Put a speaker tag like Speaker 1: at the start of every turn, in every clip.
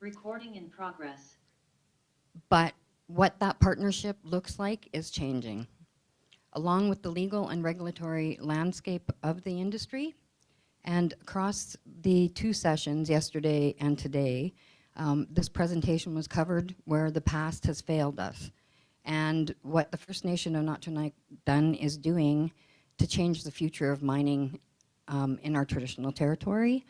Speaker 1: Recording in progress.
Speaker 2: But what that partnership looks like is changing. Along with the legal and regulatory landscape of the industry, and across the two sessions, yesterday and today, this presentation was covered where the past has failed us, and what the First Nation of Na-Cho done is doing to change the future of mining in our traditional territory.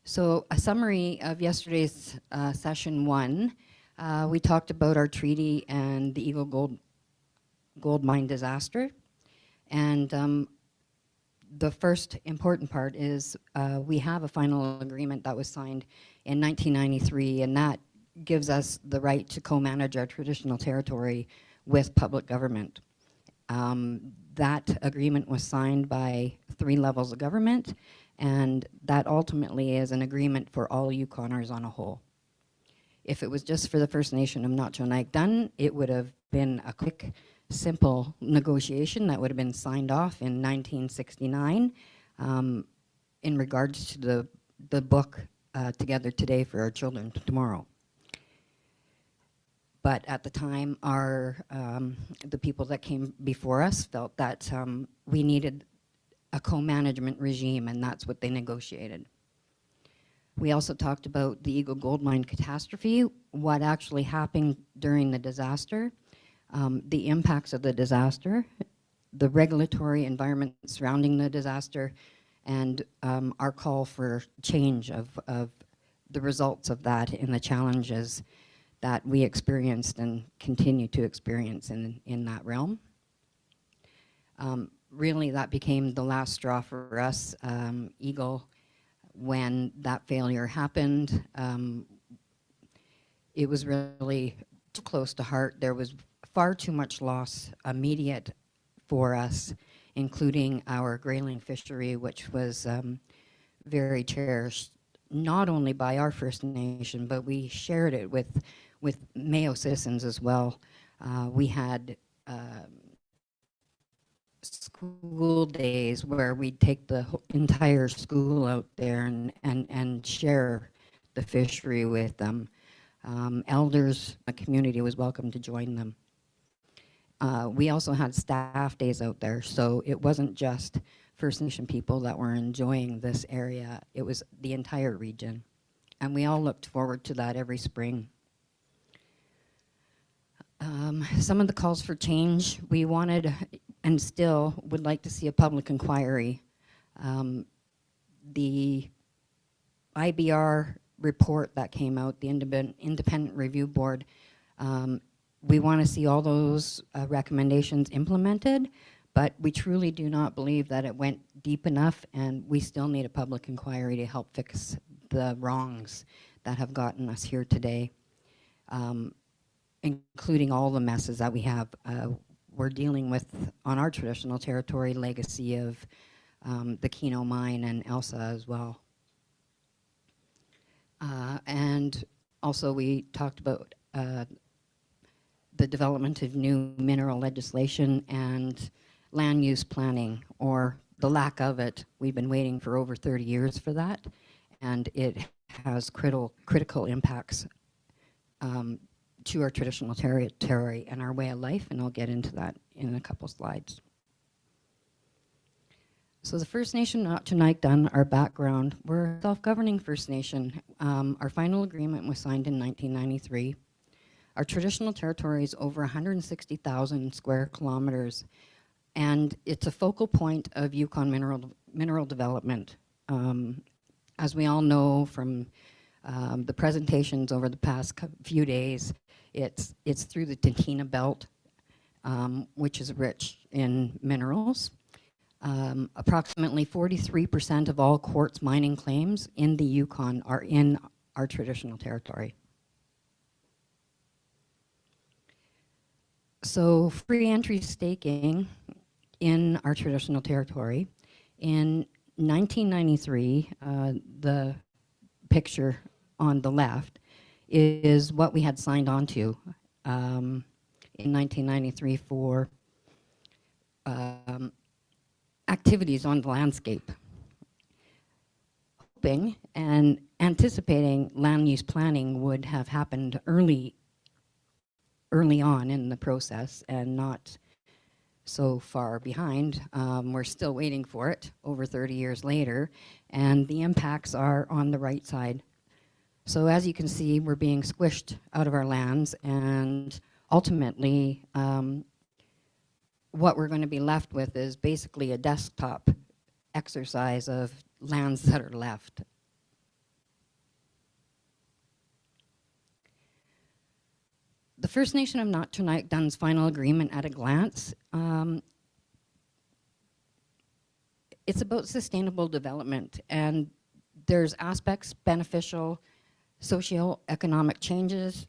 Speaker 2: So a summary of yesterday's session one, we talked about our treaty and the Eagle gold mine disaster. And the first important part is we have a final agreement that was signed in 1993, and that gives us the right to co-manage our traditional territory with public government. That agreement was signed by 3 levels of government, and that ultimately is an agreement for all Yukoners on a whole. If it was just for the First Nation of Na-Cho done, it would have been a quick, simple negotiation that would have been signed off in 1969 in regards to the book Together Today for Our Children Tomorrow. But at the time, the people that came before us felt that we needed a co-management regime, and that's what they negotiated. We also talked about the Eagle Gold Mine catastrophe, what actually happened during the disaster, the impacts of the disaster, the regulatory environment surrounding the disaster, and our call for change of the results of that and the challenges that we experienced and continue to experience in that realm. Really, that became the last straw for us, Eagle. When that failure happened, it was really too close to heart. There was far too much loss immediate for us, including our grayling fishery, which was very cherished, not only by our First Nation, but we shared it with Mayo citizens as well. We had school days where we'd take the entire school out there and share the fishery with them. Elders, the community was welcome to join them. We also had staff days out there, so it wasn't just First Nation people that were enjoying this area, it was the entire region. And we all looked forward to that every spring. Some of the calls for change, we wanted and still would like to see a public inquiry. The IBR report that came out, the Independent Review Board, we want to see all those recommendations implemented, but we truly do not believe that it went deep enough, and we still need a public inquiry to help fix the wrongs that have gotten us here today, including all the messes that we have. We're dealing with, on our traditional territory, legacy of the Keno mine and Elsa as well. And also we talked about the development of new mineral legislation and land use planning, or the lack of it. We've been waiting for over 30 years for that, and it has critical impacts to our traditional territory and our way of life, and I'll get into that in a couple slides. So the First Nation Na-Cho done, our background, we're a self-governing First Nation. Our final agreement was signed in 1993. Our traditional territory is over 160,000 square kilometers, and it's a focal point of Yukon mineral development. As we all know from the presentations over the past few days, it's through the Tintina Belt, which is rich in minerals. Approximately 43% of all quartz mining claims in the Yukon are in our traditional territory. So free entry staking in our traditional territory. In 1993, the picture on the left is what we had signed on to in 1993 for activities on the landscape. hoping and anticipating land use planning would have happened early on in the process and not so far behind. We're still waiting for it over 30 years later, and the impacts are on the right side. So as you can see, we're being squished out of our lands, and ultimately what we're going to be left with is basically a desktop exercise of lands that are left. The First Nation of Na-Cho Nhäk final agreement at a glance. It's about sustainable development, and there's aspects beneficial, socio-economic changes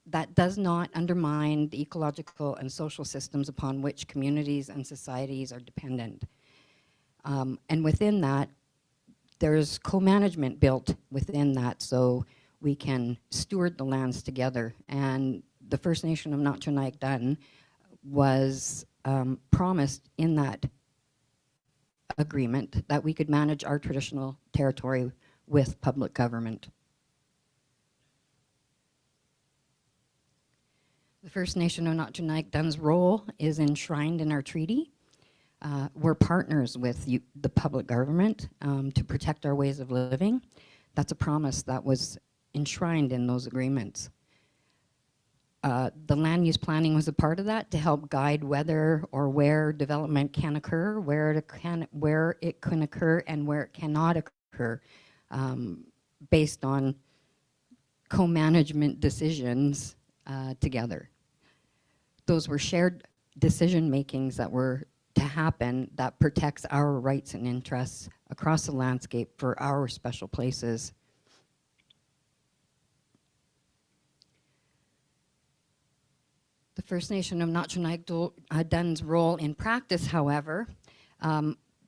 Speaker 2: that does not undermine the ecological and social systems upon which communities and societies are dependent. And within that, there's co-management built within that, so we can steward the lands together. And the First Nation of Na-Cho Nhwëch'in was promised in that agreement that we could manage our traditional territory with public government. The First Nation of Na-Cho Nhwëch'in's role is enshrined in our treaty. We're partners with the public government to protect our ways of living. That's a promise that was enshrined in those agreements. The land use planning was a part of that to help guide whether or where development can occur, where it can occur, and where it cannot occur, based on co-management decisions together. Those were shared decision makings that were to happen that protects our rights and interests across the landscape for our special places. The First Nation of Na-Cho Nhwëch'in's role in practice, however,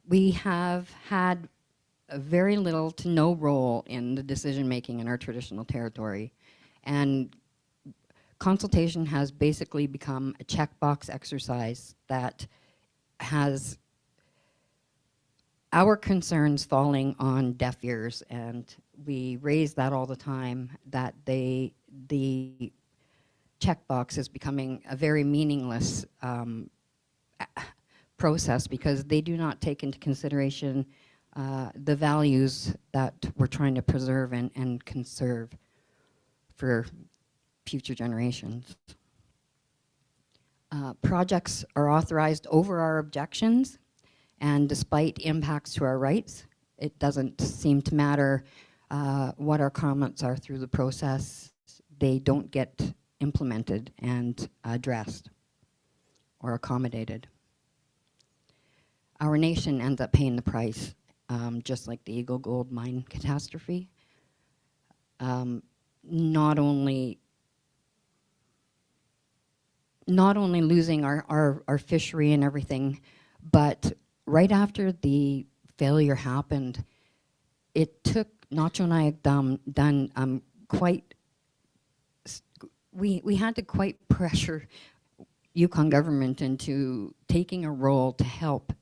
Speaker 2: we have had very little to no role in the decision making in our traditional territory, and consultation has basically become a checkbox exercise that has our concerns falling on deaf ears, and we raise that all the time, that the checkbox is becoming a very meaningless process because they do not take into consideration the values that we're trying to preserve and conserve for future generations. Projects are authorized over our objections, and despite impacts to our rights, it doesn't seem to matter what our comments are through the process. They don't get implemented and addressed or accommodated. Our nation ends up paying the price, just like the Eagle Gold Mine catastrophe. Not only losing our fishery and everything, but right after the failure happened, it took Na-Cho Nhwëch'in quite, we had to quite pressure Yukon government into taking a role to help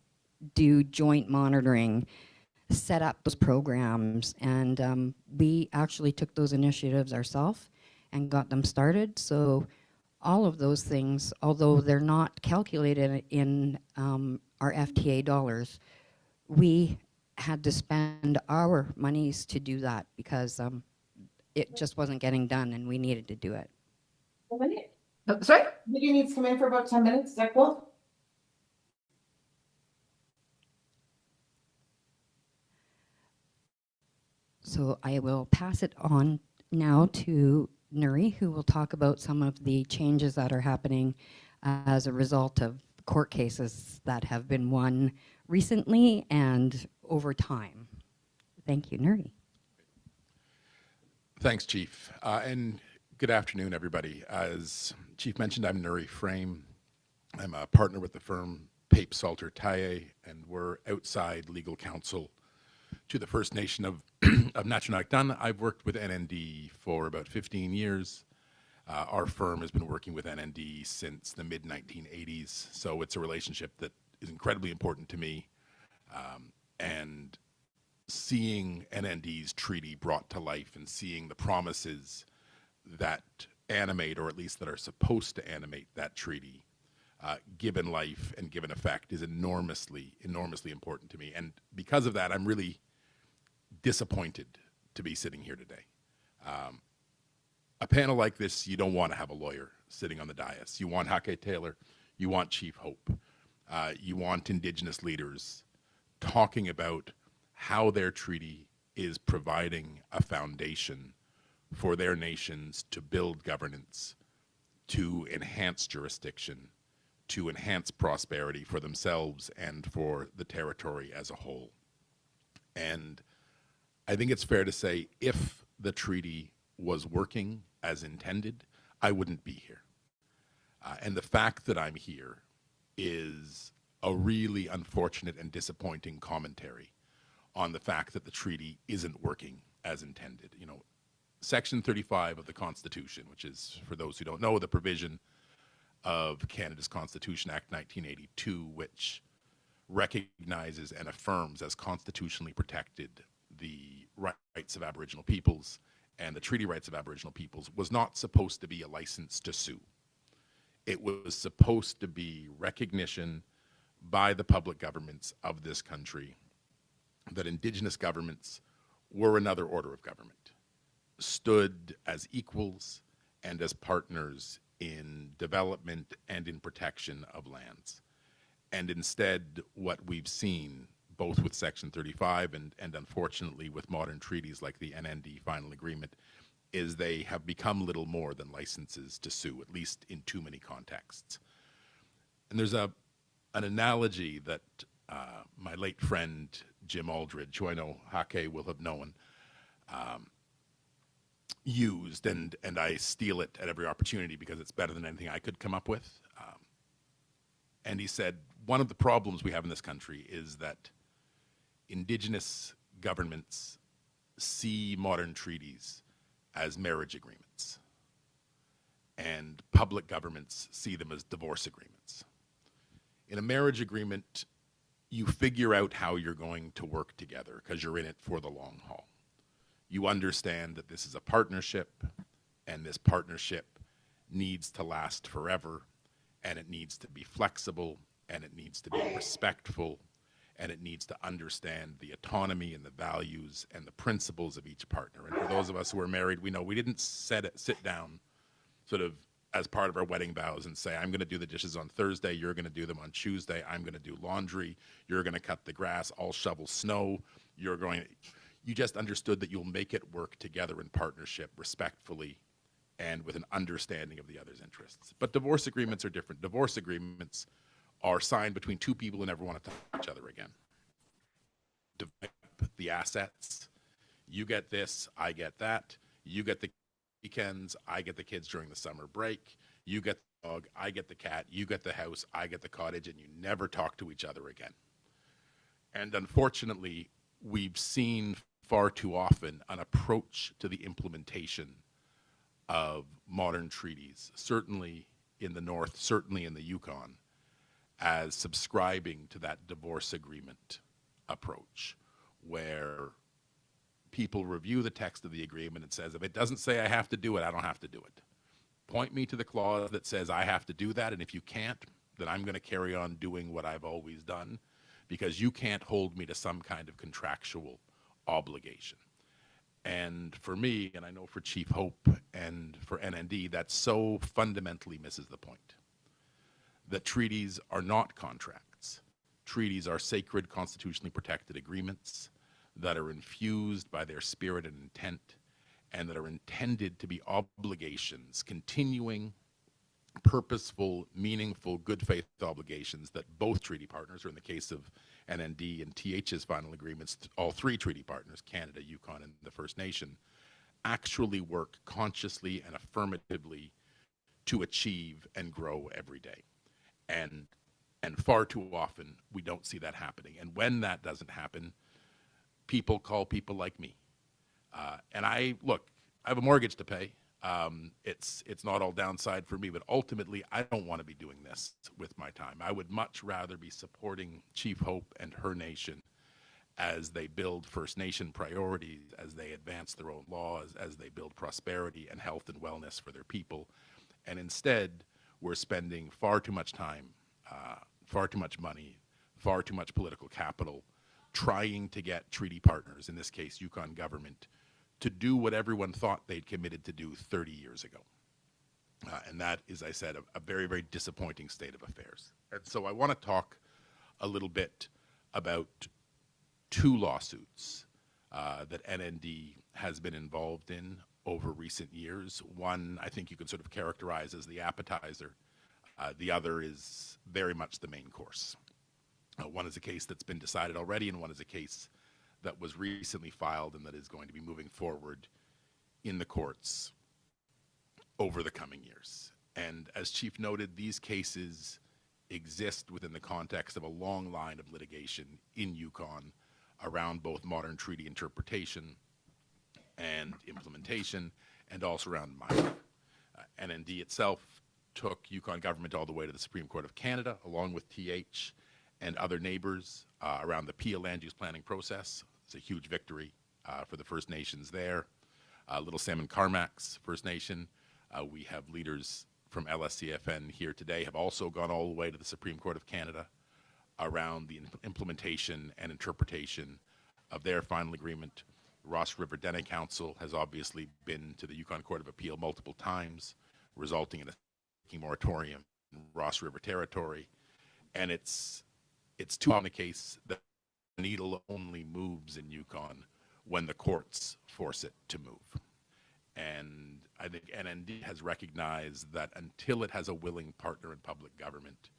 Speaker 2: do joint monitoring, set up those programs, and we actually took those initiatives ourselves and got them started. So all of those things, although they're not calculated in our FTA dollars, we had to spend our monies to do that because it just wasn't getting done and we needed to do it.
Speaker 1: Sorry? You need to come in for about 10 minutes, is that cool?
Speaker 2: So I will pass it on now to Nuri, who will talk about some of the changes that are happening as a result of court cases that have been won recently and over time. Thank you, Nuri.
Speaker 3: Thanks, Chief. And good afternoon, everybody. As Chief mentioned, I'm Nuri Frame. I'm a partner with the firm Pape Salter Taille, and we're outside legal counsel to the First Nation of Na-Cho Nhwëch'in. I've worked with NND for about 15 years. Our firm has been working with NND since the mid-1980s, so it's a relationship that is incredibly important to me. And seeing NND's treaty brought to life and seeing the promises that animate, or at least that are supposed to animate that treaty, given life and given effect, is enormously, enormously important to me. And because of that, I'm really disappointed to be sitting here today. A panel like this, you don't want to have a lawyer sitting on the dais. You want Hähkè Taylor, you want Chief Hope, you want Indigenous leaders talking about how their treaty is providing a foundation for their nations to build governance, to enhance jurisdiction, to enhance prosperity for themselves and for the territory as a whole. And I think it's fair to say, if the treaty was working as intended, I wouldn't be here. And the fact that I'm here is a really unfortunate and disappointing commentary on the fact that the treaty isn't working as intended. You know, Section 35 of the Constitution, which is, for those who don't know, the provision of Canada's Constitution Act 1982, which recognizes and affirms as constitutionally protected the rights of Aboriginal peoples and the treaty rights of Aboriginal peoples, was not supposed to be a license to sue. It was supposed to be recognition by the public governments of this country that Indigenous governments were another order of government, stood as equals and as partners in development and in protection of lands. And instead, what we've seen, both with Section 35 and unfortunately with modern treaties like the NND Final Agreement, is they have become little more than licenses to sue, at least in too many contexts. And there's an analogy that my late friend Jim Aldridge, who I know Hähkè will have known, used, and I steal it at every opportunity because it's better than anything I could come up with. And he said, one of the problems we have in this country is that Indigenous governments see modern treaties as marriage agreements, and public governments see them as divorce agreements. In a marriage agreement, you figure out how you're going to work together because you're in it for the long haul. You understand that this is a partnership, and this partnership needs to last forever, and it needs to be flexible, and it needs to be respectful, and it needs to understand the autonomy and the values and the principles of each partner. And for those of us who are married, we know we didn't sit down sort of as part of our wedding vows and say, I'm going to do the dishes on Thursday, you're going to do them on Tuesday, I'm going to do laundry, you're going to cut the grass, I'll shovel snow, you just understood that you'll make it work together in partnership, respectfully, and with an understanding of the other's interests. But divorce agreements are different. Divorce agreements are signed between two people who never want to touch each other again. Divide up the assets. You get this, I get that. You get the weekends, I get the kids during the summer break. You get the dog, I get the cat. You get the house, I get the cottage, and you never talk to each other again. And unfortunately, we've seen far too often an approach to the implementation of modern treaties, certainly in the North, certainly in the Yukon, as subscribing to that divorce agreement approach, where people review the text of the agreement and says, if it doesn't say I have to do it, I don't have to do it. Point me to the clause that says I have to do that, and if you can't, then I'm going to carry on doing what I've always done, because you can't hold me to some kind of contractual obligation. And for me, and I know for Chief Hope and for NND, that so fundamentally misses the point. That treaties are not contracts. Treaties are sacred, constitutionally protected agreements that are infused by their spirit and intent, and that are intended to be obligations, continuing, purposeful, meaningful, good faith obligations that both treaty partners, or in the case of NND and TH's final agreements, all three treaty partners, Canada, Yukon, and the First Nation, actually work consciously and affirmatively to achieve and grow every day. And far too often, we don't see that happening. And when that doesn't happen, people call people like me. And I have a mortgage to pay. It's not all downside for me, but ultimately, I don't want to be doing this with my time. I would much rather be supporting Chief Hope and her nation as they build First Nation priorities, as they advance their own laws, as they build prosperity and health and wellness for their people. And instead, we're spending far too much time, far too much money, far too much political capital trying to get treaty partners, in this case, Yukon government, to do what everyone thought they'd committed to do 30 years ago. And that is, I said, a very, very disappointing state of affairs. And so I want to talk a little bit about two lawsuits that NND has been involved in over recent years. One, I think you could sort of characterize as the appetizer. The other is very much the main course. One is a case that's been decided already, and one is a case that was recently filed and that is going to be moving forward in the courts over the coming years. And as Chief noted, these cases exist within the context of a long line of litigation in Yukon around both modern treaty interpretation and implementation, and also around mining. NND itself took Yukon government all the way to the Supreme Court of Canada, along with TH and other neighbors around the Peel land use planning process. It's a huge victory for the First Nations there. Little Salmon Carmacks First Nation, we have leaders from LSCFN here today, have also gone all the way to the Supreme Court of Canada around the implementation and interpretation of their final agreement. Ross River Dene Council has obviously been to the Yukon Court of Appeal multiple times, resulting in a moratorium in Ross River territory. And it's too often the case that the needle only moves in Yukon when the courts force it to move. And I think NND has recognized that until it has a willing partner in public government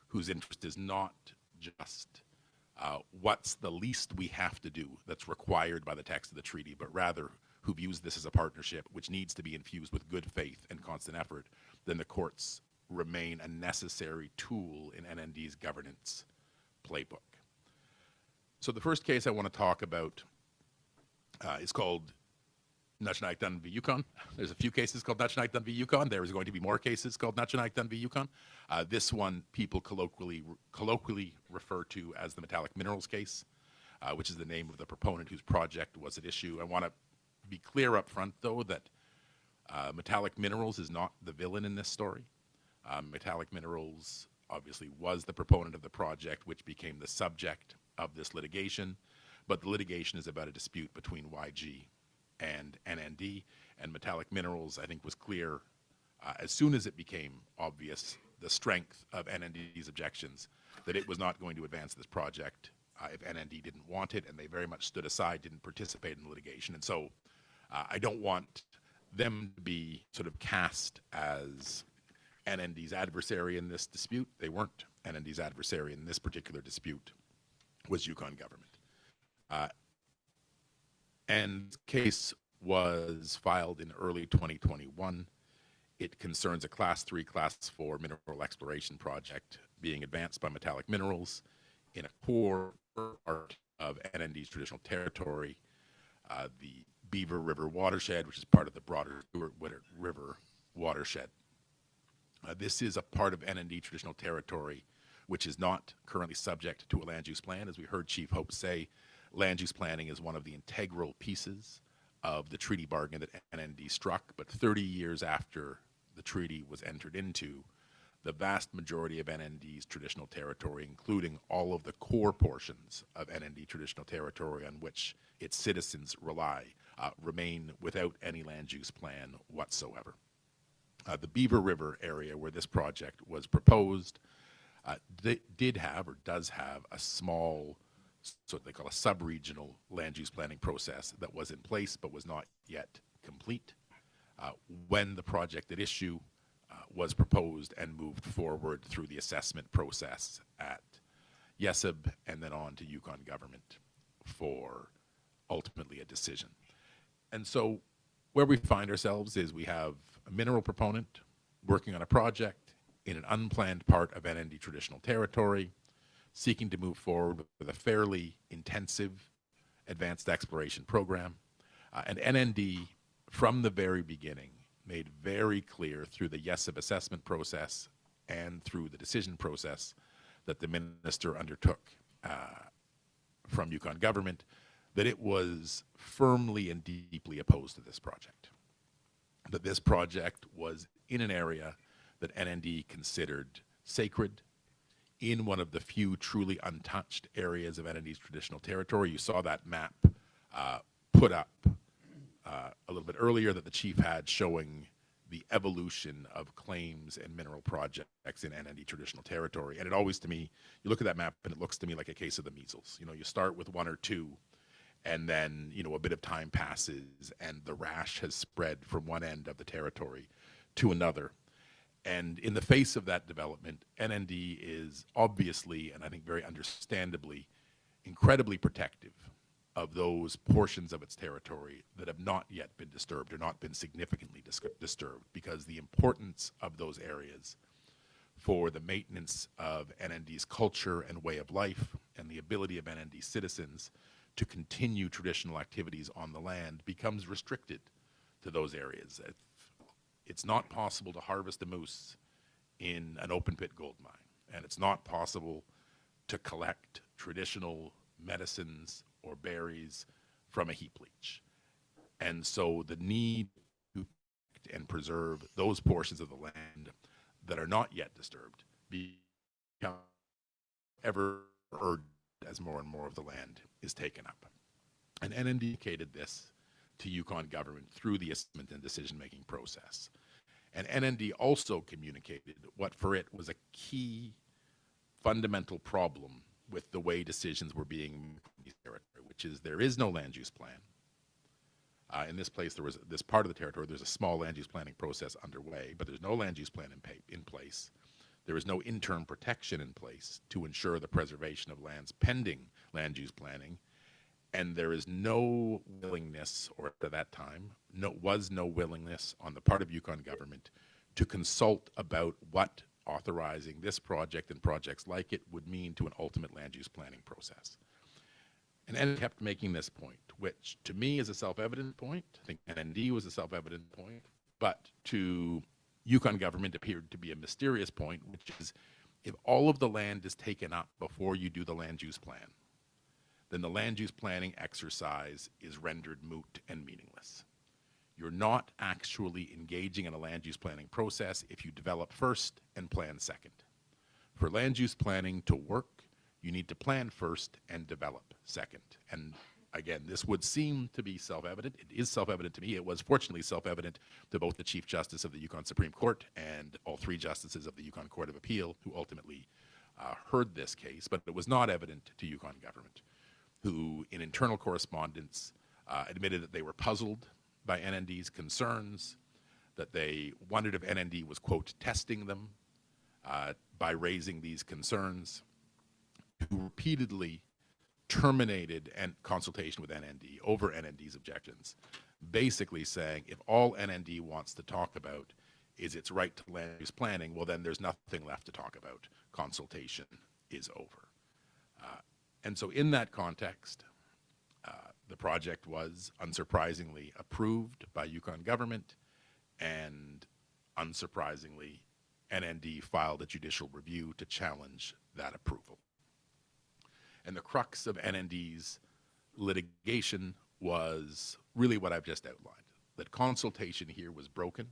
Speaker 3: whose interest is not just what's the least we have to do that's required by the text of the treaty, but rather who views this as a partnership which needs to be infused with good faith and constant effort, then the courts remain a necessary tool in NND's governance playbook. So the first case I want to talk about is called Na-Cho v. Yukon. There's a few cases called Na-Cho v. Yukon. There is going to be more cases called Na-Cho v. Yukon. This one people colloquially refer to as the metallic minerals case, which is the name of the proponent whose project was at issue. I want to be clear up front, though, that metallic minerals is not the villain in this story. Metallic minerals obviously was the proponent of the project, which became the subject of this litigation. But the litigation is about a dispute between YG and NND, and metallic minerals, I think, was clear as soon as it became obvious the strength of NND's objections, that it was not going to advance this project if NND didn't want it, and they very much stood aside, didn't participate in the litigation. And so I don't want them to be sort of cast as NND's adversary in this dispute. They weren't. NND's adversary in this particular dispute was Yukon government. And the case was filed in early 2021. It concerns a Class 3, Class 4 mineral exploration project being advanced by metallic minerals in a core part of NND's traditional territory, the Beaver River watershed, which is part of the broader Stewart River watershed. This is a part of NND traditional territory which is not currently subject to a land use plan. As we heard Chief Hope say, land use planning is one of the integral pieces of the treaty bargain that NND struck. But 30 years after the treaty was entered into, the vast majority of NND's traditional territory, including all of the core portions of NND traditional territory on which its citizens rely, remain without any land use plan whatsoever. The Beaver River area where this project was proposed did have or does have a small, so what they call a sub-regional land use planning process that was in place but was not yet complete when the project at issue was proposed and moved forward through the assessment process at YESIB and then on to Yukon government for ultimately a decision. And so where we find ourselves is we have a mineral proponent working on a project in an unplanned part of NND traditional territory, seeking to move forward with a fairly intensive advanced exploration program. And NND, from the very beginning, made very clear through the YESIB assessment process and through the decision process that the minister undertook from Yukon government that it was firmly and deeply opposed to this project. That this project was in an area that NND considered sacred, in one of the few truly untouched areas of NND's traditional territory. You saw that map put up a little bit earlier that the chief had, showing the evolution of claims and mineral projects in NND traditional territory. And it always, to me, you look at that map and it looks to me like a case of the measles. You know, you start with one or two, and then, you know, a bit of time passes and the rash has spread from one end of the territory to another. And in the face of that development, NND is obviously, and I think very understandably, incredibly protective of those portions of its territory that have not yet been disturbed or not been significantly disturbed, because the importance of those areas for the maintenance of NND's culture and way of life and the ability of NND citizens to continue traditional activities on the land becomes restricted to those areas. It's not possible to harvest a moose in an open pit gold mine, and it's not possible to collect traditional medicines or berries from a heap leach. And so the need to protect and preserve those portions of the land that are not yet disturbed become ever urgent as more and more of the land is taken up. And NND indicated this to Yukon government through the assessment and decision-making process. And NND also communicated what for it was a key fundamental problem with the way decisions were being made in this territory, which is there is no land use plan. In this place, there was this part of the territory, there's a small land use planning process underway, but there's no land use plan in place. There is no interim protection in place to ensure the preservation of lands pending land use planning. And there is no willingness, or at that time, was no willingness on the part of Yukon government to consult about what authorizing this project and projects like it would mean to an ultimate land use planning process. And NND kept making this point, which to me is a self-evident point. I think NND was a self-evident point, but to Yukon government appeared to be a mysterious point, which is if all of the land is taken up before you do the land use plan, then the land use planning exercise is rendered moot and meaningless. You're not actually engaging in a land use planning process if you develop first and plan second. For land use planning to work, you need to plan first and develop second. And again, this would seem to be self-evident. It is self-evident to me. It was fortunately self-evident to both the Chief Justice of the Yukon Supreme Court and all three justices of the Yukon Court of Appeal who ultimately heard this case, but it was not evident to Yukon government, who in internal correspondence admitted that they were puzzled by NND's concerns, that they wondered if NND was, quote, testing them by raising these concerns, who repeatedly terminated consultation with NND over NND's objections, basically saying if all NND wants to talk about is its right to land use planning, well then there's nothing left to talk about. Consultation is over. And so in that context, the project was unsurprisingly approved by Yukon government, and unsurprisingly, NND filed a judicial review to challenge that approval. And the crux of NND's litigation was really what I've just outlined, that consultation here was broken.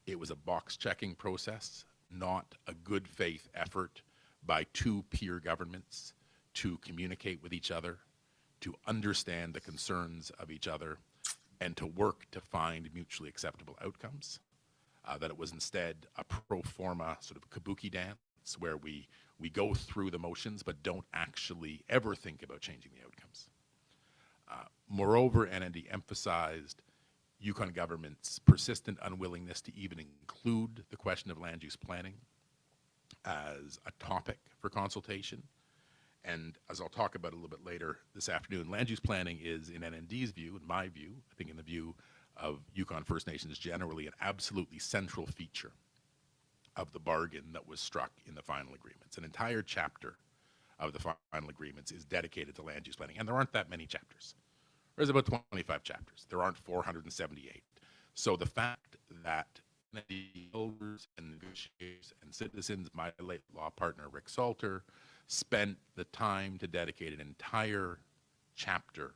Speaker 3: It was a box-checking process, not a good faith effort by two peer governments to communicate with each other, to understand the concerns of each other, and to work to find mutually acceptable outcomes. That it was instead a pro forma sort of kabuki dance where we go through the motions but don't actually ever think about changing the outcomes. Moreover, NND emphasized Yukon government's persistent unwillingness to even include the question of land use planning as a topic for consultation. And as I'll talk about a little bit later this afternoon, land use planning is, in NND's view, in my view, I think in the view of Yukon First Nations generally, an absolutely central feature of the bargain that was struck in the final agreements. An entire chapter of the final agreements is dedicated to land use planning, and there aren't that many chapters. There's about 25 chapters. There aren't 478. So the fact that the elders and negotiators and citizens, my late law partner Rick Salter, spent the time to dedicate an entire chapter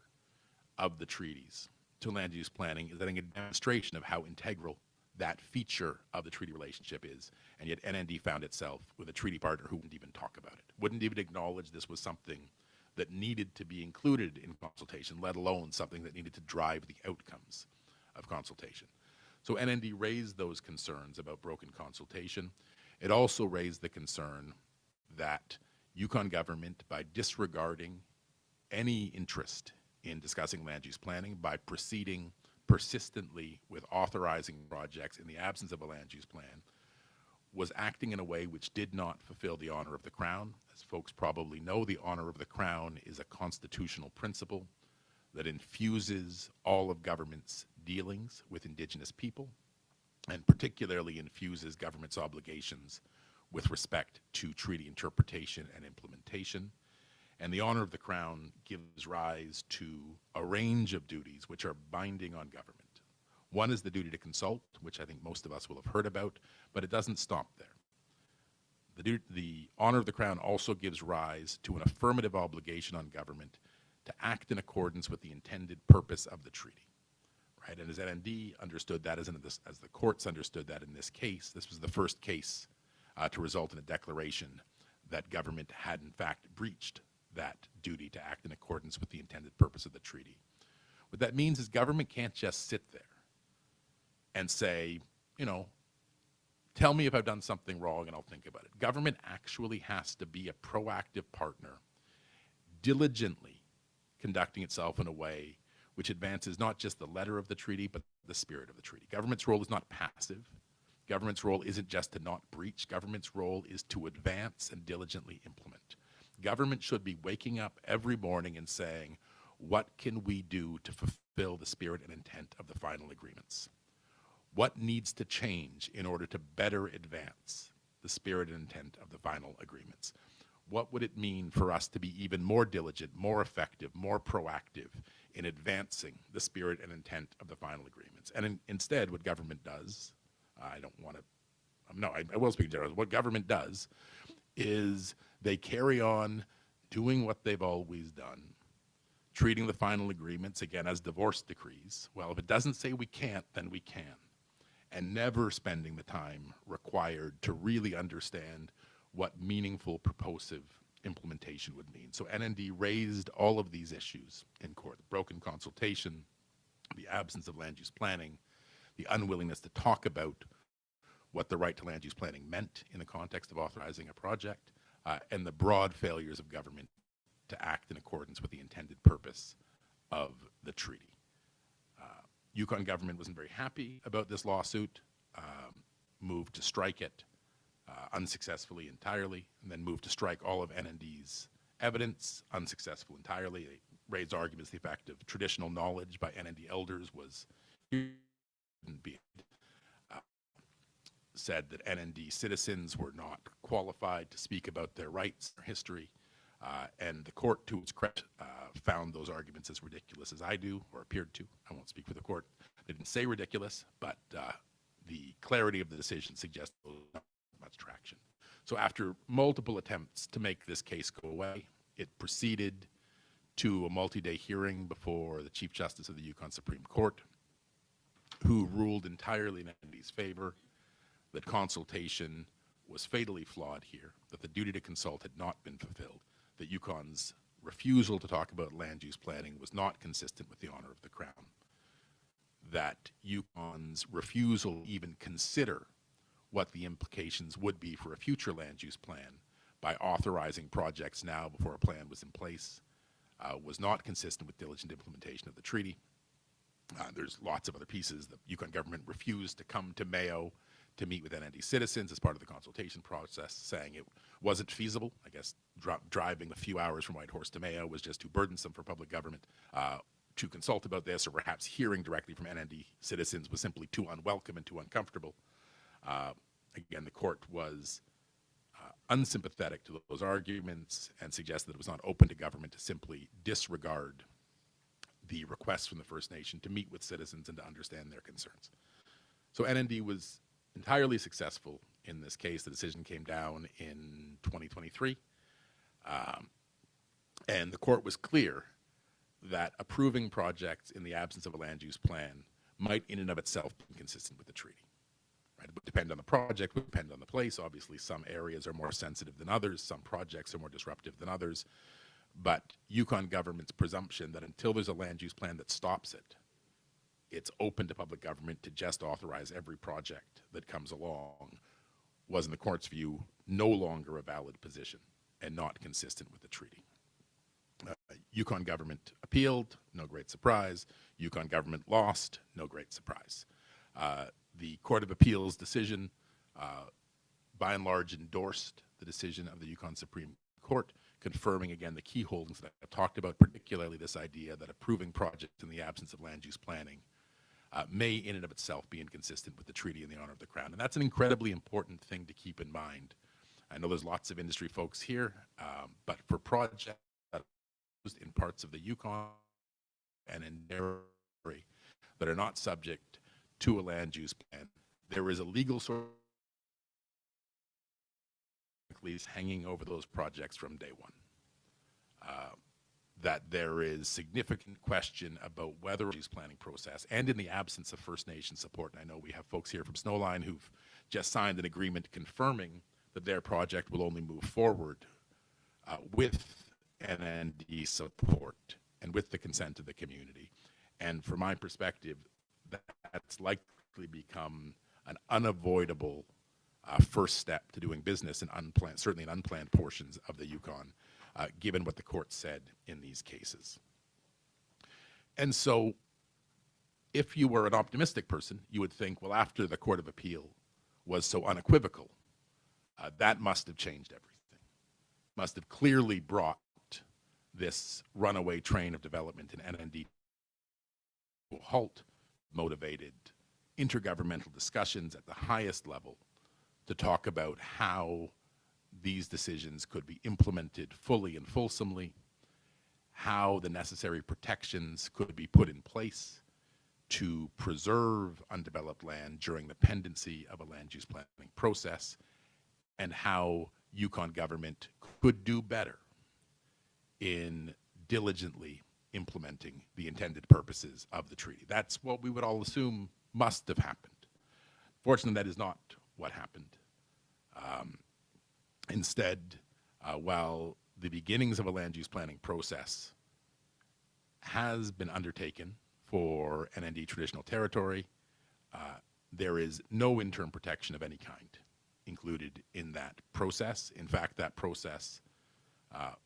Speaker 3: of the treaties to land use planning is, I think, a demonstration of how integral that feature of the treaty relationship is. And yet NND found itself with a treaty partner who wouldn't even talk about it, wouldn't even acknowledge this was something that needed to be included in consultation, let alone something that needed to drive the outcomes of consultation. So NND raised those concerns about broken consultation. It also raised the concern that Yukon government, by disregarding any interest in discussing land use planning, by proceeding persistently with authorizing projects in the absence of a land use plan, was acting in a way which did not fulfill the honor of the Crown. As folks probably know, the honor of the Crown is a constitutional principle that infuses all of government's dealings with Indigenous people, and particularly infuses government's obligations with respect to treaty interpretation and implementation. And the honor of the Crown gives rise to a range of duties which are binding on government. One is the duty to consult, which I think most of us will have heard about, but it doesn't stop there. The honor of the Crown also gives rise to an affirmative obligation on government to act in accordance with the intended purpose of the treaty. Right? And as NND understood that, as the courts understood that in this case, this was the first case to result in a declaration that government had in fact breached that duty to act in accordance with the intended purpose of the treaty. What that means is government can't just sit there and say, you know, tell me if I've done something wrong and I'll think about it. Government actually has to be a proactive partner, diligently conducting itself in a way which advances not just the letter of the treaty, but the spirit of the treaty. Government's role is not passive. Government's role isn't just to not breach. Government's role is to advance and diligently implement. Government should be waking up every morning and saying, what can we do to fulfill the spirit and intent of the final agreements? What needs to change in order to better advance the spirit and intent of the final agreements? What would it mean for us to be even more diligent, more effective, more proactive in advancing the spirit and intent of the final agreements? And instead, what government does, I will speak generally. What government does is they carry on doing what they've always done, treating the final agreements, again, as divorce decrees. Well, if it doesn't say we can't, then we can. And never spending the time required to really understand what meaningful propositive implementation would mean. So NND raised all of these issues in court: broken consultation, the absence of land use planning, the unwillingness to talk about what the right to land use planning meant in the context of authorizing a project, and the broad failures of government to act in accordance with the intended purpose of the treaty. Yukon government wasn't very happy about this lawsuit, moved to strike it unsuccessfully entirely, and then moved to strike all of NND's evidence, unsuccessful entirely. They raised arguments to the effect of traditional knowledge by NND elders was said that NND citizens were not qualified to speak about their rights or history, and the court, to its credit, found those arguments as ridiculous as I do, or appeared to. I won't speak for the court. They didn't say ridiculous, but the clarity of the decision suggests not much traction. So after multiple attempts to make this case go away, it proceeded to a multi-day hearing before the Chief Justice of the Yukon Supreme Court, who ruled entirely in NND's favor, that consultation was fatally flawed here, that the duty to consult had not been fulfilled, that Yukon's refusal to talk about land use planning was not consistent with the honor of the Crown, that Yukon's refusal to even consider what the implications would be for a future land use plan by authorizing projects now before a plan was in place was not consistent with diligent implementation of the treaty. There's lots of other pieces. The Yukon government refused to come to Mayo to meet with NND citizens as part of the consultation process, saying it wasn't feasible. I guess driving a few hours from Whitehorse to Mayo was just too burdensome for public government to consult about this, or perhaps hearing directly from NND citizens was simply too unwelcome and too uncomfortable. Again, the court was unsympathetic to those arguments and suggested that it was not open to government to simply disregard the requests from the First Nation to meet with citizens and to understand their concerns. So NND was entirely successful in this case. The decision came down in 2023. And the court was clear that approving projects in the absence of a land use plan might in and of itself be inconsistent with the treaty. Right? It would depend on the project, would depend on the place. Obviously, some areas are more sensitive than others, some projects are more disruptive than others. But Yukon government's presumption that until there's a land use plan that stops it, it's open to public government to just authorize every project that comes along was, in the court's view, no longer a valid position and not consistent with the treaty. Yukon government appealed, no great surprise. Yukon government lost, no great surprise. The Court of Appeals decision, by and large, endorsed the decision of the Yukon Supreme Court, confirming again the key holdings that I've talked about, particularly this idea that approving projects in the absence of land use planning may in and of itself be inconsistent with the treaty in the honor of the Crown. And that's an incredibly important thing to keep in mind. I know there's lots of industry folks here, but for projects that are used in parts of the Yukon and in Nuri that are not subject to a land use plan, there is a legal source hanging over those projects from day one. That there is significant question about whether the planning process, and in the absence of First Nation support, and I know we have folks here from Snowline who've just signed an agreement confirming that their project will only move forward with FNNND support and with the consent of the community. And from my perspective, that's likely become an unavoidable first step to doing business in unplanned, certainly in unplanned portions of the Yukon, given what the court said in these cases. And so if you were an optimistic person, you would think, well, after the Court of Appeal was so unequivocal, that must have changed everything, must have clearly brought this runaway train of development in FNNND to a halt, motivated intergovernmental discussions at the highest level to talk about how these decisions could be implemented fully and fulsomely, how the necessary protections could be put in place to preserve undeveloped land during the pendency of a land use planning process, and how Yukon government could do better in diligently implementing the intended purposes of the treaty. That's what we would all assume must have happened. Fortunately, that is not what happened. Instead, while the beginnings of a land use planning process has been undertaken for NND traditional territory, there is no interim protection of any kind included in that process. In fact, that process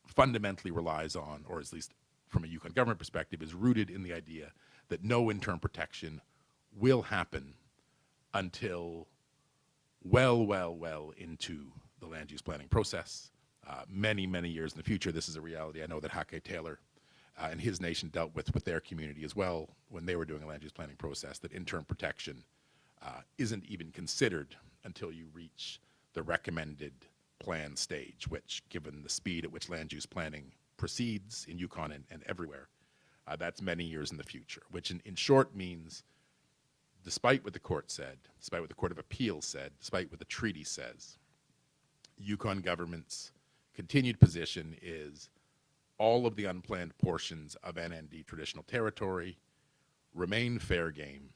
Speaker 3: fundamentally relies on, or at least from a Yukon government perspective, is rooted in the idea that no interim protection will happen until well into the land use planning process. Many years in the future, this is a reality I know that Hähkè Taylor and his nation dealt with their community as well when they were doing a land use planning process, that interim protection isn't even considered until you reach the recommended plan stage, which, given the speed at which land use planning proceeds in Yukon and everywhere, that's many years in the future, which in short means, despite what the court said, despite what the Court of Appeals said, despite what the treaty says, Yukon government's continued position is all of the unplanned portions of NND traditional territory remain fair game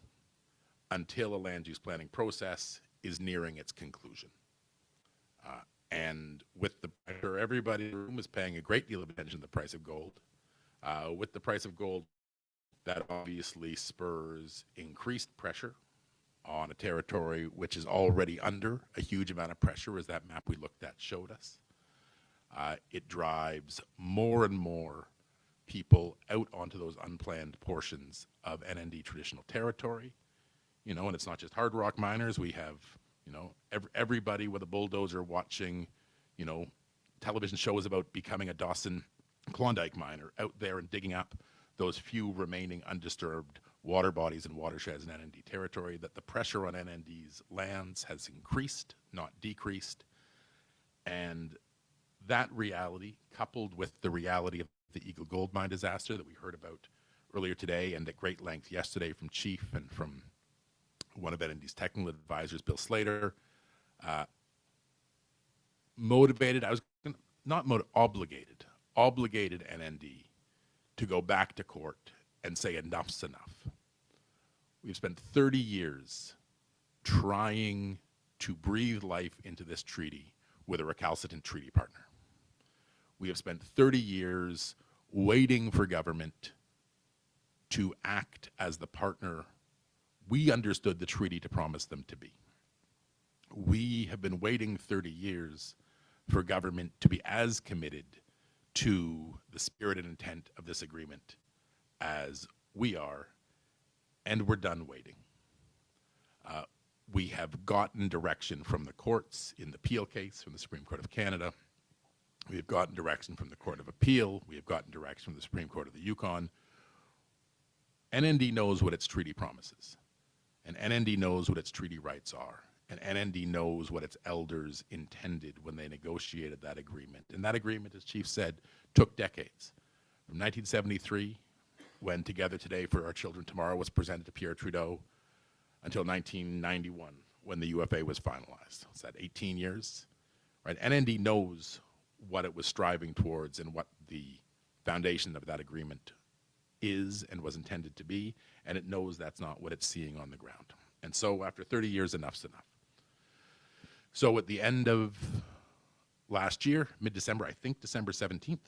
Speaker 3: until a land use planning process is nearing its conclusion. And with the pressure, everybody in the room is paying a great deal of attention to the price of gold. With the price of gold, that obviously spurs increased pressure on a territory which is already under a huge amount of pressure, as that map we looked at showed us. It drives more and more people out onto those unplanned portions of NND traditional territory. You know, and it's not just hard rock miners. We have, you know, everybody with a bulldozer watching, you know, television shows about becoming a Dawson Klondike miner out there and digging up those few remaining undisturbed water bodies and watersheds in NND territory, that the pressure on NND's lands has increased, not decreased. And that reality, coupled with the reality of the Eagle Gold Mine disaster that we heard about earlier today and at great length yesterday from Chief and from one of NND's technical advisors, Bill Slater, motivated, obligated NND to go back to court and say enough's enough. We've spent 30 years trying to breathe life into this treaty with a recalcitrant treaty partner. We have spent 30 years waiting for government to act as the partner we understood the treaty to promise them to be. We have been waiting 30 years for government to be as committed to the spirit and intent of this agreement as we are, and we're done waiting. We have gotten direction from the courts in the Peel case from the Supreme Court of Canada. We have gotten direction from the Court of Appeal. We have gotten direction from the Supreme Court of the Yukon. NND knows what its treaty promises, and NND knows what its treaty rights are, and NND knows what its elders intended when they negotiated that agreement. And that agreement, as Chief said, took decades. From 1973, when Together Today for Our Children Tomorrow was presented to Pierre Trudeau, until 1991, when the UFA was finalized. Is that 18 years? Right? NND knows what it was striving towards and what the foundation of that agreement is and was intended to be, and it knows that's not what it's seeing on the ground. And so after 30 years, enough's enough. So at the end of last year, mid-December, I think December 17th,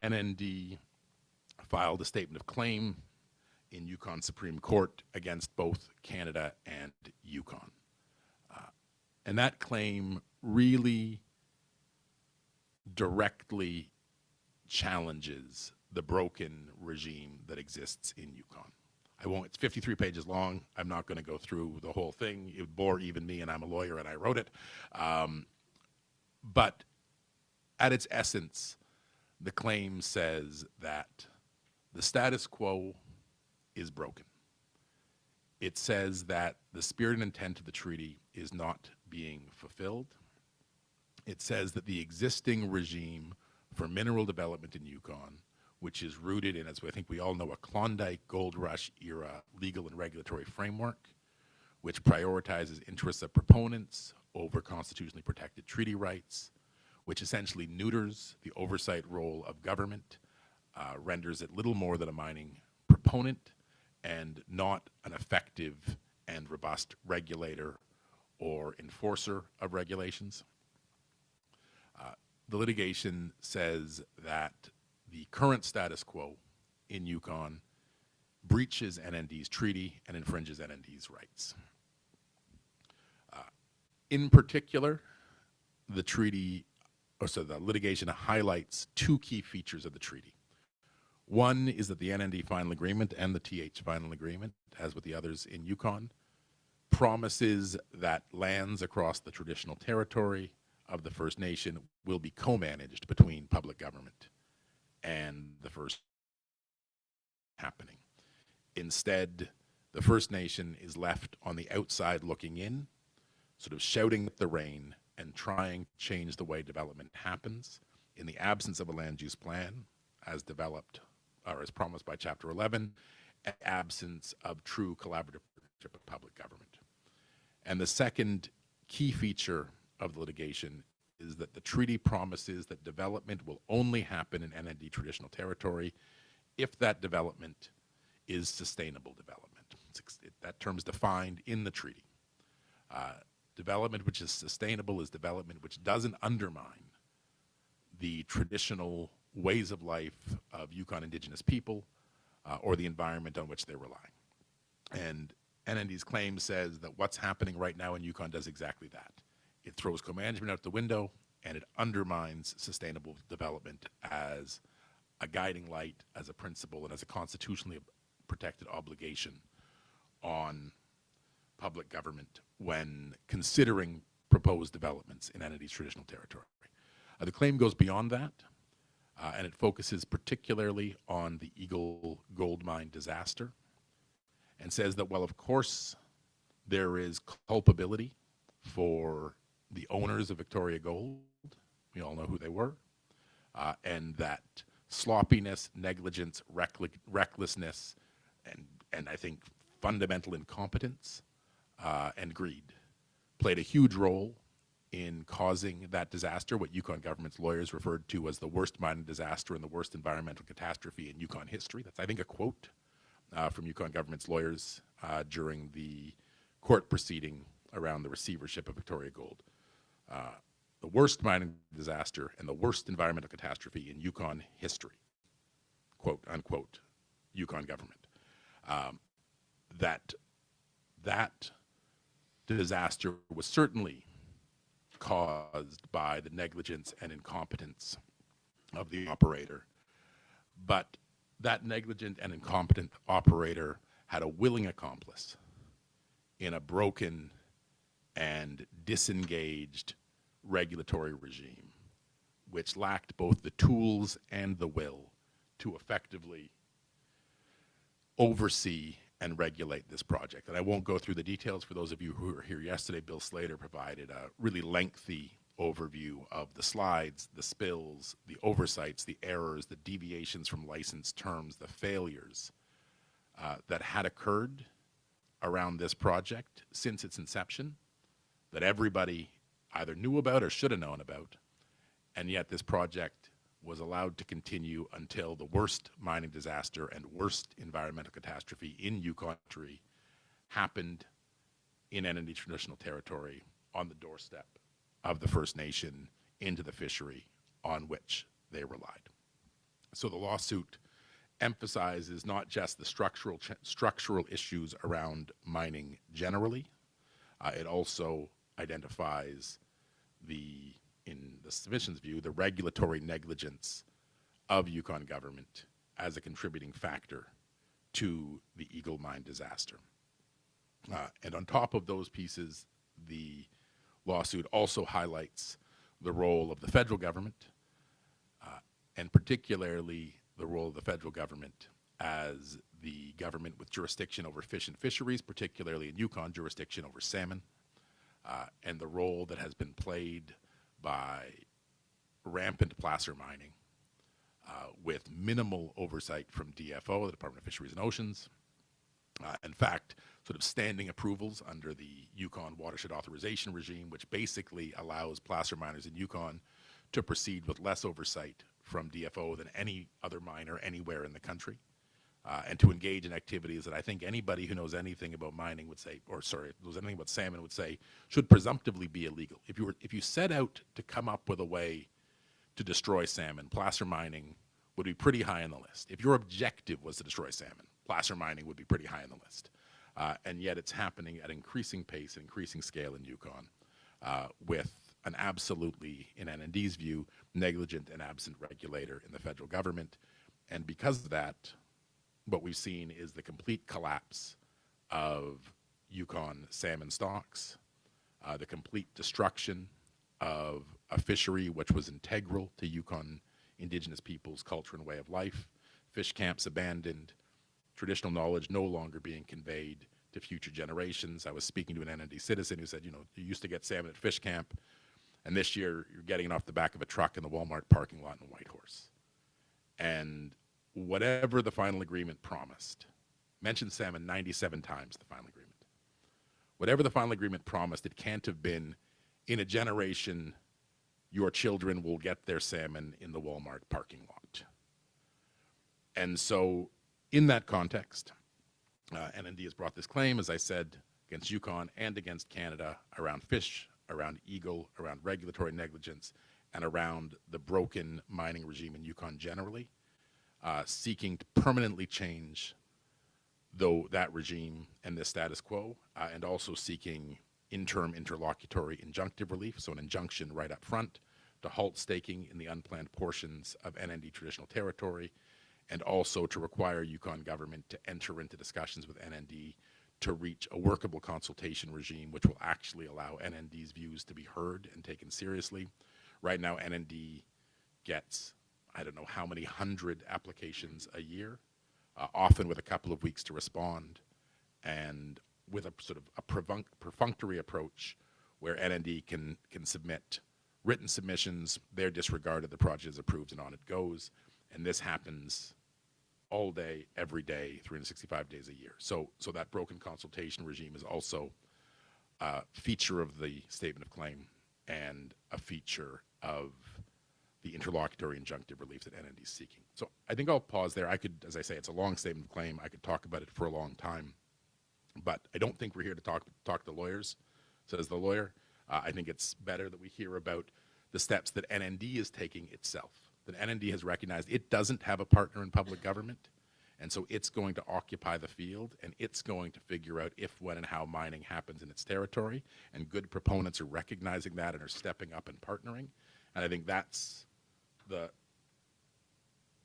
Speaker 3: NND filed a statement of claim in Yukon Supreme Court against both Canada and Yukon. And that claim really directly challenges the broken regime that exists in Yukon. It's 53 pages long. I'm not going to go through the whole thing. It would bore even me, and I'm a lawyer and I wrote it. But at its essence, the claim says that the status quo is broken. It says that the spirit and intent of the treaty is not being fulfilled. It says that the existing regime for mineral development in Yukon, which is rooted in, as I think we all know, a Klondike Gold Rush era legal and regulatory framework, which prioritizes interests of proponents over constitutionally protected treaty rights, which essentially neuters the oversight role of government, renders it little more than a mining proponent, and not an effective and robust regulator or enforcer of regulations. The litigation says that the current status quo in Yukon breaches NND's treaty and infringes NND's rights. In particular, the litigation highlights two key features of the treaty. One is that the NND final agreement and the TH final agreement, as with the others in Yukon, promises that lands across the traditional territory of the First Nation will be co-managed between public government and the First happening. Instead, the First Nation is left on the outside looking in, sort of shouting at the rain and trying to change the way development happens in the absence of a land use plan as developed or as promised by Chapter 11, and absence of true collaborative partnership with public government. And the second key feature of the litigation is that the treaty promises that development will only happen in NND traditional territory if that development is sustainable development. That term is defined in the treaty. Development which is sustainable is development which doesn't undermine the traditional ways of life of Yukon Indigenous people or the environment on which they rely. And NND's claim says that what's happening right now in Yukon does exactly that. It throws co-management out the window, and it undermines sustainable development as a guiding light, as a principle, and as a constitutionally protected obligation on public government when considering proposed developments in NND's traditional territory. The claim goes beyond that, and it focuses particularly on the Eagle gold mine disaster, and says that, well, of course, there is culpability for the owners of Victoria Gold. We all know who they were. And that sloppiness, negligence, recklessness, and I think fundamental incompetence and greed played a huge role in causing that disaster, what Yukon government's lawyers referred to as the worst mining disaster and the worst environmental catastrophe in Yukon history. That's, I think, a quote from Yukon government's lawyers during the court proceeding around the receivership of Victoria Gold. The worst mining disaster and the worst environmental catastrophe in Yukon history, quote unquote, Yukon government. That disaster was certainly caused by the negligence and incompetence of the operator, but that negligent and incompetent operator had a willing accomplice in a broken and disengaged regulatory regime, which lacked both the tools and the will to effectively oversee and regulate this project. And I won't go through the details. For those of you who were here yesterday, Bill Slater provided a really lengthy overview of the slides, the spills, the oversights, the errors, the deviations from licensed terms, the failures that had occurred around this project since its inception, that everybody either knew about or should have known about, and yet this project was allowed to continue until the worst mining disaster and worst environmental catastrophe in Yukon country happened in NND traditional territory on the doorstep of the First Nation into the fishery on which they relied. So the lawsuit emphasizes not just the structural issues around mining generally, it also identifies in the submission's view, the regulatory negligence of Yukon government as a contributing factor to the Eagle Mine disaster. And on top of those pieces, the lawsuit also highlights the role of the federal government, and particularly the role of the federal government as the government with jurisdiction over fish and fisheries, particularly in Yukon, jurisdiction over salmon, and the role that has been played by rampant placer mining with minimal oversight from DFO, the Department of Fisheries and Oceans. In fact, sort of standing approvals under the Yukon Watershed Authorization Regime, which basically allows placer miners in Yukon to proceed with less oversight from DFO than any other miner anywhere in the country, and to engage in activities that I think anybody who knows anything about mining would say, or sorry, knows anything about salmon would say, should presumptively be illegal. If you set out to come up with a way to destroy salmon, placer mining would be pretty high on the list. If your objective was to destroy salmon, placer mining would be pretty high on the list. And yet it's happening at increasing pace and increasing scale in Yukon with an absolutely, in NND's view, negligent and absent regulator in the federal government. And because of that, what we've seen is the complete collapse of Yukon salmon stocks, the complete destruction of a fishery which was integral to Yukon Indigenous peoples' culture and way of life, fish camps abandoned, traditional knowledge no longer being conveyed to future generations. I was speaking to an NND citizen who said, you used to get salmon at fish camp, and this year you're getting it off the back of a truck in the Walmart parking lot in Whitehorse. And whatever the final agreement promised, mentioned salmon 97 times, the final agreement. Whatever the final agreement promised, it can't have been, in a generation, your children will get their salmon in the Walmart parking lot. And so, in that context, NND has brought this claim, as I said, against Yukon and against Canada around fish, around eagle, around regulatory negligence, and around the broken mining regime in Yukon generally, seeking to permanently change that regime and the status quo, and also seeking interim interlocutory injunctive relief, so an injunction right up front to halt staking in the unplanned portions of NND traditional territory, and also to require Yukon government to enter into discussions with NND to reach a workable consultation regime which will actually allow NND's views to be heard and taken seriously. Right now, NND gets, I don't know how many hundred applications a year, often with a couple of weeks to respond, and with a sort of a perfunctory approach where NND can submit written submissions, they're disregarded, the project is approved, and on it goes. And this happens all day, every day, 365 days a year. So that broken consultation regime is also a feature of the statement of claim and a feature of the interlocutory injunctive relief that NND is seeking. So I think I'll pause there. I could, as I say, it's a long statement of claim. I could talk about it for a long time, but I don't think we're here to talk to lawyers, says the lawyer. I think it's better that we hear about the steps that NND is taking itself, that NND has recognized it doesn't have a partner in public government, and so it's going to occupy the field, and it's going to figure out if, when, and how mining happens in its territory, and good proponents are recognizing that and are stepping up and partnering, and I think that's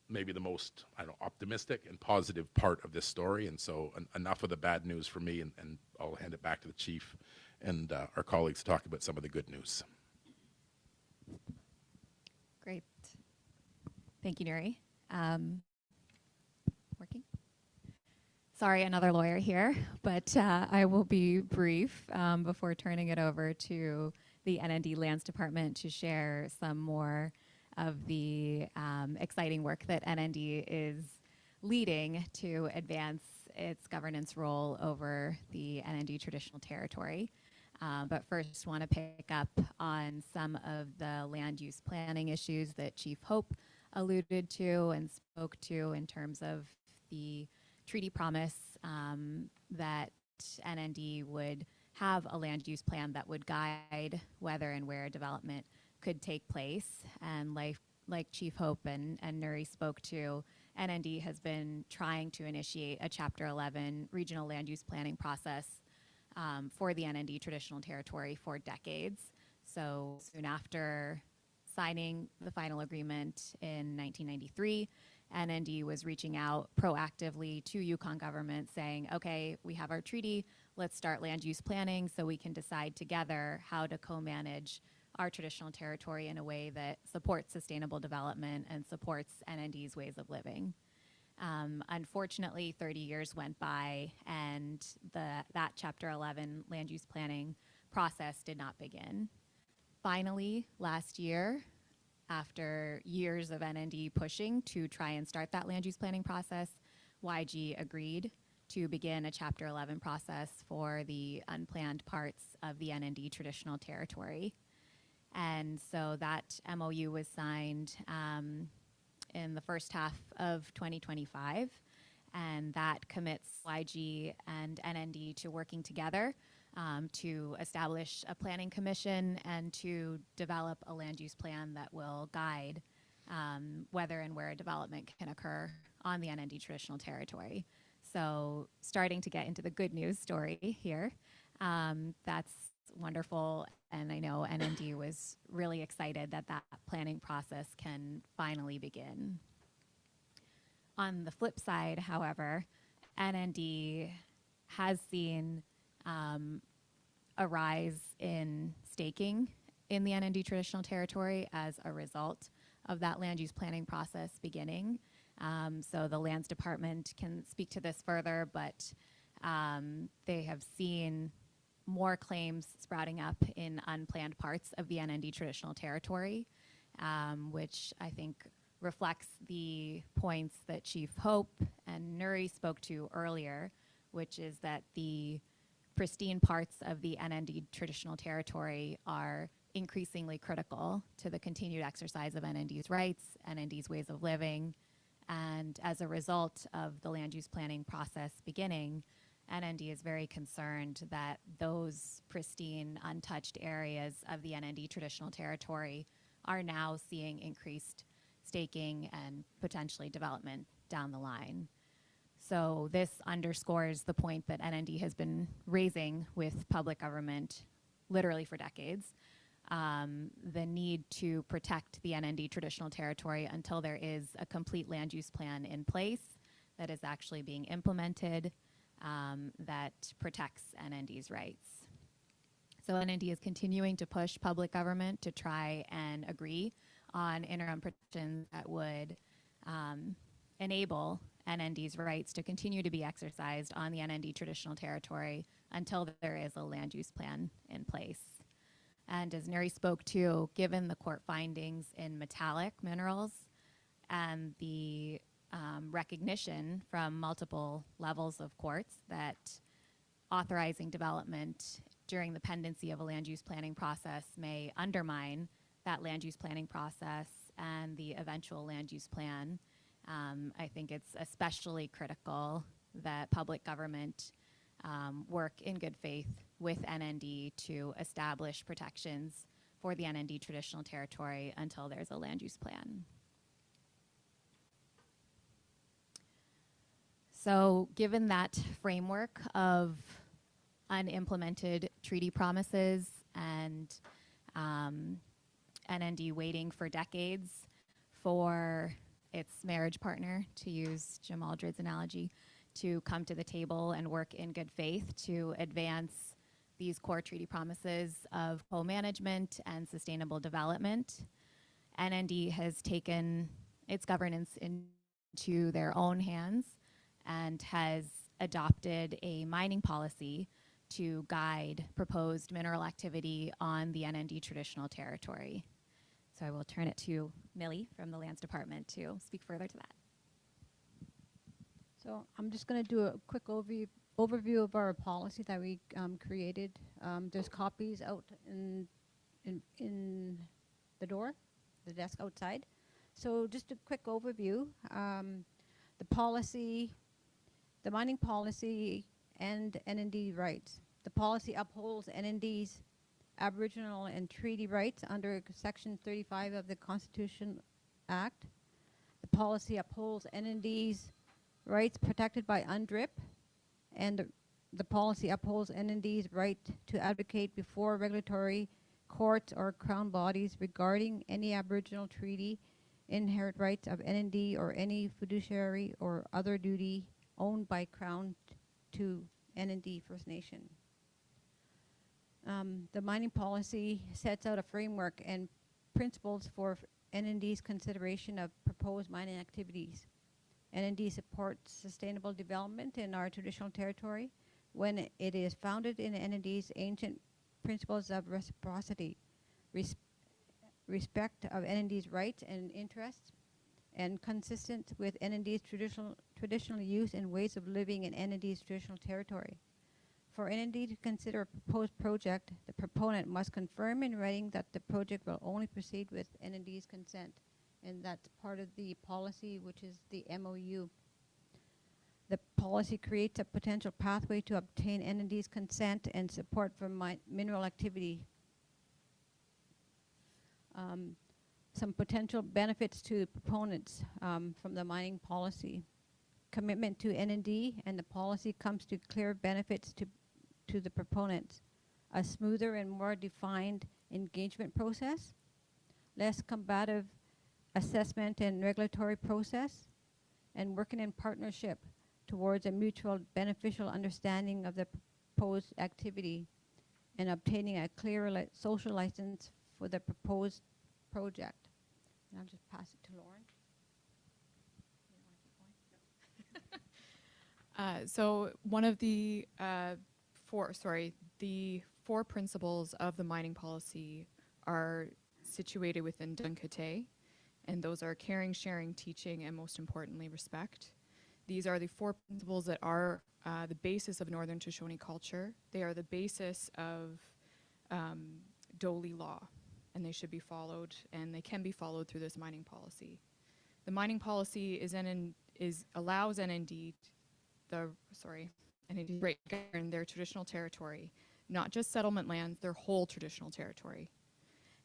Speaker 3: maybe the most, optimistic and positive part of this story. And so enough of the bad news for me, and I'll hand it back to the chief and our colleagues to talk about some of the good news.
Speaker 4: Great. Thank you, Nuri. Working? Sorry, another lawyer here, but I will be brief before turning it over to the NND Lands Department to share some more of the exciting work that NND is leading to advance its governance role over the NND traditional territory. But first, want to pick up on some of the land use planning issues that Chief Hope alluded to and spoke to in terms of the treaty promise that NND would have a land use plan that would guide whether and where development could take place. And like Chief Hope and Nuri spoke to, NND has been trying to initiate a Chapter 11 regional land use planning process for the NND traditional territory for decades. So soon after signing the final agreement in 1993, NND was reaching out proactively to Yukon government saying, okay, we have our treaty, let's start land use planning so we can decide together how to co-manage our traditional territory in a way that supports sustainable development and supports NND's ways of living. Unfortunately, 30 years went by and that Chapter 11 land use planning process did not begin. Finally, last year, after years of NND pushing to try and start that land use planning process, YG agreed to begin a Chapter 11 process for the unplanned parts of the NND traditional territory. And so that MOU was signed in the first half of 2025, and that commits YG and NND to working together to establish a planning commission and to develop a land use plan that will guide whether and where development can occur on the NND traditional territory. So starting to get into the good news story here, that's wonderful, and I know NND was really excited that that planning process can finally begin. On the flip side, however, NND has seen a rise in staking in the NND traditional territory as a result of that land use planning process beginning. So the Lands Department can speak to this further, but they have seen more claims sprouting up in unplanned parts of the NND traditional territory, which I think reflects the points that Chief Hope and Nuri spoke to earlier, which is that the pristine parts of the NND traditional territory are increasingly critical to the continued exercise of NND's rights, NND's ways of living, and as a result of the land use planning process beginning, NND is very concerned that those pristine, untouched areas of the NND traditional territory are now seeing increased staking and potentially development down the line. So this underscores the point that NND has been raising with public government literally for decades, the need to protect the NND traditional territory until there is a complete land use plan in place that is actually being implemented, that protects NND's rights. So NND is continuing to push public government to try and agree on interim protections that would enable NND's rights to continue to be exercised on the NND traditional territory until there is a land use plan in place. And as Nuri spoke to, given the court findings in metallic minerals and the recognition from multiple levels of courts that authorizing development during the pendency of a land use planning process may undermine that land use planning process and the eventual land use plan. I think it's especially critical that public government work in good faith with NND to establish protections for the NND traditional territory until there's a land use plan. So given that framework of unimplemented treaty promises and NND waiting for decades for its marriage partner, to use Jim Aldred's analogy, to come to the table and work in good faith to advance these core treaty promises of co-management and sustainable development, NND has taken its governance into their own hands and has adopted a mining policy to guide proposed mineral activity on the NND traditional territory. So I will turn it to Millie from the Lands Department to speak further to that.
Speaker 5: So I'm just going to do a quick overview of our policy that we created. There's copies out in the door, the desk outside. So just a quick overview. The policy, the mining policy and NND rights. The policy upholds NND's Aboriginal and treaty rights under Section 35 of the Constitution Act. The policy upholds NND's rights protected by UNDRIP, and the policy upholds NND's right to advocate before regulatory courts or Crown bodies regarding any Aboriginal treaty, inherent rights of NND, or any fiduciary or other duty owned by Crown to NND First Nation. The mining policy sets out a framework and principles for NND's consideration of proposed mining activities. NND supports sustainable development in our traditional territory when it is founded in NND's ancient principles of reciprocity, respect of NND's rights and interests, and consistent with NND's traditional use and ways of living in NND's traditional territory. For NND to consider a proposed project, the proponent must confirm in writing that the project will only proceed with NND's consent, and that's part of the policy, which is the MOU. The policy creates a potential pathway to obtain NND's consent and support for mineral activity. Some potential benefits to proponents from the mining policy. Commitment to NND and the policy comes to clear benefits to the proponents. A smoother and more defined engagement process, less combative assessment and regulatory process, and working in partnership towards a mutual beneficial understanding of the proposed activity and obtaining a clear social license for the proposed project. And I'll just pass it to Lauren.
Speaker 6: So one of the four principles of the mining policy are situated within Dunkate, and those are caring, sharing, teaching, and most importantly, respect. These are the four principles that are the basis of Northern Shoshone culture. They are the basis of Dole law, and they should be followed, and they can be followed through this mining policy. The mining policy allows NND NND to govern their traditional territory, not just settlement lands, their whole traditional territory,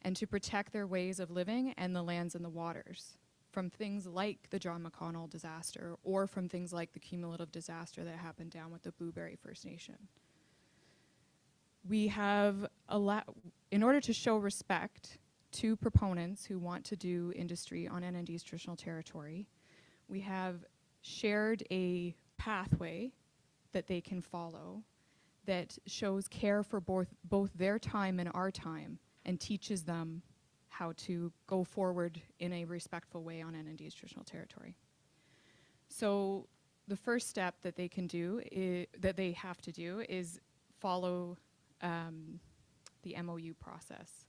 Speaker 6: and to protect their ways of living and the lands and the waters from things like the John McConnell disaster or from things like the cumulative disaster that happened down with the Blueberry First Nation. We have in order to show respect to proponents who want to do industry on NND's traditional territory, we have shared a pathway that they can follow that shows care for both their time and our time and teaches them how to go forward in a respectful way on NND's traditional territory. So the first step that they can do, that they have to do, is follow the MOU process.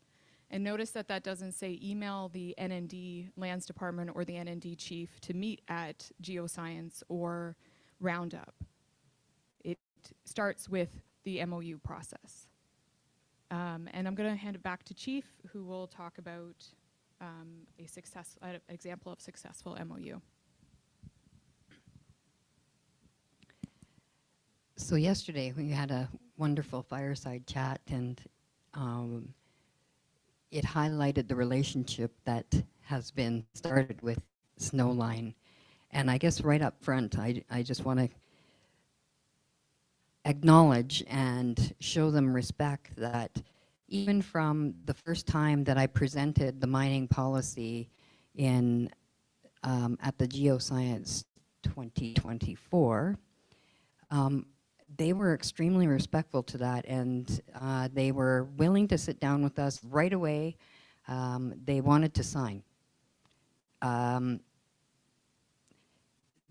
Speaker 6: And notice that that doesn't say email the NND Lands Department or the NND chief to meet at Geoscience or Roundup. It starts with the MOU process. And I'm going to hand it back to Chief, who will talk about an example of successful MOU.
Speaker 2: So yesterday we had a wonderful fireside chat, and it highlighted the relationship that has been started with Snowline. And I guess right up front, I just want to acknowledge and show them respect that even from the first time that I presented the mining policy in at the Geoscience 2024, they were extremely respectful to that, and they were willing to sit down with us right away. They wanted to sign.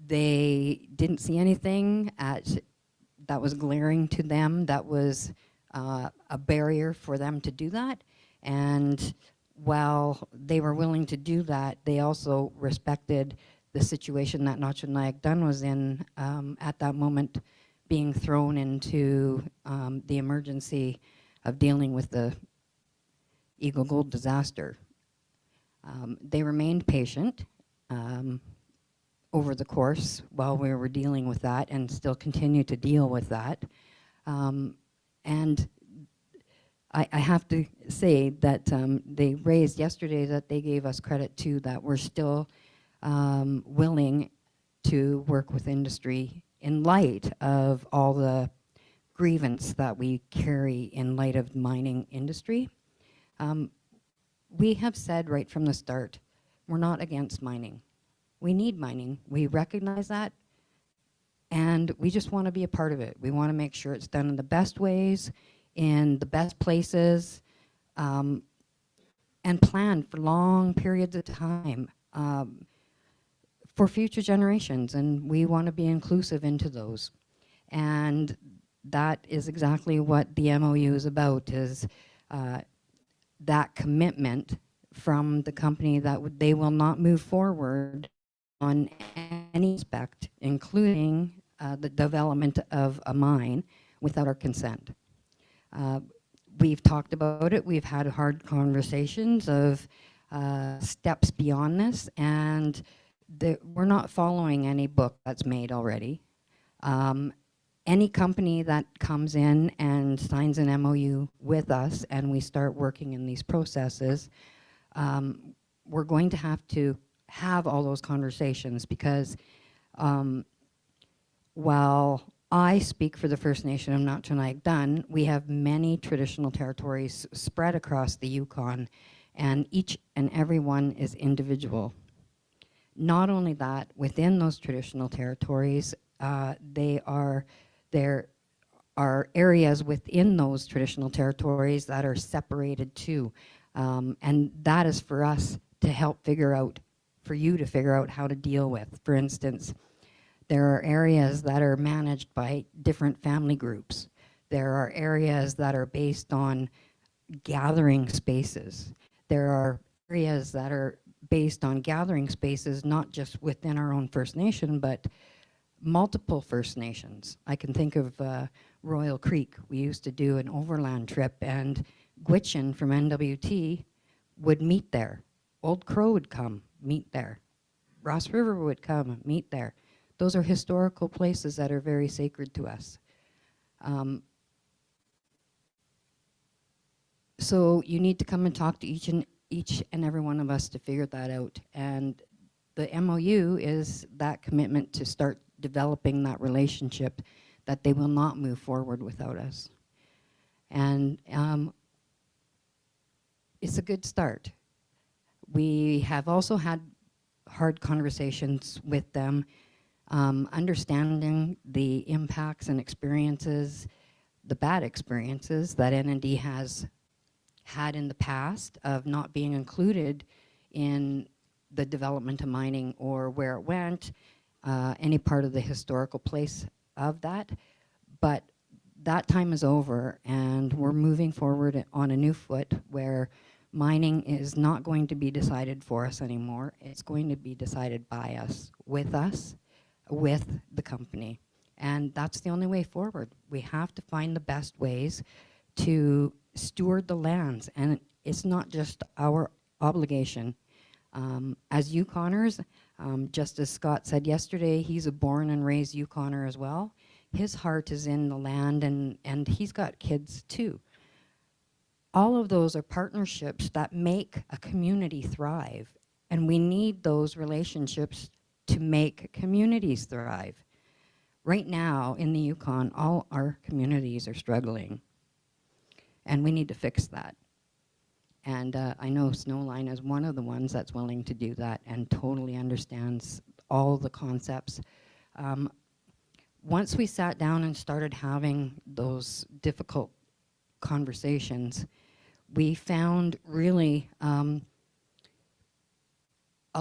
Speaker 2: They didn't see anything that was glaring to them that was a barrier for them to do that. And while they were willing to do that, they also respected the situation that Na-Cho was in at that moment, being thrown into the emergency of dealing with the Eagle Gold disaster. They remained patient over the course while we were dealing with that, and still continue to deal with that. And I have to say that they raised yesterday that they gave us credit too, that we're still willing to work with industry in light of all the grievance that we carry in light of mining industry. We have said right from the start, we're not against mining. We need mining. We recognize that, and we just want to be a part of it. We want to make sure it's done in the best ways, in the best places, and plan for long periods of time for future generations, and we want to be inclusive into those. And that is exactly what the MOU is about, is that commitment from the company that they will not move forward on any aspect, including the development of a mine, without our consent. We've talked about it. We've had hard conversations of steps beyond this, and we're not following any book that's made already. Any company that comes in and signs an MOU with us and we start working in these processes, we're going to have all those conversations, because while I speak for the First Nation of Na-Cho, we have many traditional territories spread across the Yukon, and each and every one is individual. Not only that, within those traditional territories, there are areas within those traditional territories that are separated too. And that is for us to help figure out, for you to figure out how to deal with. For instance, there are areas that are managed by different family groups. There are areas that are based on gathering spaces. There are areas that are based on gathering spaces, not just within our own First Nation, but multiple First Nations. I can think of Royal Creek. We used to do an overland trip, and Hwëch'in from NWT would meet there. Old Crow would come, meet there. Ross River would come, meet there. Those are historical places that are very sacred to us. So you need to come and talk to each and every one of us to figure that out. And the MOU is that commitment to start developing that relationship, that they will not move forward without us. And it's a good start. We have also had hard conversations with them, understanding the impacts and experiences, the bad experiences that NND has had in the past of not being included in the development of mining or where it went, any part of the historical place of that. But that time is over, and we're moving forward on a new foot where mining is not going to be decided for us anymore. It's going to be decided by us, with the company. And that's the only way forward. We have to find the best ways to steward the lands, and it's not just our obligation. As Yukoners, just as Scott said yesterday, he's a born and raised Yukoner as well. His heart is in the land, and he's got kids too. All of those are partnerships that make a community thrive, and we need those relationships to make communities thrive. Right now in the Yukon, all our communities are struggling, and we need to fix that. And I know Snowline is one of the ones that's willing to do that and totally understands all the concepts. Once we sat down and started having those difficult conversations, we found really a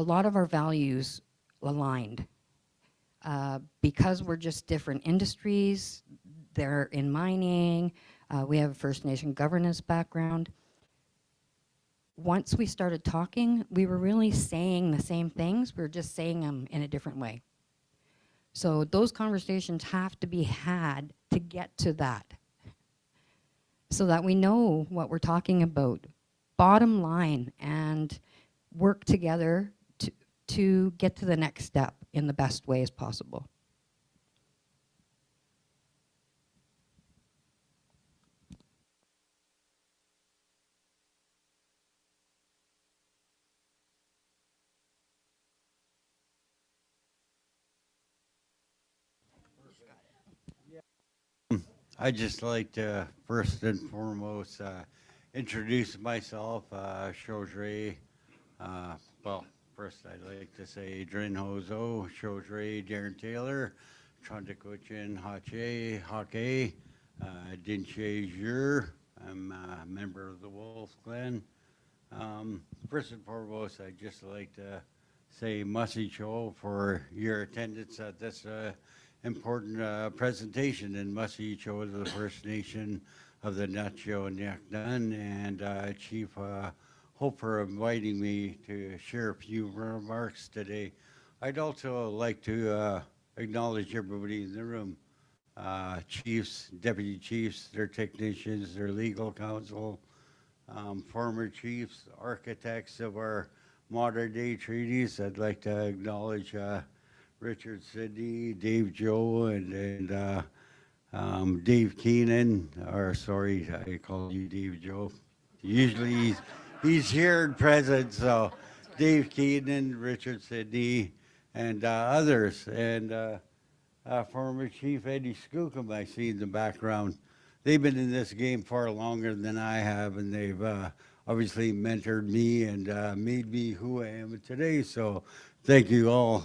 Speaker 2: lot of our values aligned. Because we're just different industries, they're in mining, we have a First Nation governance background. Once we started talking, we were really saying the same things, we were just saying them in a different way. So those conversations have to be had to get to that, so that we know what we're talking about, bottom line, and work together to get to the next step in the best way as possible.
Speaker 7: I'd just like to first and foremost introduce myself, Chaudry. Well, first I'd like to say Drin Hozo, Chaudry, Darren Taylor, Tr'ondëk Hwëch'in, Hähkè, Dinche Jur. I'm a member of the Wolf Clan. First and foremost, I'd just like to say Na-Cho for your attendance at this important presentation. And Na-Cho is the First Nation of the Na-Cho and Nyäk, and Chief Hope for inviting me to share a few remarks today. I'd also like to acknowledge everybody in the room, chiefs, deputy chiefs, their technicians, their legal counsel, former chiefs, architects of our modern day treaties. I'd like to acknowledge Richard Sidney, Dave Joe, and Dave Keenan, or sorry, I call you Dave Joe. Usually he's here and present, so Dave Keenan, Richard Sidney, and others. And former Chief Eddie Skookum, I see in the background. They've been in this game far longer than I have, and they've obviously mentored me and made me who I am today. So thank you all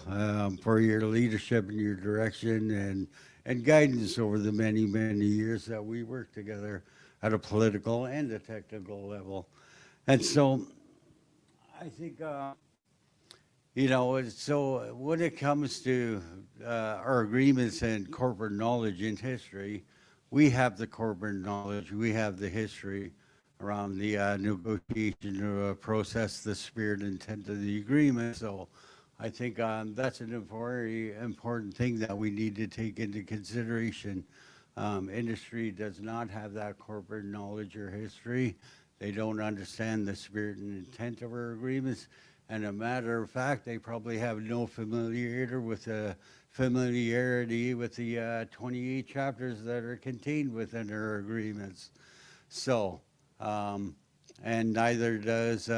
Speaker 7: for your leadership and your direction and guidance over the many, many years that we worked together at a political and a technical level. And so I think, you know, so when it comes to our agreements and corporate knowledge in history, we have the corporate knowledge, we have the history around the negotiation process, the spirit and intent of the agreement. So I think that's a very important thing that we need to take into consideration. Industry does not have that corporate knowledge or history. They don't understand the spirit and intent of our agreements. And a matter of fact, they probably have no familiarity with the 28 chapters that are contained within our agreements. So, and neither does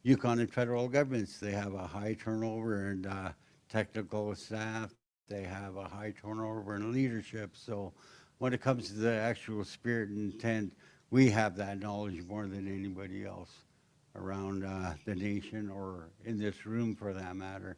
Speaker 7: Yukon and federal governments. They have a high turnover in technical staff. They have a high turnover in leadership. So when it comes to the actual spirit and intent, we have that knowledge more than anybody else around the nation or in this room for that matter.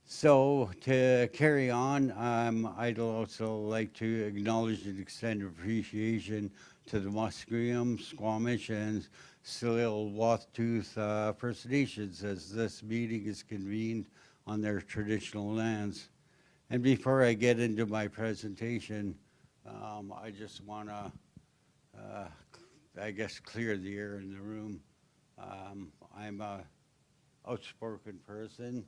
Speaker 7: So to carry on, I'd also like to acknowledge and extend appreciation to the Musqueam, Squamish, and Tsleil-Waututh First Nations as this meeting is convened on their traditional lands. And before I get into my presentation, I just want to, I guess, clear the air in the room. I'm a outspoken person.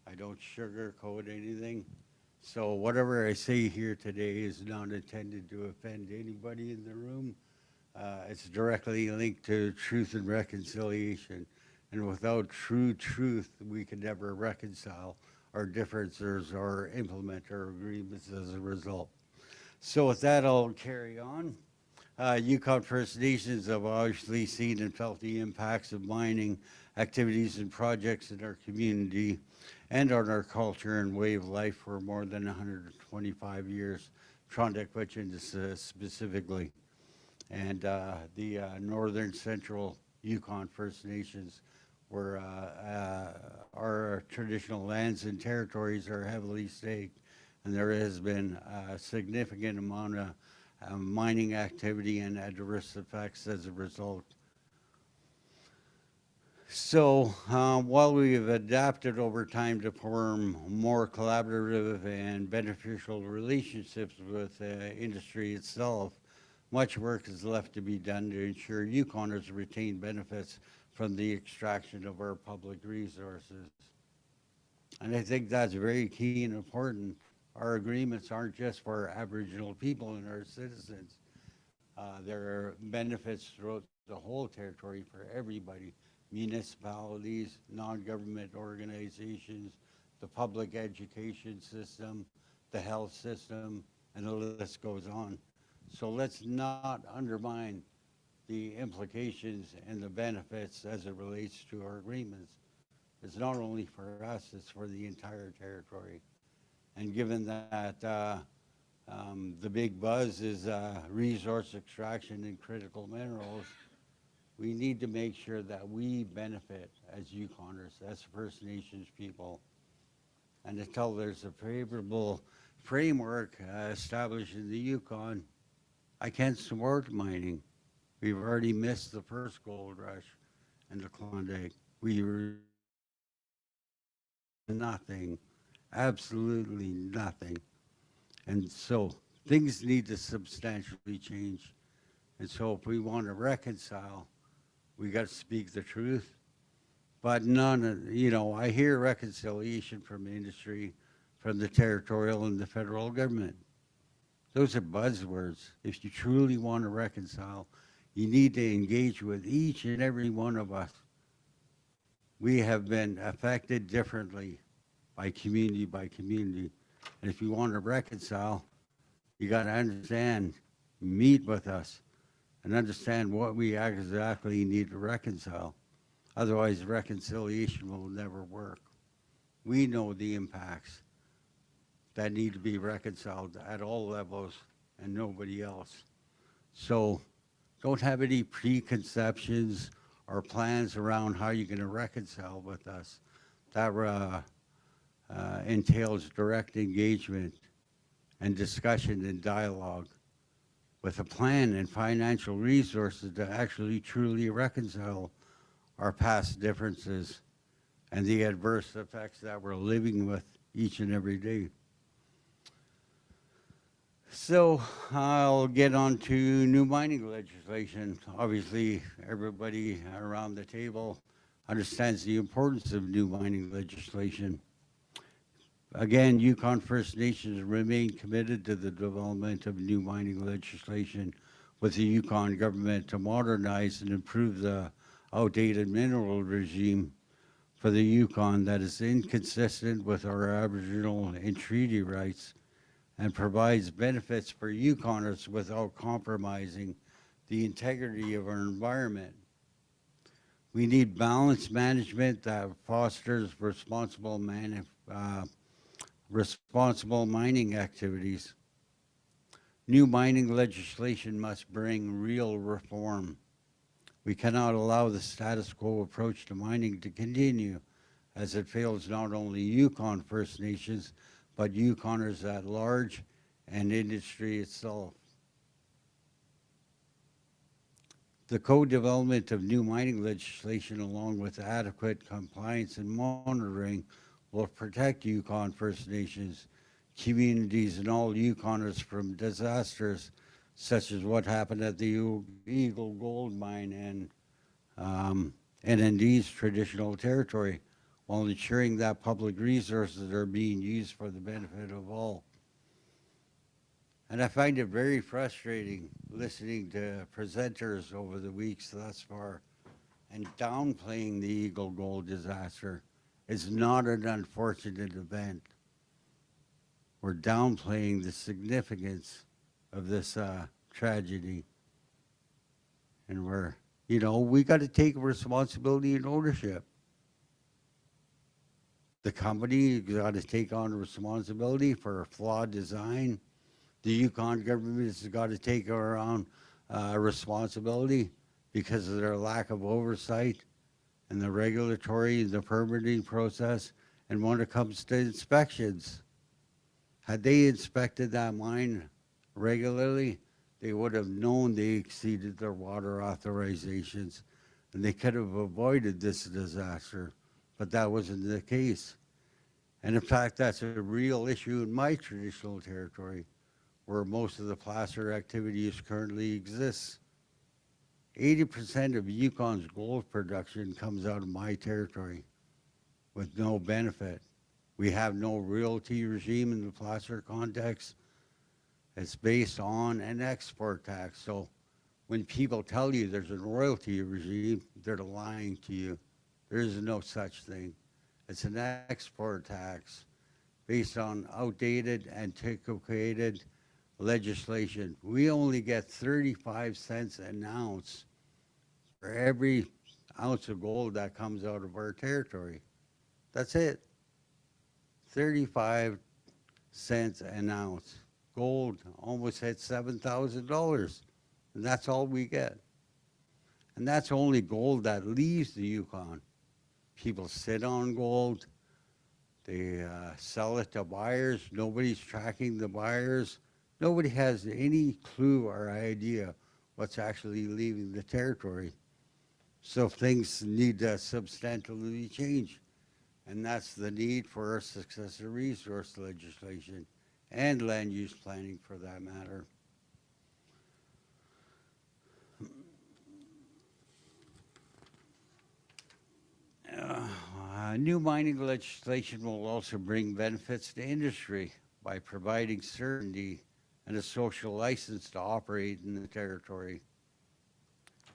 Speaker 7: I don't sugarcoat anything. So whatever I say here today is not intended to offend anybody in the room. It's directly linked to truth and reconciliation. And without true truth, we can never reconcile our differences or implement our agreements as a result. So with that, I'll carry on. Yukon First Nations have obviously seen and felt the impacts of mining activities and projects in our community and on our culture and way of life for more than 125 years, Tr'ondëk Hwëch'in specifically. And the northern central Yukon First Nations, where our traditional lands and territories are heavily staked, and there has been a significant amount of mining activity and adverse effects as a result. So while we have adapted over time to form more collaborative and beneficial relationships with industry itself, much work is left to be done to ensure Yukoners retain benefits from the extraction of our public resources. And I think that's very key and important. Our agreements aren't just for Aboriginal people and our citizens. There are benefits throughout the whole territory for everybody, municipalities, non-government organizations, the public education system, the health system, and the list goes on. So let's not undermine the implications and the benefits as it relates to our agreements. It's not only for us, it's for the entire territory. And given that the big buzz is resource extraction and critical minerals, we need to make sure that we benefit as Yukoners, as First Nations people. And until there's a favorable framework established in the Yukon, I can't support mining. We've already missed the first gold rush in the Klondike. We were nothing, absolutely nothing. And so things need to substantially change. And so if we want to reconcile, we got to speak the truth. But I hear reconciliation from industry, from the territorial and the federal government. Those are buzzwords. If you truly want to reconcile, you need to engage with each and every one of us. We have been affected differently by community. And if you want to reconcile, you got to understand, meet with us, and understand what we exactly need to reconcile. Otherwise, reconciliation will never work. We know the impacts that need to be reconciled at all levels and nobody else. So don't have any preconceptions or plans around how you're going to reconcile with us. That entails direct engagement and discussion and dialogue with a plan and financial resources to actually truly reconcile our past differences and the adverse effects that we're living with each and every day. So I'll get on to new mining legislation. Obviously, everybody around the table understands the importance of new mining legislation. Again, Yukon First Nations remain committed to the development of new mining legislation with the Yukon government to modernize and improve the outdated mineral regime for the Yukon that is inconsistent with our Aboriginal and treaty rights and provides benefits for Yukoners without compromising the integrity of our environment. We need balanced management that fosters responsible mining activities. New mining legislation must bring real reform. We cannot allow the status quo approach to mining to continue, as it fails not only Yukon First Nations, but Yukoners at large and industry itself. The co-development of new mining legislation along with adequate compliance and monitoring will protect Yukon First Nations, communities, and all Yukoners from disasters such as what happened at the Eagle Gold Mine and FNNND's traditional territory, while ensuring that public resources are being used for the benefit of all. And I find it very frustrating listening to presenters over the weeks thus far and downplaying the Eagle Gold disaster. It's not an unfortunate event. We're downplaying the significance of this tragedy. And we got to take responsibility and ownership. The company got to take on responsibility for a flawed design. The Yukon government has got to take on responsibility because of their lack of oversight and the regulatory, the permitting process, and when it comes to inspections. Had they inspected that mine regularly, they would have known they exceeded their water authorizations, and they could have avoided this disaster, but that wasn't the case. And in fact, that's a real issue in my traditional territory, where most of the placer activities currently exists. 80% of Yukon's gold production comes out of my territory with no benefit. We have no royalty regime in the placer context. It's based on an export tax. So when people tell you there's a royalty regime, they're lying to you. There is no such thing. It's an export tax based on outdated, antiquated legislation. We only get 35 cents an ounce for every ounce of gold that comes out of our territory. That's it. 35 cents an ounce. Gold almost hit $7,000, and that's all we get. And that's only gold that leaves the Yukon. People sit on gold. They sell it to buyers. Nobody's tracking the buyers. Nobody has any clue or idea what's actually leaving the territory. So things need to substantially change. And that's the need for our successor resource legislation and land use planning for that matter. New mining legislation will also bring benefits to industry by providing certainty and a social license to operate in the territory.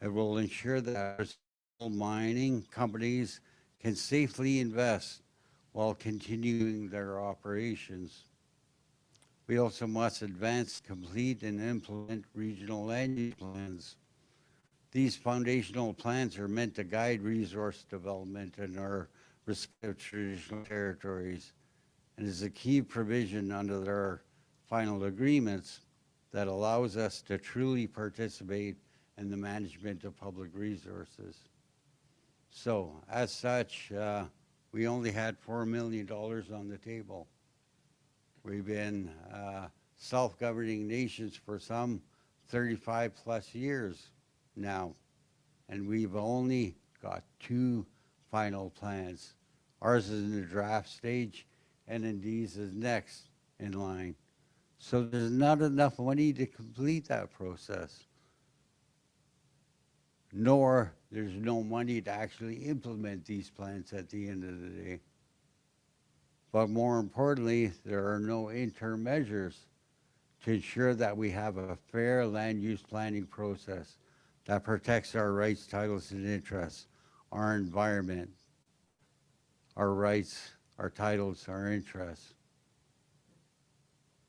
Speaker 7: It will ensure that mining companies can safely invest while continuing their operations. We also must advance, complete, and implement regional land use plans. These foundational plans are meant to guide resource development in our respective traditional territories and is a key provision under their final agreements that allows us to truly participate in the management of public resources. So, as such, we only had $4 million on the table. We've been self-governing nations for some 35 plus years now, and we've only got 2 final plans. Ours is in the draft stage, FNNND's is next in line. So there's not enough money to complete that process, nor there's no money to actually implement these plans at the end of the day. But more importantly, there are no interim measures to ensure that we have a fair land use planning process that protects our rights, titles, and interests, our environment, our rights, our titles, our interests.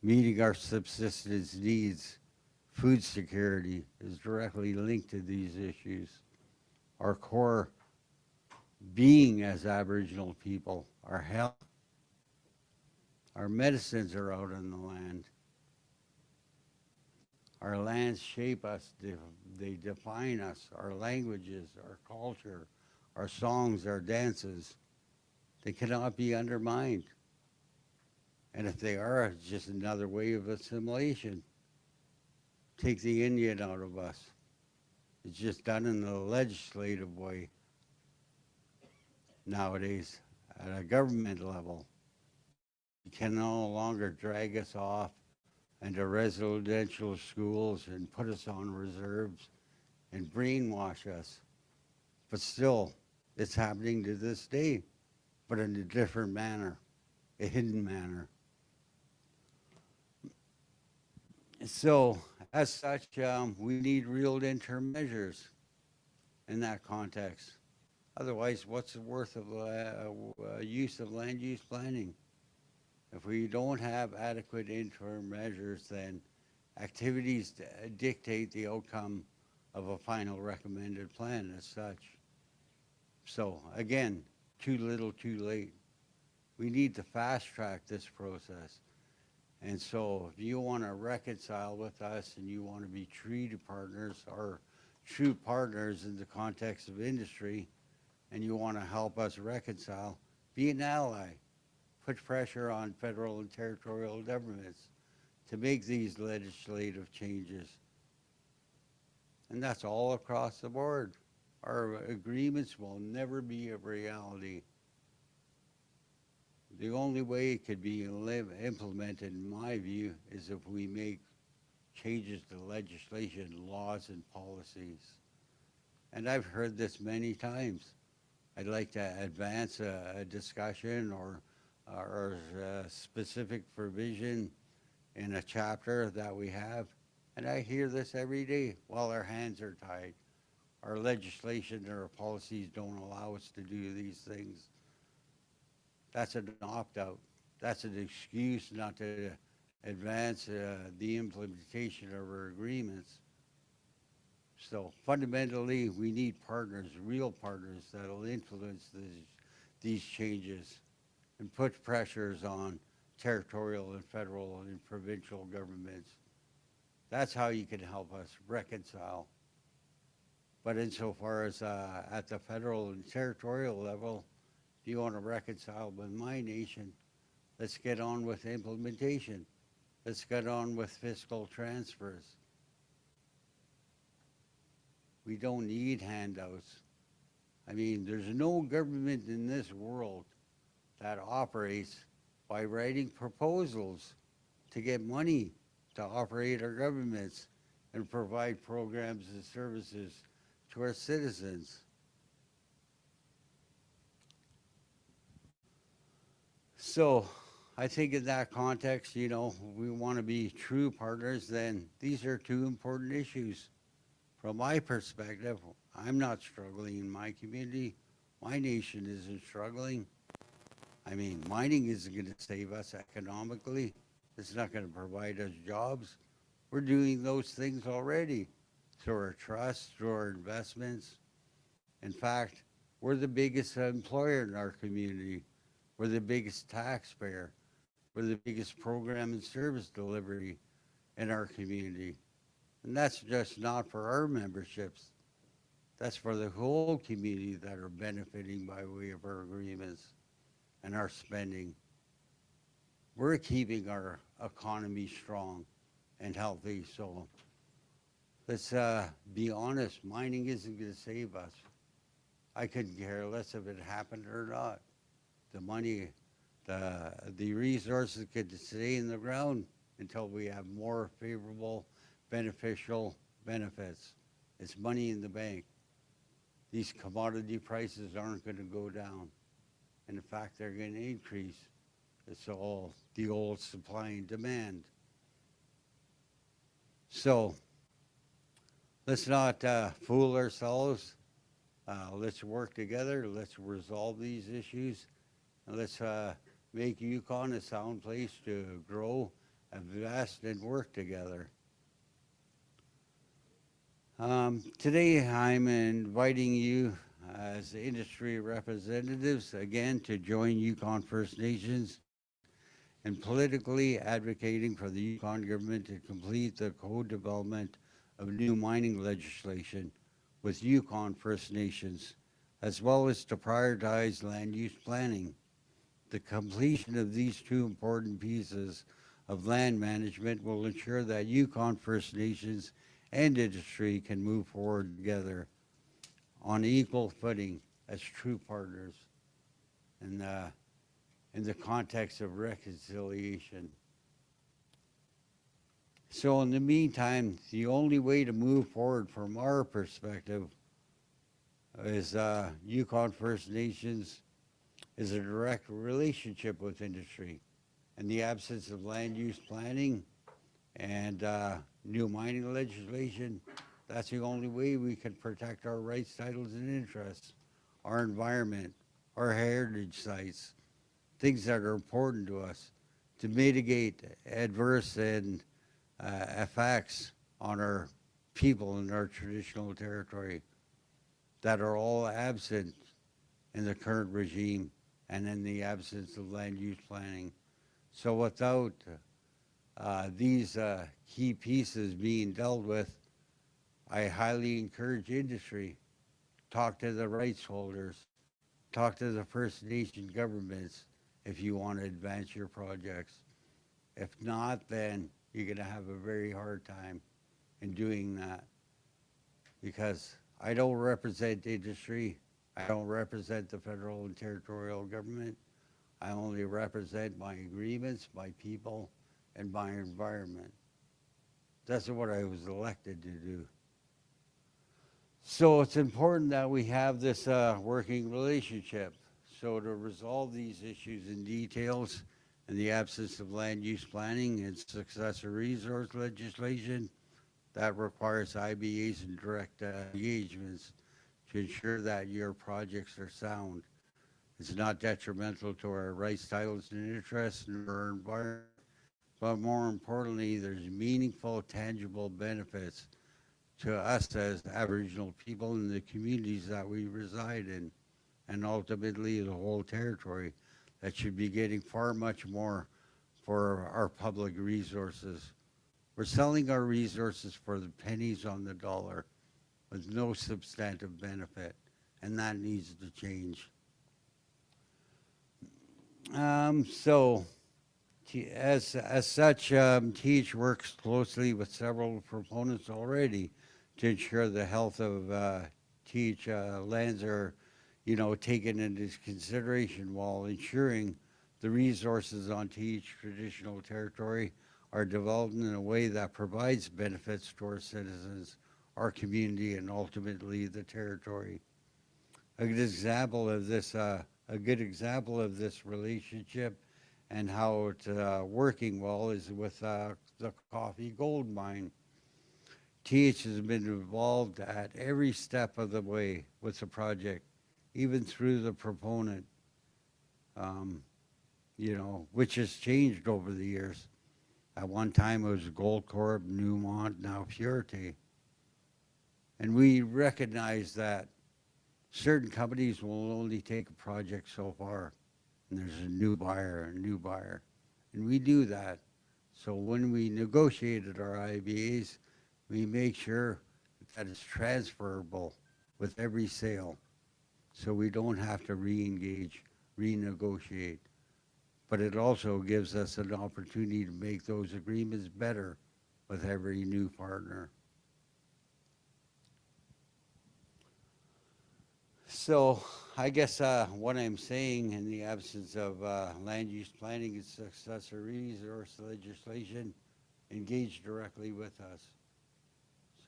Speaker 7: Meeting our subsistence needs, food security is directly linked to these issues. Our core being as Aboriginal people, our health, our medicines are out on the land. Our lands shape us, they define us, our languages, our culture, our songs, our dances. They cannot be undermined. And if they are, it's just another way of assimilation. Take the Indian out of us. It's just done in the legislative way nowadays at a government level. You can no longer drag us off into residential schools and put us on reserves and brainwash us. But still, it's happening to this day, but in a different manner, a hidden manner. So, as such, we need real interim measures in that context. Otherwise, what's the worth of use of land use planning? If we don't have adequate interim measures, then activities dictate the outcome of a final recommended plan as such. So again, too little, too late. We need to fast track this process. And so if you want to reconcile with us and you want to be treaty partners or true partners in the context of industry, and you want to help us reconcile, be an ally. Put pressure on federal and territorial governments to make these legislative changes. And that's all across the board. Our agreements will never be a reality. The only way it could be implemented, in my view, is if we make changes to legislation, laws, and policies. And I've heard this many times. I'd like to advance a discussion or a specific provision in a chapter that we have. And I hear this every day while our hands are tied. Our legislation or our policies don't allow us to do these things. That's an opt-out. That's an excuse not to advance the implementation of our agreements. So fundamentally, we need partners, real partners, that'll influence these changes and put pressures on territorial and federal and provincial governments. That's how you can help us reconcile. But insofar as at the federal and territorial level, if you want to reconcile with my nation, let's get on with implementation. Let's get on with fiscal transfers. We don't need handouts. I mean, there's no government in this world that operates by writing proposals to get money to operate our governments and provide programs and services to our citizens. So I think in that context, you know, we want to be true partners, then these are two important issues. From my perspective, I'm not struggling in my community. My nation isn't struggling. I mean, mining isn't going to save us economically. It's not going to provide us jobs. We're doing those things already through our trusts, through our investments. In fact, we're the biggest employer in our community. We're the biggest taxpayer. We're the biggest program and service delivery in our community. And that's just not for our memberships. That's for the whole community that are benefiting by way of our agreements and our spending. We're keeping our economy strong and healthy. So let's be honest, mining isn't going to save us. I couldn't care less if it happened or not. The money, the resources could stay in the ground until we have more favorable, beneficial benefits. It's money in the bank. These commodity prices aren't going to go down. And in fact, they're going to increase. It's all the old supply and demand. So let's not fool ourselves. Let's work together. Let's resolve these issues. And let's make Yukon a sound place to grow, invest, and work together. Today, I'm inviting you as industry representatives again to join Yukon First Nations in politically advocating for the Yukon government to complete the co-development of new mining legislation with Yukon First Nations, as well as to prioritize land use planning. The completion of these two important pieces of land management will ensure that Yukon First Nations and industry can move forward together on equal footing as true partners in the context of reconciliation. So in the meantime, the only way to move forward from our perspective is Yukon First Nations is a direct relationship with industry. In the absence of land use planning, and new mining legislation. That's the only way we can protect our rights, titles, and interests, our environment, our heritage sites, things that are important to us, to mitigate adverse and effects on our people in our traditional territory that are all absent in the current regime and in the absence of land use planning. So without these key pieces being dealt with, I highly encourage industry, talk to the rights holders, talk to the First Nation governments if you want to advance your projects. If not, then you're going to have a very hard time in doing that, because I don't represent industry. I don't represent the federal and territorial government. I only represent my agreements, my people, and my environment. That's what I was elected to do. So it's important that we have this working relationship. So to resolve these issues in details in the absence of land use planning and successor resource legislation, that requires IBAs and direct engagements to ensure that your projects are sound. It's not detrimental to our rights, titles, and interests in our environment, but more importantly, there's meaningful, tangible benefits to us as Aboriginal people in the communities that we reside in, and ultimately the whole territory that should be getting far much more for our public resources. We're selling our resources for the pennies on the dollar with no substantive benefit, and that needs to change. As such, TH works closely with several proponents already to ensure the health of TH lands are, taken into consideration while ensuring the resources on TH traditional territory are developed in a way that provides benefits to our citizens, our community, and ultimately the territory. A good example of this relationship and how it's working well is with the Coffee Gold Mine. TH has been involved at every step of the way with the project, even through the proponent, which has changed over the years. At one time it was Goldcorp, Newmont, now Purity. And we recognize that certain companies will only take a project so far, and there's a new buyer, and we do that. So when we negotiated our IBAs, we make sure that it's transferable with every sale, so we don't have to re-engage, renegotiate. But it also gives us an opportunity to make those agreements better with every new partner. So I guess what I'm saying, in the absence of land use planning and successor resource legislation, engage directly with us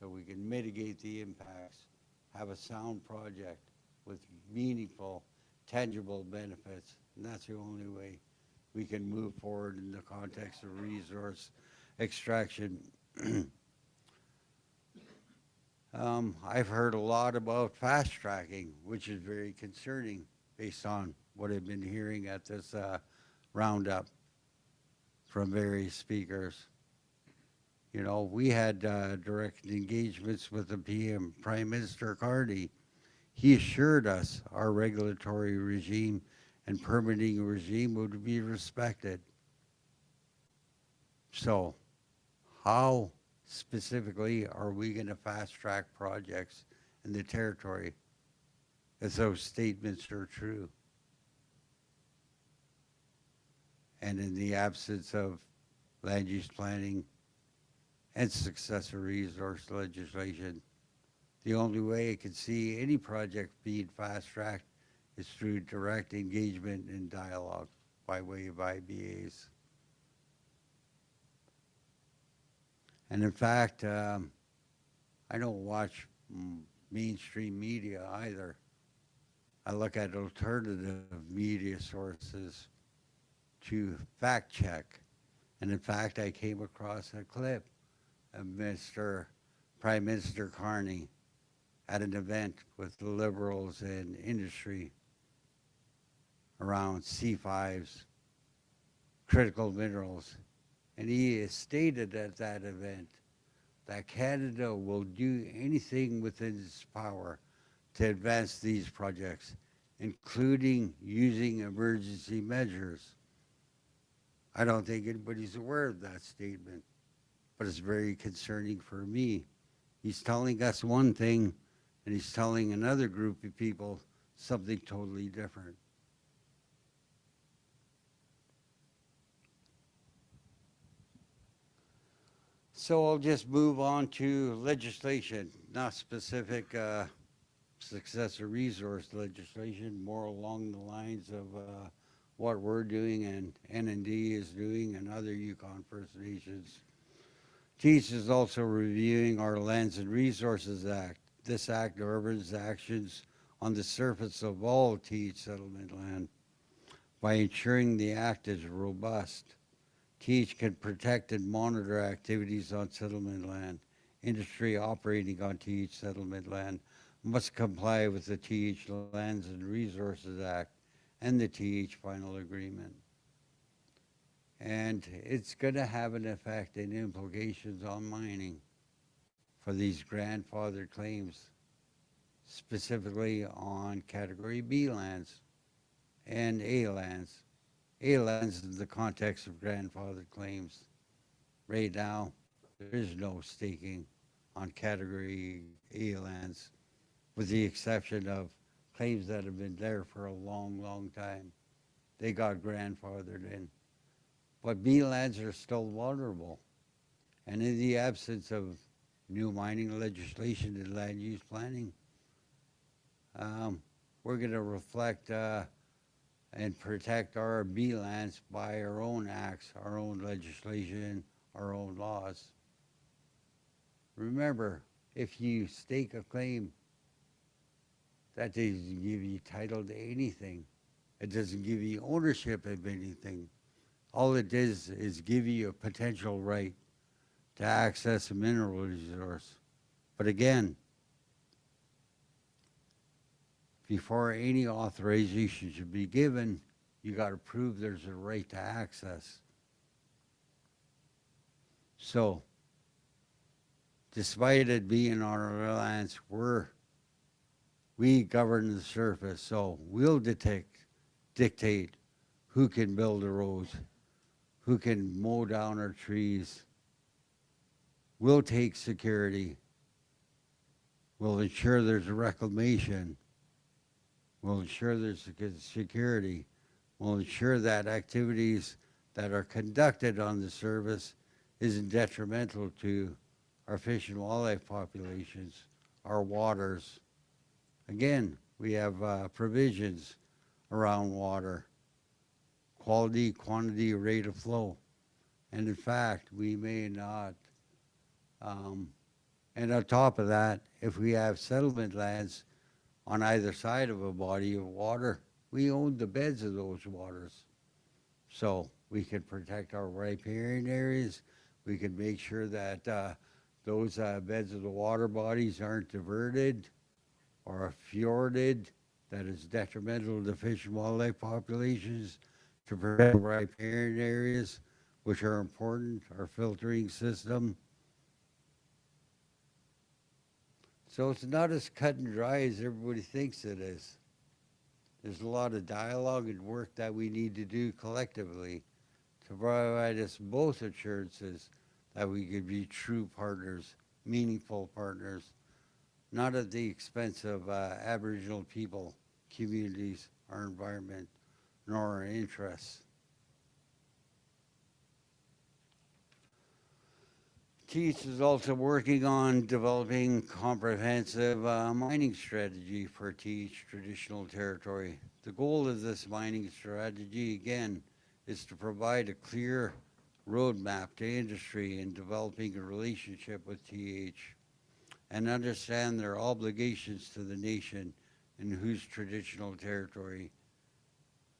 Speaker 7: so we can mitigate the impacts, have a sound project with meaningful, tangible benefits, and that's the only way we can move forward in the context of resource extraction. I've heard a lot about fast tracking, which is very concerning based on what I've been hearing at this roundup from various speakers. We had direct engagements with the PM, Prime Minister Carney. He assured us our regulatory regime and permitting regime would be respected. So how specifically are we going to fast track projects in the territory if those statements are true? And in the absence of land use planning and successor resource legislation, the only way I can see any project being fast tracked is through direct engagement and dialogue by way of IBAs. And in fact, I don't watch mainstream media either. I look at alternative media sources to fact check And in fact, I came across a clip of Prime Minister Carney at an event with the Liberals in industry around C5s, critical minerals. And he has stated at that event that Canada will do anything within its power to advance these projects, including using emergency measures. I don't think anybody's aware of that statement, but it's very concerning for me. He's telling us one thing, and he's telling another group of people something totally different. So I'll just move on to legislation, not specific successor resource legislation, more along the lines of what we're doing and NND is doing and other Yukon First Nations. TEACH is also reviewing our Lands and Resources Act. This act governs actions on the surface of all TEACH settlement land by ensuring the act is robust. TEACH can protect and monitor activities on settlement land. Industry operating on TEACH settlement land must comply with the TEACH Lands and Resources Act and the TEACH Final Agreement. And it's going to have an effect and implications on mining for these grandfathered claims, specifically on Category B lands and A lands. A lands in the context of grandfathered claims. Right now, there is no staking on Category A lands, with the exception of claims that have been there for a long, long time. They got grandfathered in. But B lands are still vulnerable. And in the absence of new mining legislation and land use planning, we're going to reflect and protect our B lands by our own acts, our own legislation, our own laws. Remember, if you stake a claim, that doesn't give you title to anything. It doesn't give you ownership of anything. All it does is give you a potential right to access a mineral resource. But again, before any authorization should be given, you got to prove there's a right to access. So, despite it being on our lands, we govern the surface, so we'll dictate who can build the roads, who can mow down our trees. We'll take security. We'll ensure there's a reclamation. We'll ensure there's security. We'll ensure that activities that are conducted on the surface isn't detrimental to our fish and wildlife populations, our waters. Again, we have provisions around water, quality, quantity, rate of flow. And in fact, we may not. And on top of that, if we have settlement lands on either side of a body of water, we own the beds of those waters. So we can protect our riparian areas. We can make sure that those beds of the water bodies aren't diverted or fjorded, that is detrimental to fish and wildlife populations, to protect riparian areas, which are important, our filtering system. So it's not as cut and dry as everybody thinks it is. There's a lot of dialogue and work that we need to do collectively to provide us both assurances that we could be true partners, meaningful partners, not at the expense of Aboriginal people, communities, our environment, nor our interests. TEACH is also working on developing comprehensive mining strategy for TEACH traditional territory. The goal of this mining strategy, again, is to provide a clear roadmap to industry in developing a relationship with TH and understand their obligations to the nation in whose traditional territory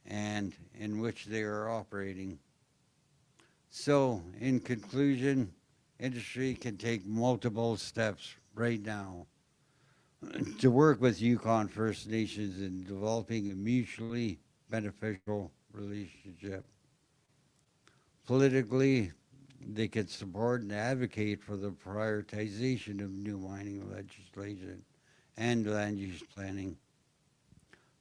Speaker 7: and in which they are operating. So, in conclusion, industry can take multiple steps right now to work with Yukon First Nations in developing a mutually beneficial relationship. Politically, they can support and advocate for the prioritization of new mining legislation and land use planning.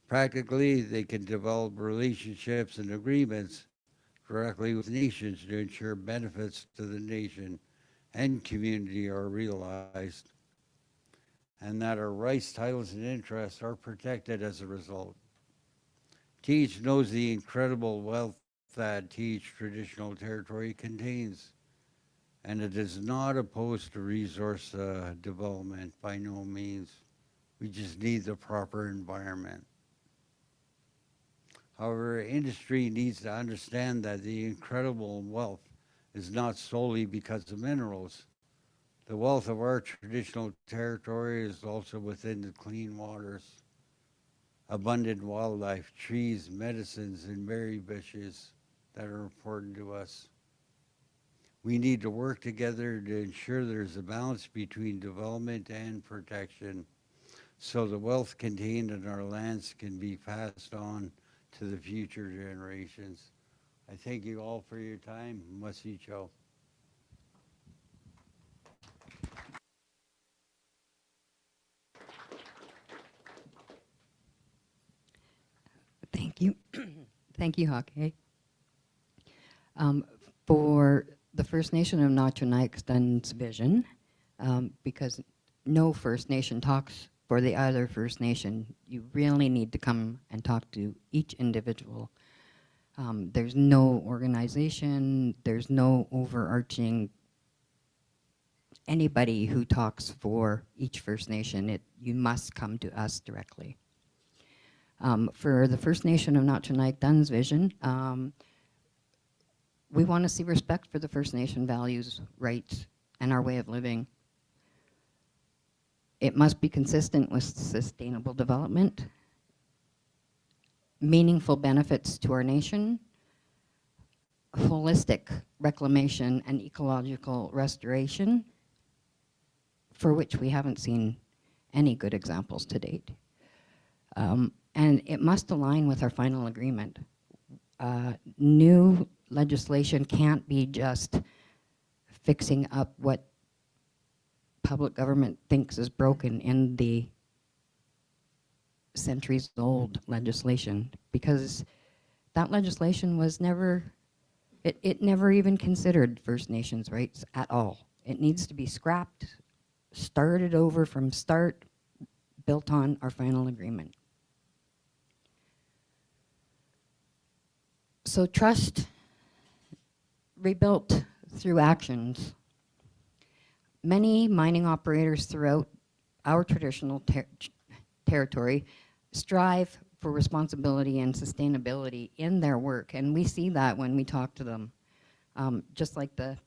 Speaker 7: Practically, they can develop relationships and agreements directly with nations to ensure benefits to the nation and community are realized, and that our rights, titles, and interests are protected as a result. Teach knows the incredible wealth that Teach traditional territory contains, and it is not opposed to resource development by no means. We just need the proper environment. However, industry needs to understand that the incredible wealth is not solely because of minerals. The wealth of our traditional territory is also within the clean waters, abundant wildlife, trees, medicines, and berry bushes that are important to us. We need to work together to ensure there's a balance between development and protection so the wealth contained in our lands can be passed on to the future generations. I thank you all for your time. Na-Cho.
Speaker 2: Thank you. Thank you, Hähkè. For the First Nation of Na-Cho Nyäk's vision, because no First Nation talks for the other First Nation, you really need to come and talk to each individual. There's no organization, there's no overarching anybody who talks for each First Nation. You must come to us directly. For the First Nation of Na-Cho Nyäk's vision, we want to see respect for the First Nation values, rights, and our way of living. It must be consistent with sustainable development, meaningful benefits to our nation, holistic reclamation and ecological restoration, for which we haven't seen any good examples to date. And it must align with our final agreement. New legislation can't be just fixing up what public government thinks is broken in the centuries-old legislation, because that legislation was never, it never even considered First Nations rights at all. It needs to be scrapped, started over from start, built on our final agreement. So trust rebuilt through actions. Many mining operators throughout our traditional territory strive for responsibility and sustainability in their work, and we see that when we talk to them. Just like the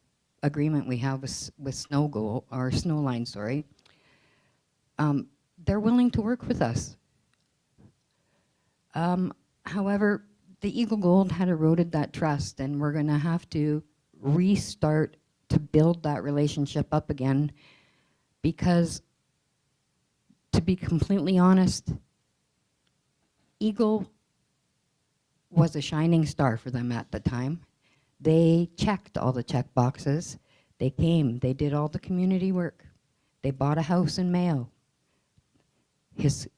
Speaker 2: agreement we have with Snowline, sorry. They're willing to work with us. However, the Eagle Gold had eroded that trust, and we're going to have to restart to build that relationship up again, because, to be completely honest, Eagle was a shining star for them at the time. They checked all the check boxes. They came, they did all the community work. They bought a house in Mayo. His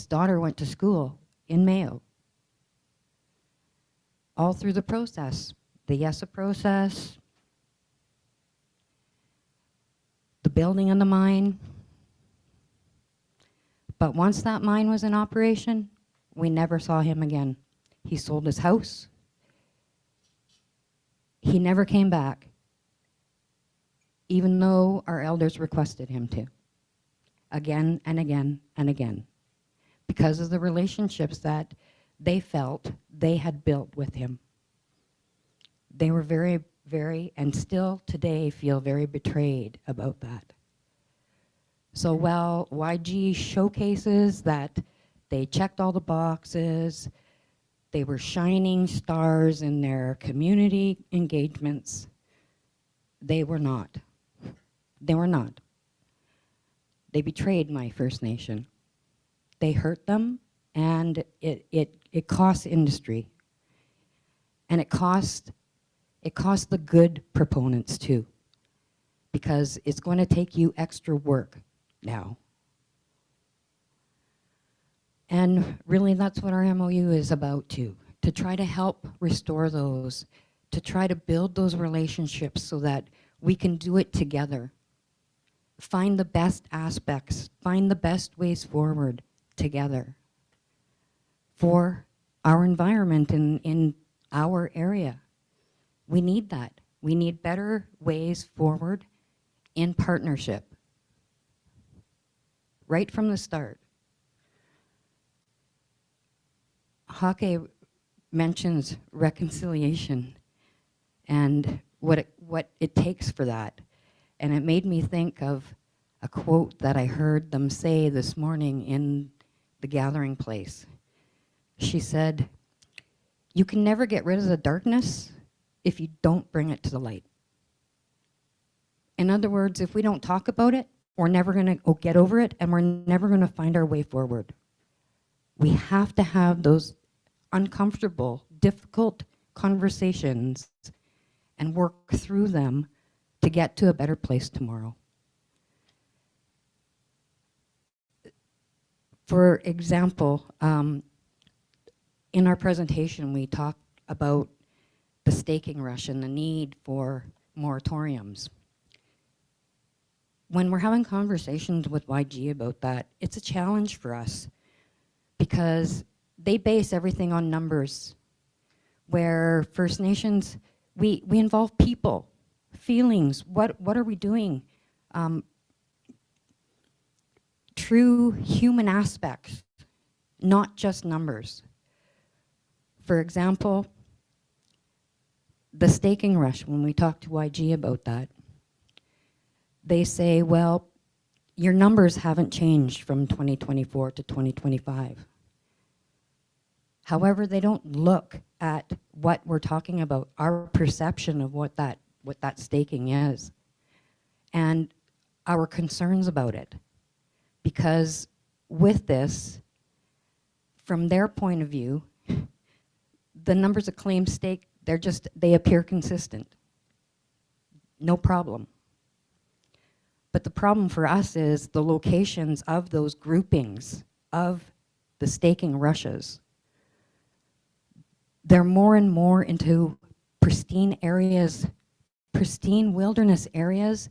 Speaker 2: daughter went to school in Mayo. All through the process, the YESA process, the building of the mine. But once that mine was in operation, we never saw him again. He sold his house. He never came back, even though our elders requested him to, again and again and again, because of the relationships that they felt they had built with him. They were very, very, and still today feel very betrayed about that. So while YG showcases that they checked all the boxes, they were shining stars in their community engagements, They were not. They were not. They betrayed my First Nation. They hurt them, and it costs industry. And it costs the good proponents too, because it's going to take you extra work now. And really that's what our MOU is about too, to try to help restore those, to try to build those relationships so that we can do it together. Find the best aspects, find the best ways forward together for our environment in our area. We need that. We need better ways forward in partnership right from the start. Hähkè mentions reconciliation and what it takes for that. And it made me think of a quote that I heard them say this morning in the gathering place. She said, "You can never get rid of the darkness if you don't bring it to the light." In other words, if we don't talk about it, we're never going to get over it, and we're never going to find our way forward. We have to have those uncomfortable, difficult conversations and work through them to get to a better place tomorrow. For example, in our presentation, we talked about the staking rush and the need for moratoriums. When we're having conversations with YG about that, it's a challenge for us because they base everything on numbers, where First Nations, we involve people, feelings, what are we doing? True human aspects, not just numbers. For example, the staking rush, when we talk to YG about that, they say, well, your numbers haven't changed from 2024 to 2025. However, they don't look at what we're talking about, our perception of what that staking is, and our concerns about it. Because with this, from their point of view, the numbers of claims staked, they appear consistent. No problem. But the problem for us is the locations of those groupings of the staking rushes. They're more and more into pristine areas, pristine wilderness areas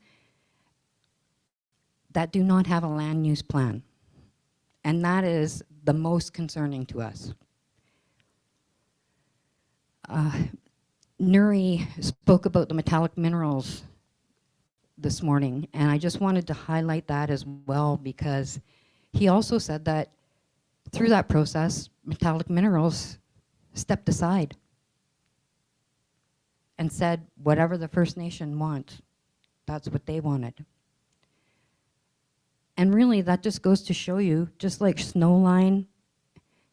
Speaker 2: that do not have a land use plan. And that is the most concerning to us. Nuri spoke about the metallic minerals this morning, and I just wanted to highlight that as well, because he also said that through that process, metallic minerals stepped aside and said whatever the First Nation wants, that's what they wanted. And really that just goes to show you, just like Snowline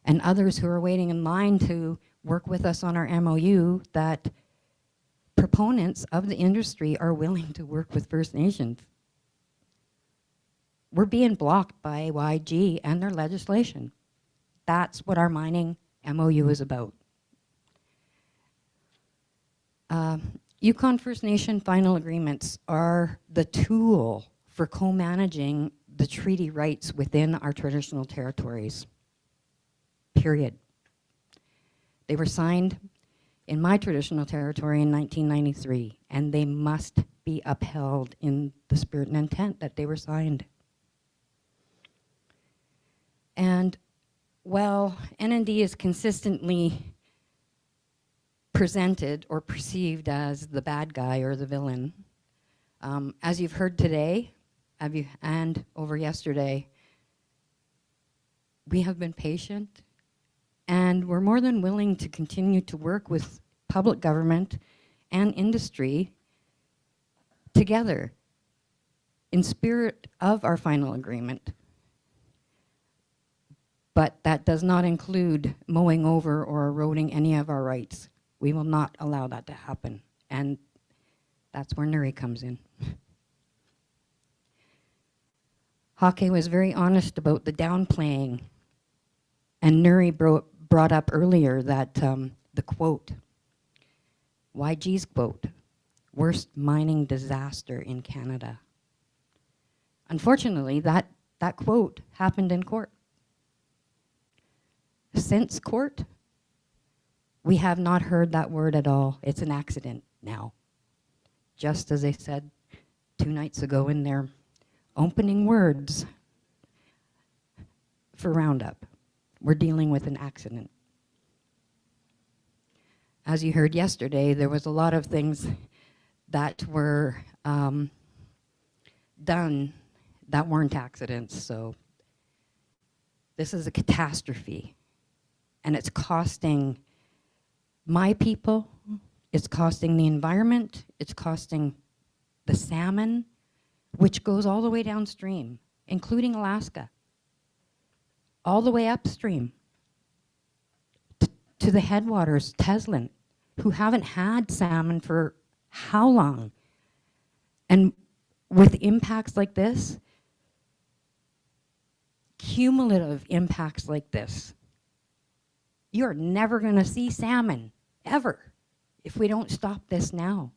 Speaker 2: and others who are waiting in line to work with us on our MOU, that proponents of the industry are willing to work with First Nations. We're being blocked by YG and their legislation. That's what our mining MOU is about. Yukon First Nation final agreements are the tool for co-managing the treaty rights within our traditional territories, period. They were signed in my traditional territory in 1993, and they must be upheld in the spirit and intent that they were signed. And while NND is consistently presented or perceived as the bad guy or the villain, as you've heard today and over yesterday, we have been patient, and we're more than willing to continue to work with public government and industry together in spirit of our final agreement. But that does not include mowing over or eroding any of our rights. We will not allow that to happen. And That's where Nuri comes in. Hähkè was very honest about the downplaying, and Nuri brought up earlier that the quote, YG's quote, worst mining disaster in Canada. Unfortunately, that quote happened in court. Since court, we have not heard that word at all. It's an accident now. Just as they said 2 nights ago in their opening words for Roundup, we're dealing with an accident. As you heard yesterday, there was a lot of things that were done that weren't accidents, so this is a catastrophe, and it's costing my people, it's costing the environment, it's costing the salmon, which goes all the way downstream, including Alaska, all the way upstream to the headwaters, Teslin, who haven't had salmon for how long? And with impacts like this, cumulative impacts like this, you're never going to see salmon, ever, if we don't stop this now.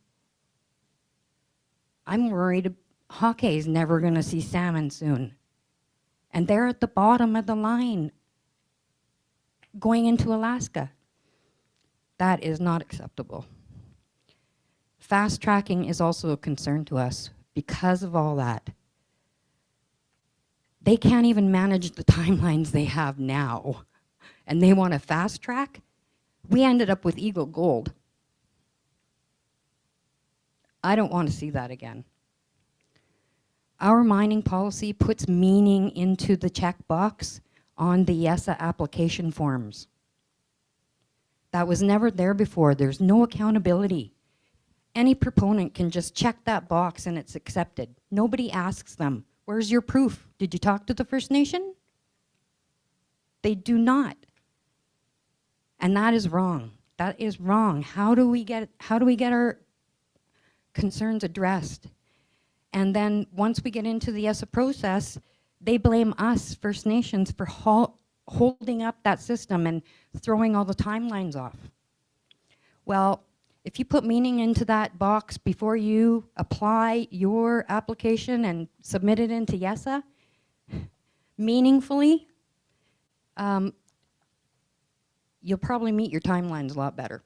Speaker 2: I'm worried Hähkè is never going to see salmon soon. And they're at the bottom of the line going into Alaska. That is not acceptable. Fast tracking is also a concern to us because of all that. They can't even manage the timelines they have now, and they want to fast track. We ended up with Eagle Gold. I don't want to see that again. Our mining policy puts meaning into the checkbox on the YESA application forms. That was never there before. There's no accountability. Any proponent can just check that box and it's accepted. Nobody asks them, where's your proof? Did you talk to the First Nation? They do not. And that is wrong. That is wrong. How do we get our concerns addressed? And then once we get into the YESA process, they blame us, First Nations, for holding up that system and throwing all the timelines off. Well, if you put meaning into that box before you apply your application and submit it into YESA, meaningfully, you'll probably meet your timelines a lot better.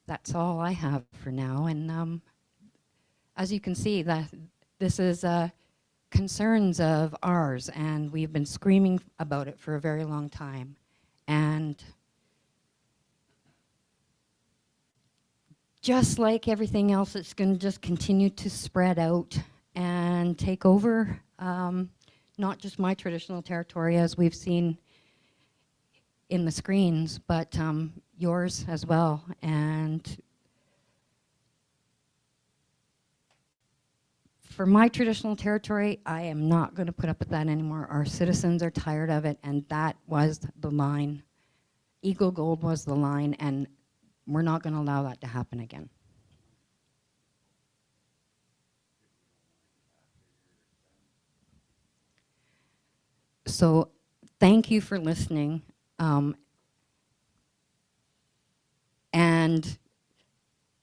Speaker 2: That's all I have for now. And as you can see, this is concerns of ours, and we've been screaming about it for a very long time. And just like everything else, it's going to just continue to spread out and take over, not just my traditional territory, as we've seen in the screens, but yours as well. And for my traditional territory, I am not going to put up with that anymore. Our citizens are tired of it, and that was the line. Eagle Gold was the line, and we're not going to allow that to happen again. So thank you for listening. And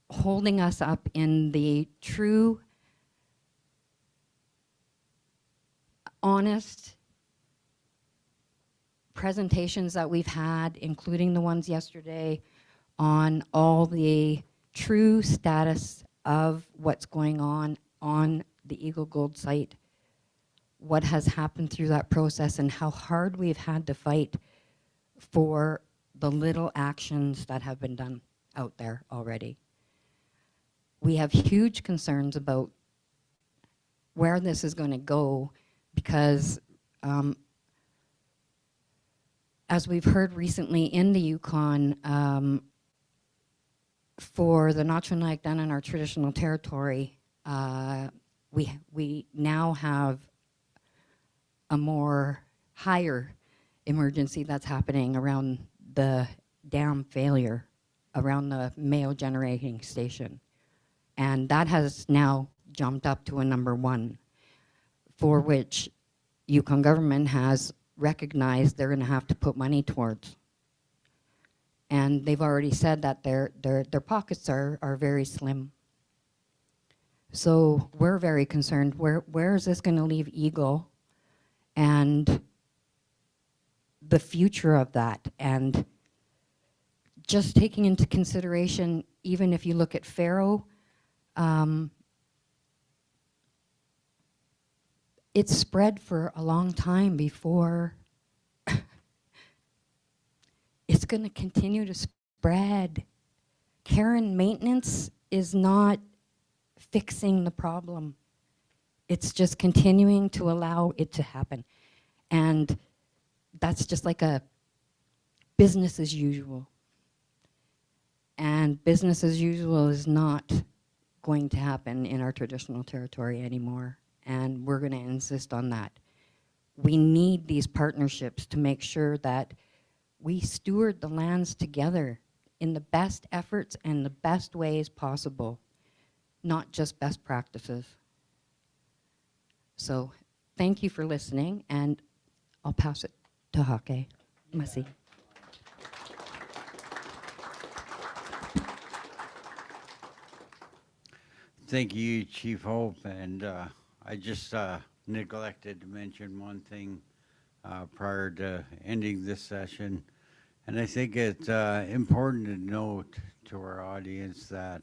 Speaker 2: holding us up in the true, honest presentations that we've had, including the ones yesterday, on all the true status of what's going on the Eagle Gold site, what has happened through that process, and how hard we've had to fight for the little actions that have been done out there already. We have huge concerns about where this is going to go, because as we've heard recently in the Yukon, for the Na-Cho done in our traditional territory, we now have a more higher emergency that's happening around the dam failure around the Mayo generating station. And that has now jumped up to a number 1, for which Yukon government has recognized they're going to have to put money towards. And they've already said that their pockets are very slim. So we're very concerned, where is this going to leave Eagle and the future of that? And just taking into consideration, even if you look at Faro, it spread for a long time before it's going to continue to spread. Care and maintenance is not fixing the problem. It's just continuing to allow it to happen. And that's just like a business as usual. And business as usual is not going to happen in our traditional territory anymore. And we're going to insist on that. We need these partnerships to make sure that we steward the lands together in the best efforts and the best ways possible, not just best practices. So thank you for listening, and I'll pass it to Hähkè. Merci.
Speaker 7: Thank you, Chief Hope. And I just neglected to mention one thing prior to ending this session. And I think it's important to note to our audience that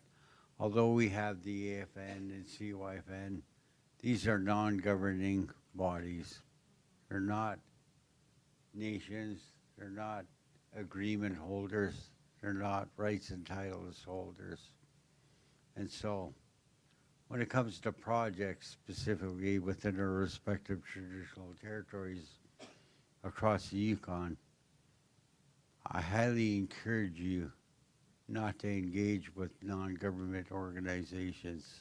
Speaker 7: although we have the AFN and CYFN, these are non-governing bodies. They're not nations, they're not agreement holders, they're not rights and titles holders. And so when it comes to projects specifically within our respective traditional territories across the Yukon, I highly encourage you not to engage with non-government organizations.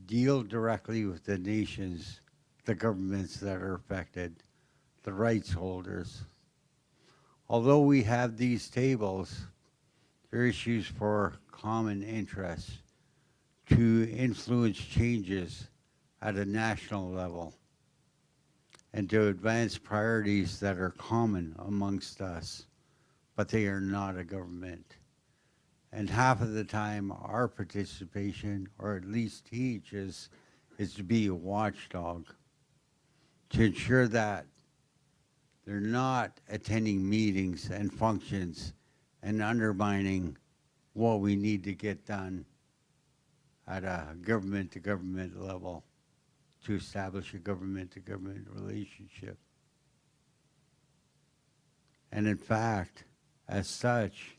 Speaker 7: Deal directly with the nations, the governments that are affected, the rights holders. Although we have these tables, they're issues for common interest to influence changes at a national level and to advance priorities that are common amongst us, but they are not a government. And half of the time, our participation, or at least each, is to be a watchdog, to ensure that they're not attending meetings and functions and undermining what we need to get done at a government-to-government level to establish a government-to-government relationship. And in fact, as such,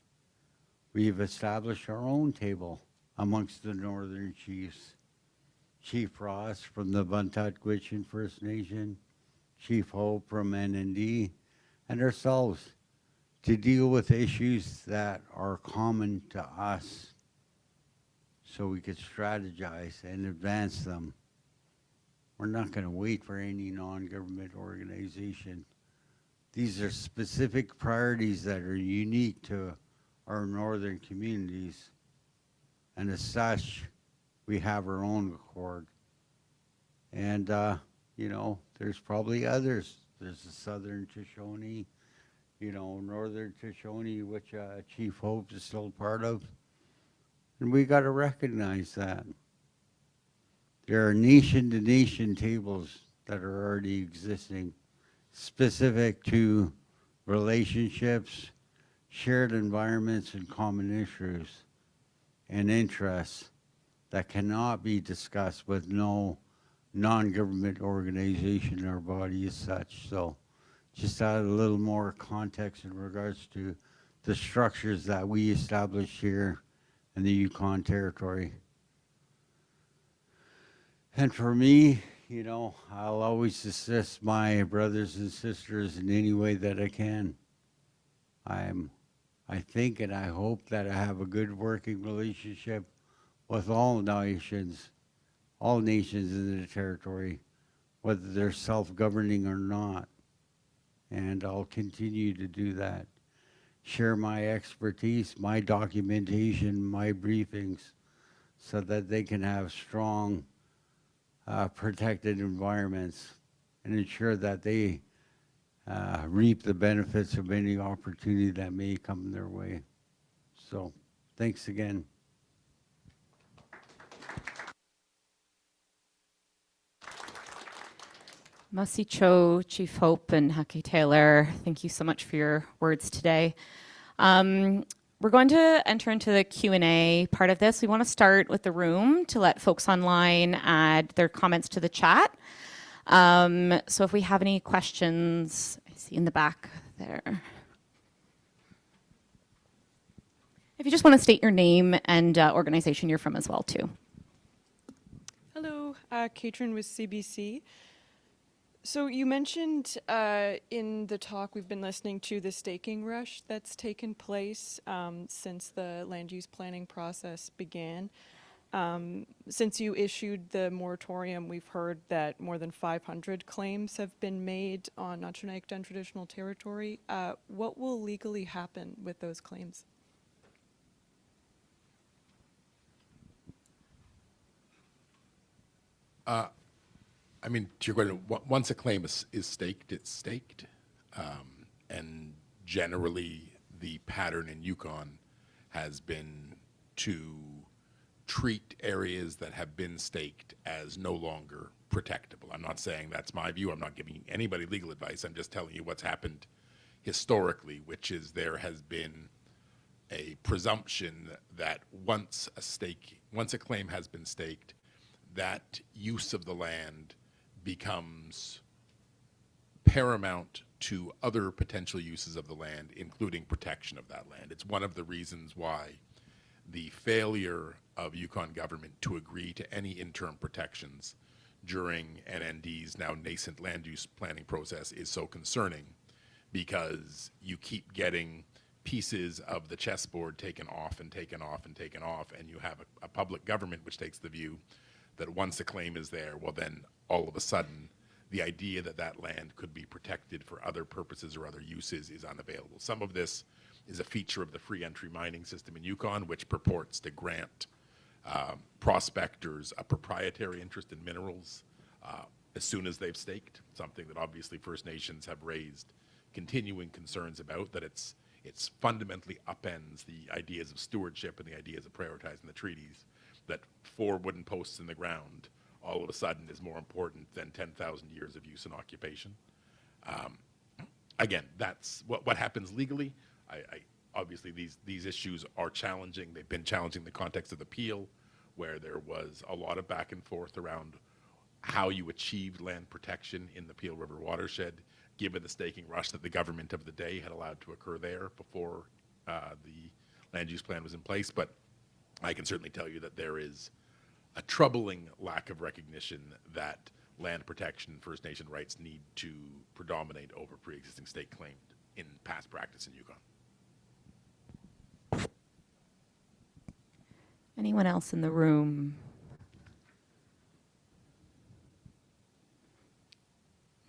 Speaker 7: we've established our own table amongst the northern chiefs. Chief Ross from the Tr'ondëk Hwëch'in First Nation, Chief Hope from NND, and ourselves to deal with issues that are common to us so we could strategize and advance them. We're not going to wait for any non-government organization. These are specific priorities that are unique to our northern communities, and as such, we have our own accord. And, you know, there's probably others. There's the Southern Shoshone, you know, Northern Shoshone, which Chief Hope is still part of. And we got to recognize that. There are nation-to-nation tables that are already existing, specific to relationships, shared environments, and common issues and interests that cannot be discussed with no non-government organization or body as such. So just add a little more context in regards to the structures that we established here in the Yukon Territory. And for me, you know, I'll always assist my brothers and sisters in any way that I can. I think and I hope that I have a good working relationship with all nations in the territory, whether they're self-governing or not. And I'll continue to do that. share my expertise, my documentation, my briefings, so that they can have strong protected environments and ensure that they reap the benefits of any opportunity that may come their way. So, thanks again.
Speaker 8: Na-Cho, Chief Hope, and Hähkè Taylor, thank you so much for your words today. We're going to enter into the Q&A part of this. We want to start with the room to let folks online add their comments to the chat. So if we have any questions, I see in the back there. If you just want to state your name and organization you're from as well, too.
Speaker 9: Hello, Katrin with CBC. So you mentioned in the talk we've been listening to the staking rush that's taken place since the land use planning process began. Since you issued the moratorium, we've heard that more than 500 claims have been made on Na-Cho traditional territory. What will legally happen with those claims?
Speaker 3: I mean, to your question, once a claim is staked, it's staked. And generally, the pattern in Yukon has been to treat areas that have been staked as no longer protectable. I'm not saying that's my view. I'm not giving anybody legal advice. I'm just telling you what's happened historically, which is there has been a presumption that once a claim has been staked, that use of the land becomes paramount to other potential uses of the land, including protection of that land. It's one of the reasons why the failure of Yukon government to agree to any interim protections during NND's now nascent land use planning process is so concerning, because you keep getting pieces of the chessboard taken off and taken off and taken off, and you have a public government which takes the view that once a claim is there, well then all of a sudden the idea that that land could be protected for other purposes or other uses is unavailable. Some of this is a feature of the free entry mining system in Yukon, which purports to grant prospectors a proprietary interest in minerals as soon as they've staked, something that obviously First Nations have raised continuing concerns about, that it's fundamentally upends the ideas of stewardship and the ideas of prioritizing the treaties, that 4 wooden posts in the ground all of a sudden is more important than 10,000 years of use and occupation. Again, that's what happens legally. Obviously, these issues are challenging. They've been challenging in the context of the Peel, where there was a lot of back and forth around how you achieved land protection in the Peel River watershed, given the staking rush that the government of the day had allowed to occur there before the land use plan was in place. But I can certainly tell you that there is a troubling lack of recognition that land protection and First Nation rights need to predominate over pre-existing state claim in past practice in Yukon.
Speaker 8: Anyone else in the room?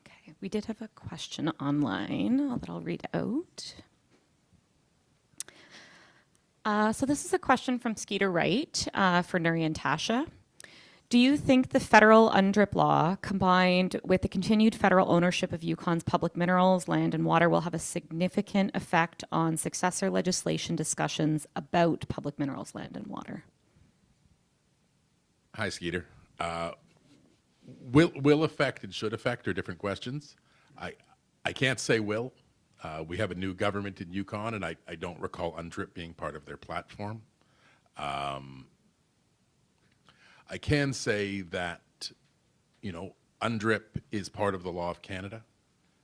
Speaker 8: Okay, we did have a question online that I'll read out. So this is a question from Skeeter Wright for Nuri and Tasha. Do you think the federal UNDRIP law, combined with the continued federal ownership of Yukon's public minerals, land, and water, will have a significant effect on successor legislation discussions about public minerals, land, and water?
Speaker 3: Hi, Skeeter. Will affect and should affect are different questions. I can't say will. We have a new government in Yukon, and I don't recall UNDRIP being part of their platform. I can say that, UNDRIP is part of the law of Canada,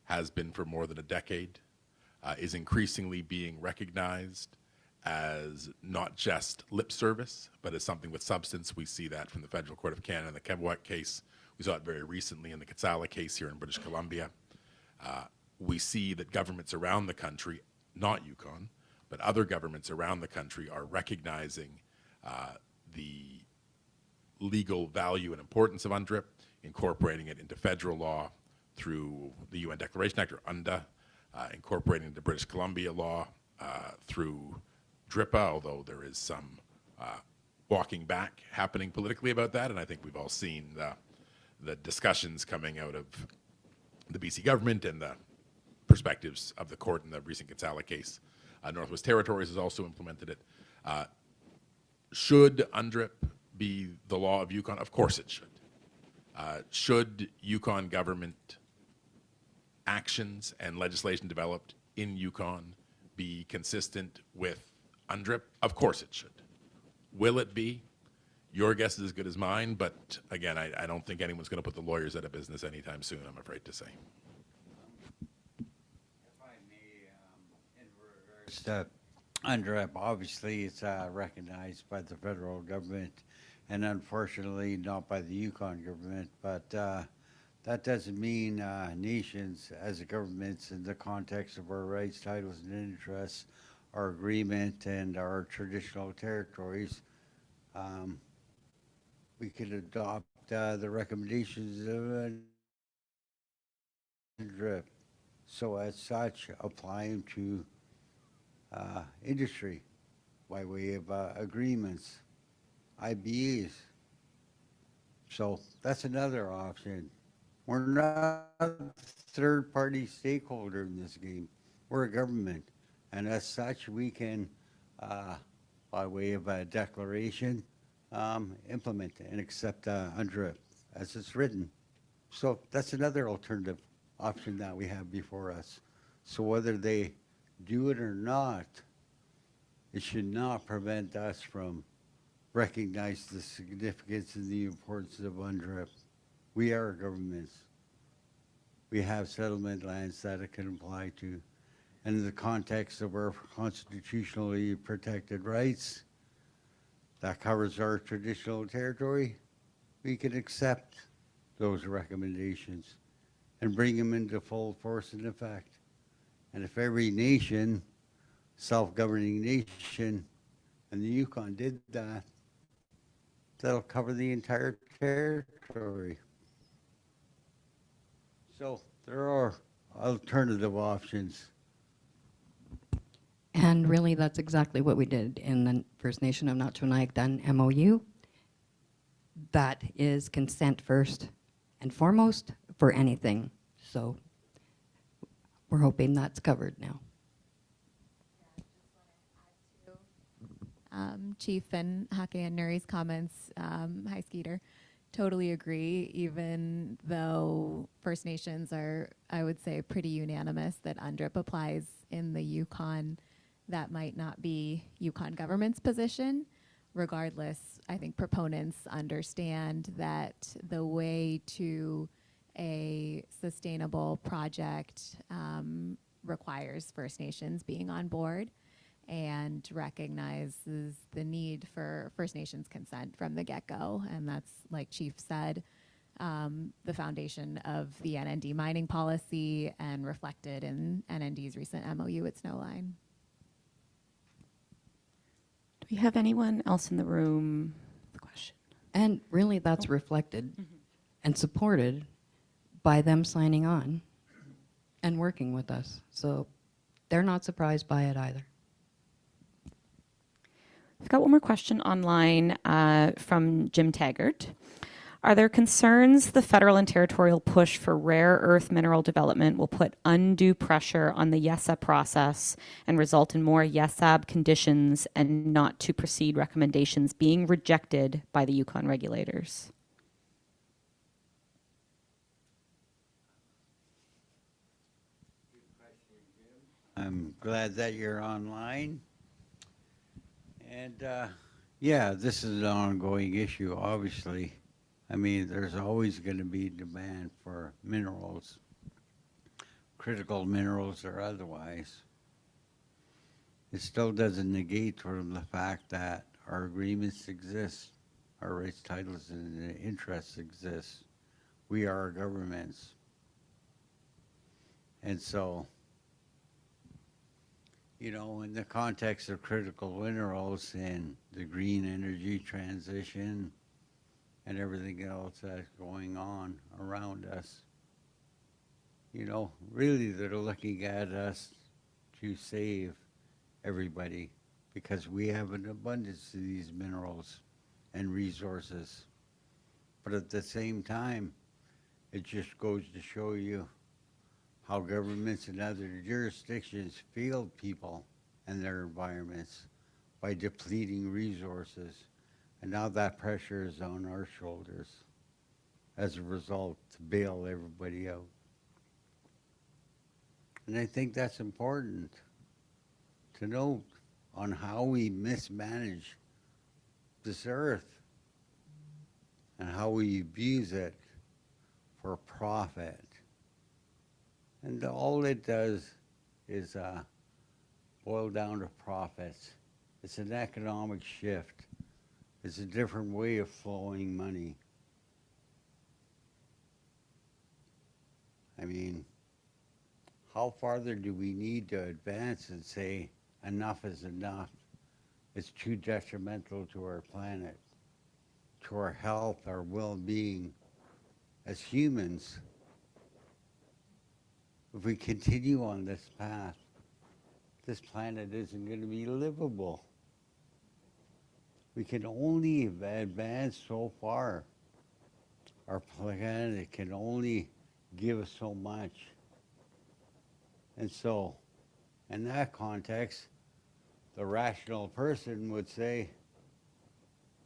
Speaker 3: has been for more than a decade, is increasingly being recognized as not just lip service, but as something with substance. We see that from the Federal Court of Canada in the Quebec case. We saw it very recently in the Katsala case here in British Columbia. We see that governments around the country, not Yukon, but other governments around the country are recognizing the legal value and importance of UNDRIP, incorporating it into federal law through the UN Declaration Act, or UNDA, incorporating into British Columbia law through DRIPA, although there is some walking back happening politically about that, and I think we've all seen the discussions coming out of the BC government and the perspectives of the court in the recent Kinsala case. Northwest Territories has also implemented it. Should UNDRIP be the law of Yukon? Of course it should. Should Yukon government actions and legislation developed in Yukon be consistent with UNDRIP? Of course it should. Will it be? Your guess is as good as mine, but again, I don't think anyone's going to put the lawyers out of business anytime soon, I'm afraid to say.
Speaker 7: If I may, in regards to UNDRIP, obviously it's recognized by the federal government and unfortunately not by the Yukon government, but that doesn't mean nations as governments in the context of our rights, titles, and interests, our agreement, and our traditional territories, we could adopt the recommendations of UNDRIP. So as such, apply them to industry by way of agreements, IBAs. So that's another option. We're not a third-party stakeholder in this game. We're a government. And as such, we can, by way of a declaration, implement and accept UNDRIP as it's written. So that's another alternative option that we have before us. So whether they do it or not, it should not prevent us from recognizing the significance and the importance of UNDRIP. We are governments. We have settlement lands that it can apply to. And in the context of our constitutionally protected rights, that covers our traditional territory, we can accept those recommendations and bring them into full force and effect. And if every nation, self-governing nation, and the Yukon did that, that'll cover the entire territory. So there are alternative options.
Speaker 2: And really, that's exactly what we did in the First Nation of Na-Cho MOU. That is consent first and foremost for anything. So we're hoping that's covered now.
Speaker 4: Chief and Hähkè and Nuri's comments, hi Skeeter, totally agree, even though First Nations are, I would say, pretty unanimous that UNDRIP applies in the Yukon. That might not be Yukon government's position. Regardless, I think proponents understand that the way to a sustainable project requires First Nations being on board and recognizes the need for First Nations consent from the get-go. And that's, like Chief said, the foundation of the NND mining policy and reflected in NND's recent MOU at Snowline.
Speaker 8: Do we have anyone else in the room with a question?
Speaker 2: And really, that's reflected and supported by them signing on and working with us. So they're not surprised by it either.
Speaker 8: We've got one more question online from Jim Taggart. Are there concerns the federal and territorial push for rare earth mineral development will put undue pressure on the YESA process and result in more YESAB conditions and not to proceed recommendations being rejected by the Yukon regulators?
Speaker 7: I'm glad that you're online. And yeah, this is an ongoing issue, obviously. I mean, there's always going to be demand for minerals, critical minerals or otherwise. It still doesn't negate from the fact that our agreements exist, our rights, titles, and interests exist. We are governments. And so, you know, in the context of critical minerals and the green energy transition and everything else that's going on around us, you know, really they're looking at us to save everybody, because we have an abundance of these minerals and resources. But at the same time, it just goes to show you how governments and other jurisdictions failed people and their environments by depleting resources. And now that pressure is on our shoulders as a result to bail everybody out. And I think that's important to note on how we mismanage this earth and how we abuse it for profit. And all it does is boil down to profits. It's an economic shift. It's a different way of flowing money. I mean, how farther do we need to advance and say enough is enough? It's too detrimental to our planet, to our health, our well-being as humans. If we continue on this path, this planet isn't going to be livable. We can only advance so far. Our planet can only give us so much. And so, in that context, the rational person would say,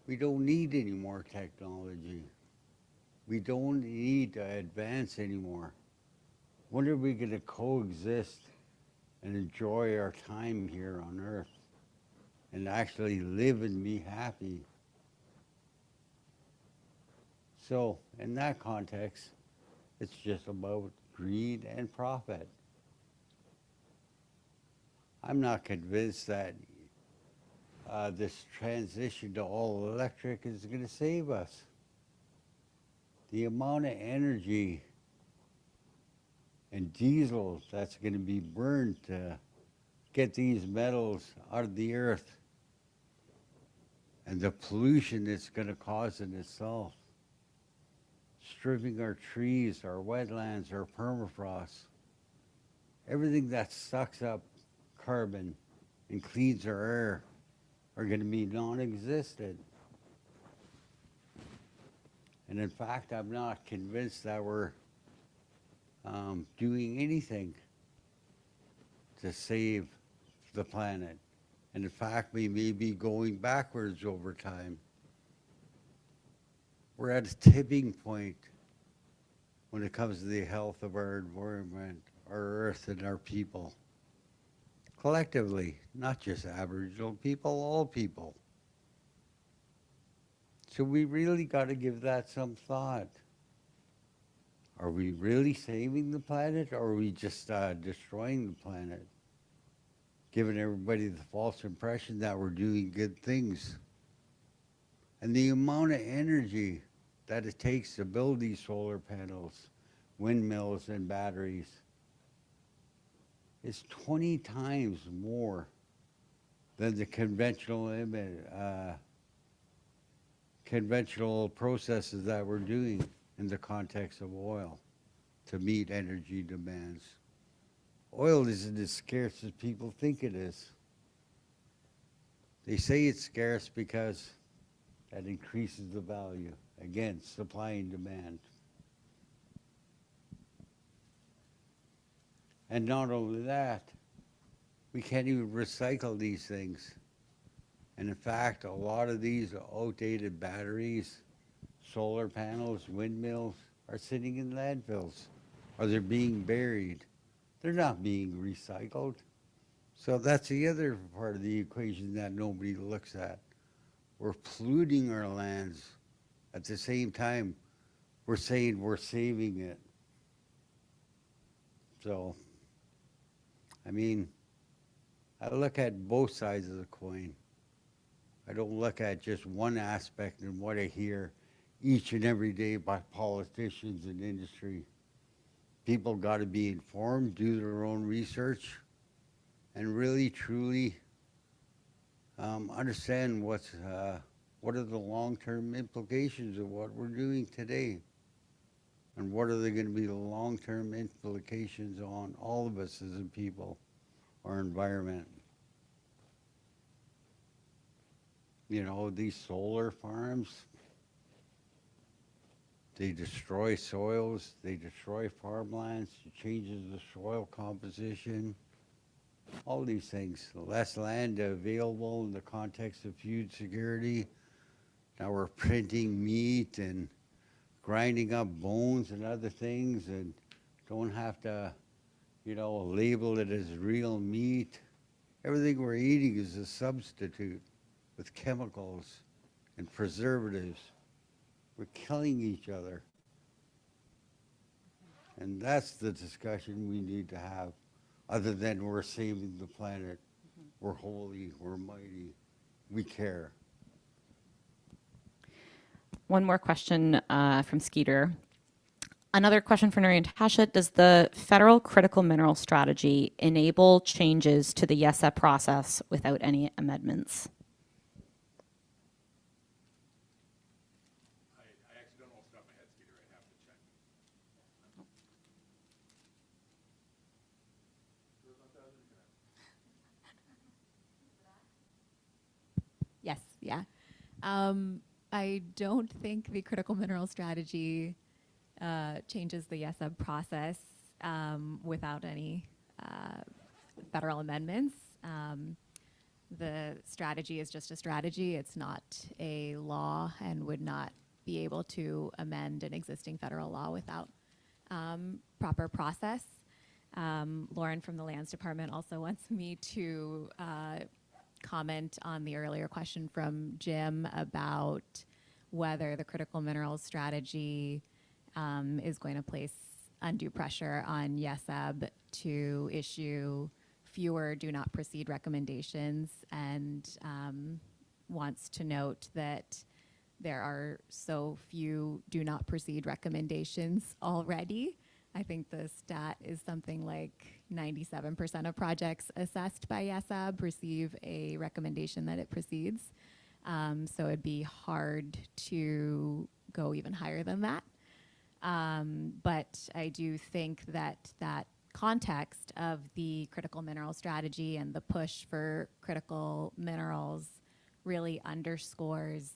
Speaker 7: we don't need any more technology. We don't need to advance anymore. When are we going to coexist and enjoy our time here on Earth and actually live and be happy? So, in that context, it's just about greed and profit. I'm not convinced that this transition to all electric is going to save us. The amount of energy and diesel that's going to be burned to get these metals out of the earth and the pollution it's going to cause in itself, stripping our trees, our wetlands, our permafrost, everything that sucks up carbon and cleans our air are going to be non-existent. And in fact, I'm not convinced that we're doing anything to save the planet. And in fact, we may be going backwards over time. We're at a tipping point when it comes to the health of our environment, our earth, and our people. Collectively, not just Aboriginal people, all people. So we really got to give that some thought. Are we really saving the planet, or are we just destroying the planet? Giving everybody the false impression that we're doing good things. And the amount of energy that it takes to build these solar panels, windmills, and batteries is 20 times more than the conventional processes that we're doing in the context of oil to meet energy demands. Oil isn't as scarce as people think it is. They say it's scarce because that increases the value. Again, supply and demand. And not only that, we can't even recycle these things. And in fact, a lot of these outdated batteries, solar panels, windmills are sitting in landfills, or they're being buried. They're not being recycled. So that's the other part of the equation that nobody looks at. We're polluting our lands. At the same time, we're saying we're saving it. So, I mean, I look at both sides of the coin. I don't look at just one aspect and what I hear each and every day by politicians and industry. People got to be informed, do their own research, and really, truly understand what are the long-term implications of what we're doing today, and what are they going to be the long-term implications on all of us as a people, our environment. you know, these solar farms, they destroy soils, they destroy farmlands, it changes the soil composition, all these things. Less land available in the context of food security. Now we're printing meat and grinding up bones and other things and don't have to, you know, label it as real meat. Everything we're eating is a substitute with chemicals and preservatives. We're killing each other. And that's the discussion we need to have, other than we're saving the planet. We're holy, we're mighty, we care.
Speaker 8: One more question from Skeeter. Another question for Nuri and Tasha. Does the federal critical mineral strategy enable changes to the YESA process without any amendments?
Speaker 3: I actually don't know off the top of my head, Skeeter. I'd have to check.
Speaker 4: Yes, yeah. I don't think the critical mineral strategy changes the YESA process without any federal amendments. The strategy is just a strategy. It's not a law and would not be able to amend an existing federal law without proper process. Lauren from the Lands Department also wants me to comment on the earlier question from Jim about whether the critical minerals strategy is going to place undue pressure on YESAB to issue fewer do not proceed recommendations, and wants to note that there are so few do not proceed recommendations already. I think the stat is something like 97% of projects assessed by YESAB receive a recommendation that it proceeds. So it'd be hard to go even higher than that. But I do think that that context of the critical mineral strategy and the push for critical minerals really underscores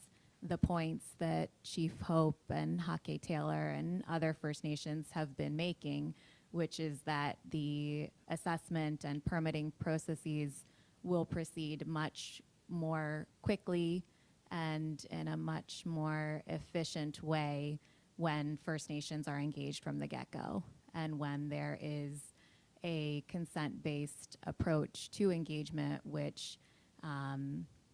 Speaker 4: the points that Chief Hope and Hähkè Taylor and other First Nations have been making, which is that the assessment and permitting processes will proceed much more quickly and in a much more efficient way when First Nations are engaged from the get-go, and when there is a consent-based approach to engagement which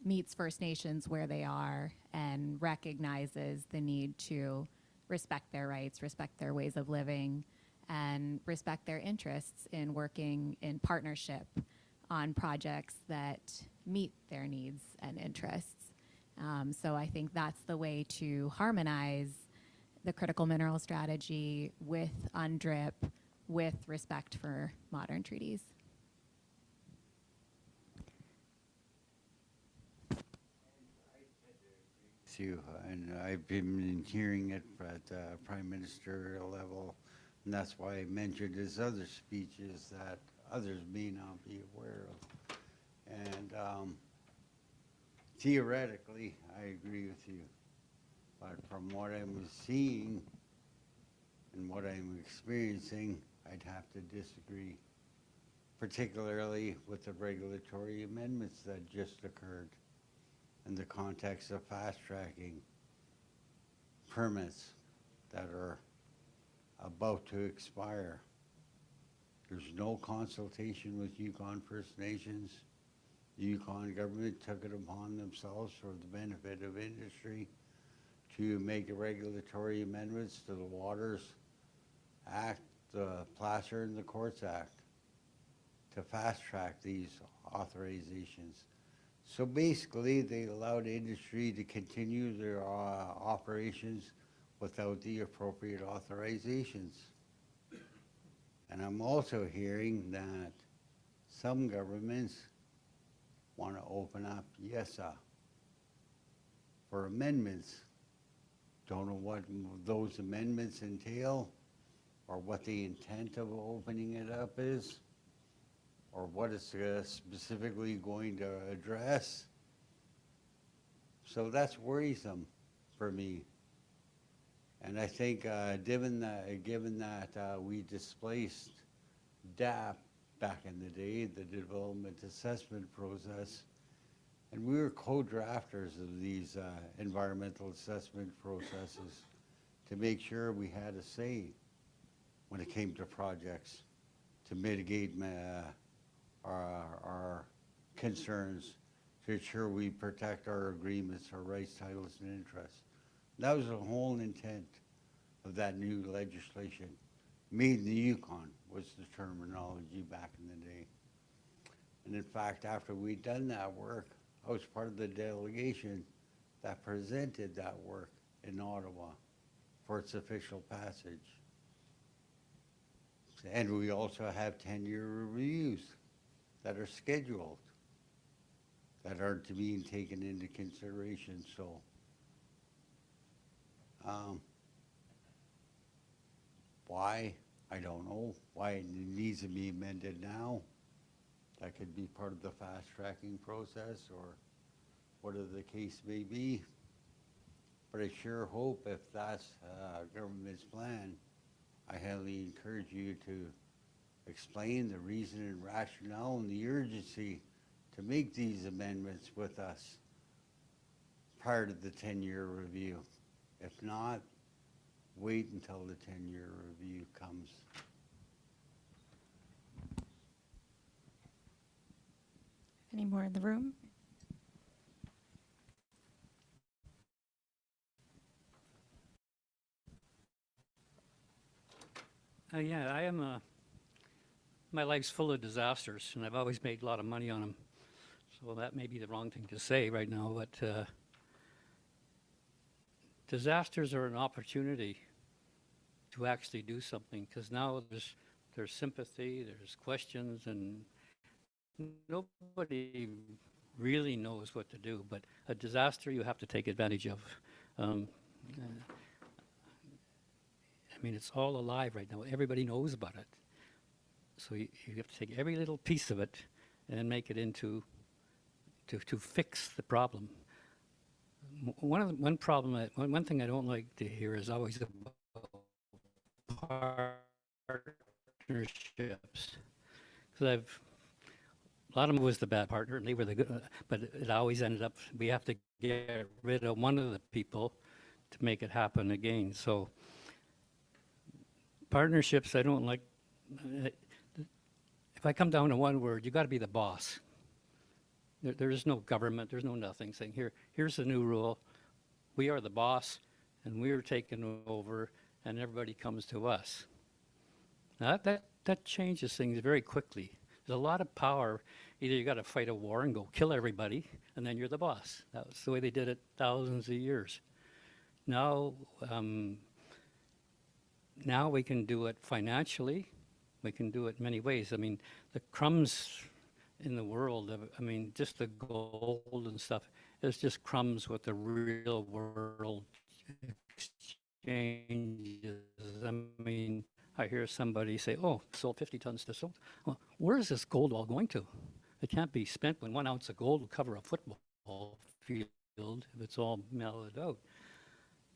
Speaker 4: meets First Nations where they are and recognizes the need to respect their rights, respect their ways of living, and respect their interests in working in partnership on projects that meet their needs and interests. So I think that's the way to harmonize the critical mineral strategy with UNDRIP, with respect for modern treaties.
Speaker 7: You, and I've been hearing it at the Prime Minister level, and that's why I mentioned his other speeches that others may not be aware of. And theoretically, I agree with you, but from what I'm seeing and what I'm experiencing, I'd have to disagree, particularly with the regulatory amendments that just occurred in the context of fast-tracking permits that are about to expire. There's no consultation with Yukon First Nations. The Yukon government took it upon themselves for the benefit of industry to make the regulatory amendments to the Waters Act, the Placer and the Courts Act to fast-track these authorizations. So basically, they allowed industry to continue their operations without the appropriate authorizations. And I'm also hearing that some governments want to open up YESA for amendments. Don't know what those amendments entail or what the intent of opening it up is, or what it's specifically going to address. So that's worrisome for me. And I think given that we displaced DAP back in the day, the development assessment process, and we were co-drafters of these environmental assessment processes to make sure we had a say when it came to projects to mitigate our concerns, to ensure we protect our agreements, our rights, titles, and interests. That was the whole intent of that new legislation. Made in the Yukon was the terminology back in the day. And in fact, after we'd done that work, I was part of the delegation that presented that work in Ottawa for its official passage. And we also have 10-year reviews that are scheduled that aren't to be taken into consideration. So why? I don't know. Why it needs to be amended now. That could be part of the fast tracking process or whatever the case may be. But I sure hope if that's government's plan, I highly encourage you to explain the reason and rationale and the urgency to make these amendments with us prior to the 10-year review. If not, wait until the 10-year review comes.
Speaker 8: Any more in the room?
Speaker 10: Yeah, I am. My life's full of disasters, and I've always made a lot of money on them. So that may be the wrong thing to say right now, but disasters are an opportunity to actually do something, because now there's sympathy, there's questions, and nobody really knows what to do. But a disaster you have to take advantage of. I mean, it's all alive right now. Everybody knows about it. So you have to take every little piece of it and make it into to fix the problem. One thing I don't like to hear is always about partnerships. Because a lot of them was the bad partner, and they were the good, but it always ended up we have to get rid of one of the people to make it happen again. So partnerships, I don't like. If I come down to one word, you got to be the boss. There is no government, there's no nothing saying, here's the new rule. We are the boss, and we're taking over, and everybody comes to us. Now that changes things very quickly. There's a lot of power. Either you got to fight a war and go kill everybody, and then you're the boss. That was the way they did it thousands of years. Now we can do it financially. We can do it many ways. I mean, the crumbs in the world, I mean, just the gold and stuff, is just crumbs with the real world exchanges. I mean, I hear somebody say, oh, sold 50 tons to sold. Well, where is this gold all going to? It can't be spent when 1 ounce of gold will cover a football field if it's all mellowed out.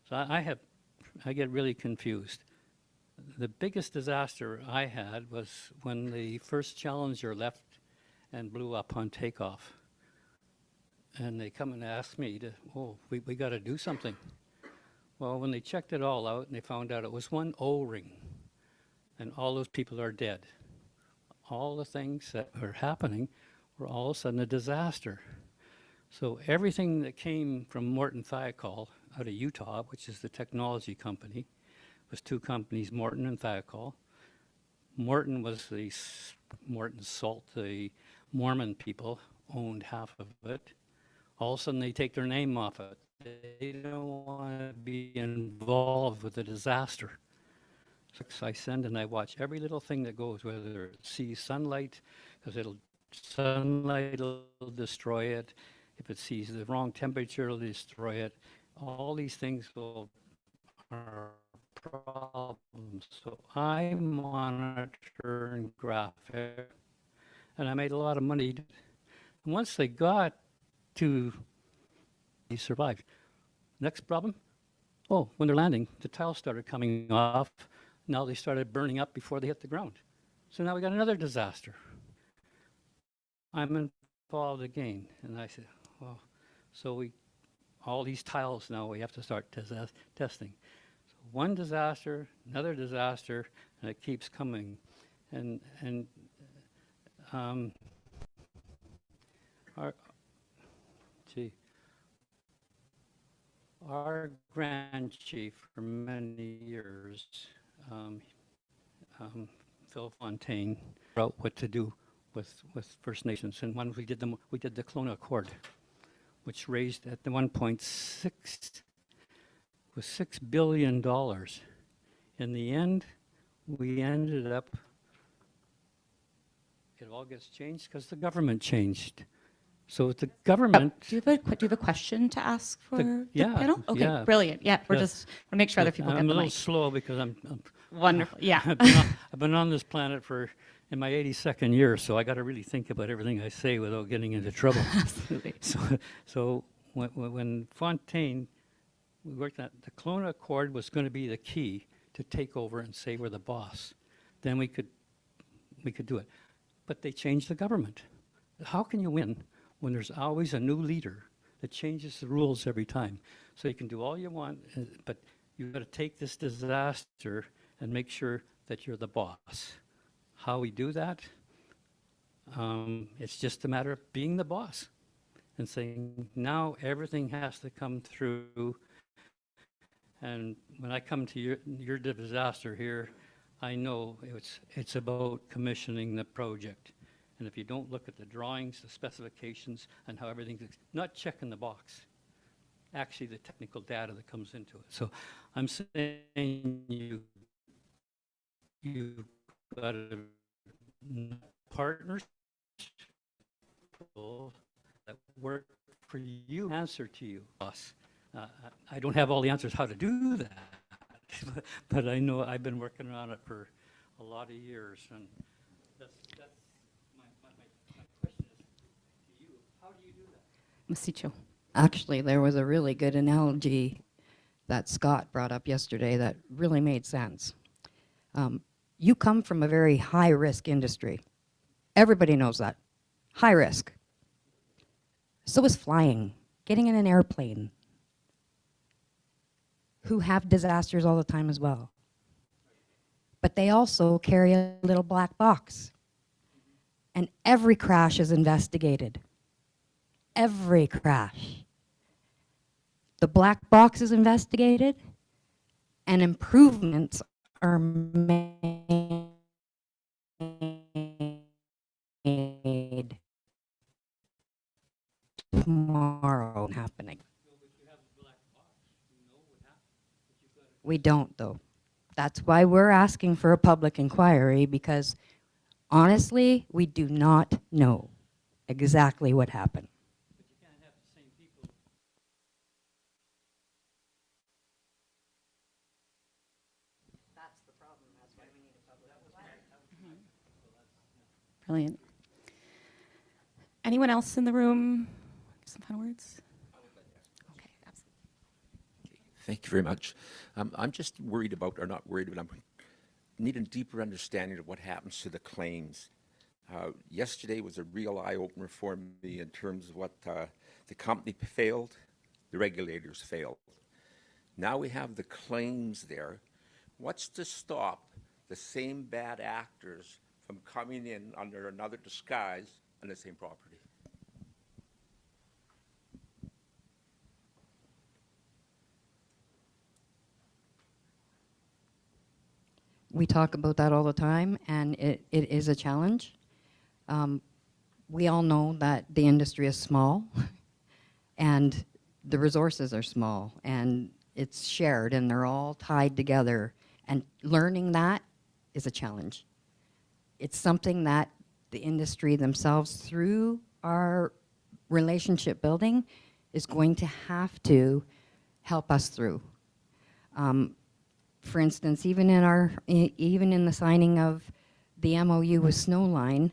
Speaker 10: So I get really confused. The biggest disaster I had was when the first Challenger left and blew up on takeoff. And they come and ask me we got to do something. Well, when they checked it all out and they found out it was one O-ring and all those people are dead. All the things that were happening were all of a sudden a disaster. So everything that came from Morton Thiokol out of Utah, which is the technology company, was two companies, Morton and Thiokol. Morton was Morton Salt, the Mormon people owned half of it. All of a sudden they take their name off it. They don't want to be involved with the disaster. So I send and I watch every little thing that goes, whether it sees sunlight, because sunlight will destroy it. If it sees the wrong temperature, it'll destroy it. All these things are problems. So I monitor and graph it, and I made a lot of money. And once they got to survived. Next problem, oh, when they're landing, the tiles started coming off. Now they started burning up before they hit the ground. So now we got another disaster. I'm involved again, and I said, well, so all these tiles now we have to start testing. So one disaster, another disaster, and it keeps coming. And our Grand Chief for many years, Phil Fontaine, wrote what to do with First Nations. And when we did the Kelowna Accord, which raised at the 1.6 was $6 billion. In the end, we ended up, it all gets changed because the government changed. So the government.
Speaker 8: Do you have a question to ask for the
Speaker 10: yeah,
Speaker 8: panel? Okay,
Speaker 10: yeah.
Speaker 8: brilliant. Yeah, we're just want to make sure other people get the mic.
Speaker 10: I'm a little slow because I'm
Speaker 8: wonderful. Yeah,
Speaker 10: I've been on this planet in my 82nd year, so I got to really think about everything I say without getting into trouble.
Speaker 8: Absolutely.
Speaker 10: So when Fontaine, we worked at the Kelowna Accord was going to be the key to take over and say we're the boss. Then we could do it, but they changed the government. How can you win when there's always a new leader that changes the rules every time? So you can do all you want, but you've got to take this disaster and make sure that you're the boss. How we do that? It's just a matter of being the boss and saying, now everything has to come through. And when I come to your disaster here, I know it's about commissioning the project. And if you don't look at the drawings, the specifications, and how everything's not checking the box, actually the technical data that comes into it. So I'm saying you've got a partners that work for you, answer to you, boss. I don't have all the answers how to do that, but I know I've been working on it for a lot of years, and that's my question is to you. How do you do that?
Speaker 8: Na-Cho.
Speaker 2: Actually, there was a really good analogy that Scott brought up yesterday that really made sense. You come from a very high-risk industry. Everybody knows that. High risk. So is flying, getting in an airplane, who have disasters all the time as well. But they also carry a little black box. And every crash is investigated. Every crash. The black box is investigated, and improvements are made tomorrow happening. We don't, though. That's why we're asking for a public inquiry, because honestly, we do not know exactly what happened.
Speaker 10: But you can't have the same people.
Speaker 2: That's the problem. That's why we need a public inquiry.
Speaker 8: Brilliant. Anyone else in the room? Some final words? Okay, absolutely.
Speaker 11: Thank you very much. I'm just worried about, or not worried, but I need a deeper understanding of what happens to the claims. Yesterday was a real eye-opener for me in terms of what the company failed, the regulators failed. Now we have the claims there. What's to stop the same bad actors from coming in under another disguise on the same property?
Speaker 2: We talk about that all the time, and it is a challenge. We all know that the industry is small, and the resources are small, and it's shared, and they're all tied together. And learning that is a challenge. It's something that the industry themselves, through our relationship building, is going to have to help us through. For instance, even in the signing of the MOU with Snowline,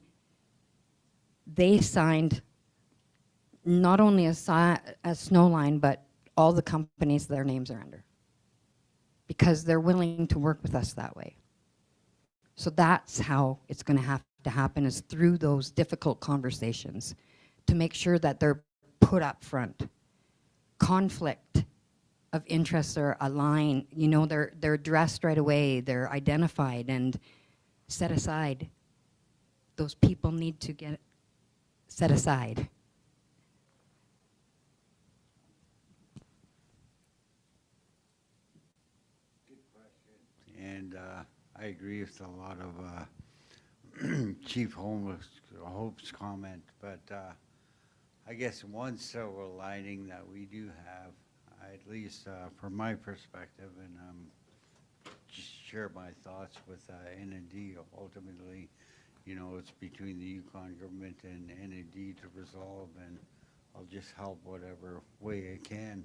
Speaker 2: they signed not only as Snowline, but all the companies their names are under, because they're willing to work with us that way. So that's how it's going to have to happen, is through those difficult conversations to make sure that they're put up front. Conflict of interests are aligned, you know, they're addressed right away, they're identified and set aside. Those people need to get set aside.
Speaker 7: And I agree with a lot of Chief Hope's comment, but I guess one silver lining that we do have, at least from my perspective, and just share my thoughts with NND. Ultimately, you know, it's between the Yukon government and NND to resolve, and I'll just help whatever way I can.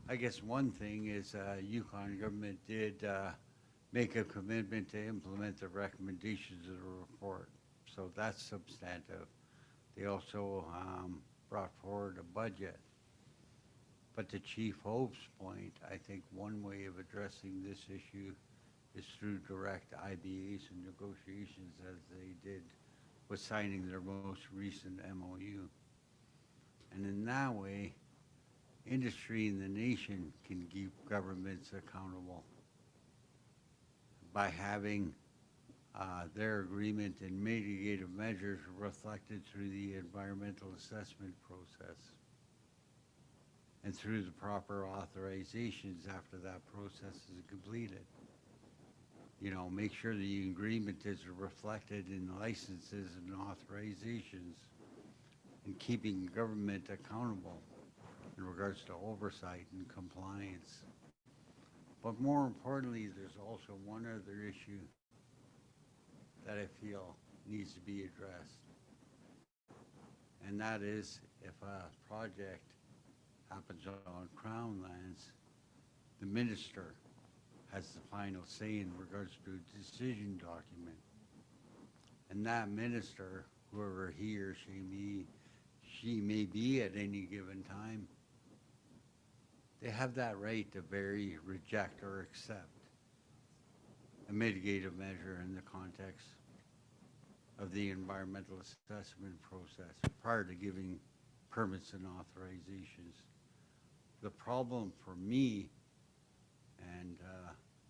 Speaker 7: I guess one thing is Yukon government did make a commitment to implement the recommendations of the report. So that's substantive. They also brought forward a budget. But to Chief Hope's point, I think one way of addressing this issue is through direct IBAs and negotiations, as they did with signing their most recent MOU. And in that way, industry in the nation can keep governments accountable by having their agreement and mitigative measures reflected through the environmental assessment process and through the proper authorizations after that process is completed. You know, make sure the agreement is reflected in licenses and authorizations, and keeping government accountable in regards to oversight and compliance. But more importantly, there's also one other issue that I feel needs to be addressed. And that is, if a project happens on Crown lands, the minister has the final say in regards to a decision document. And that minister, whoever he or she may be at any given time, they have that right to vary, reject, or accept a mitigative measure in the context of the environmental assessment process prior to giving permits and authorizations. The problem for me, and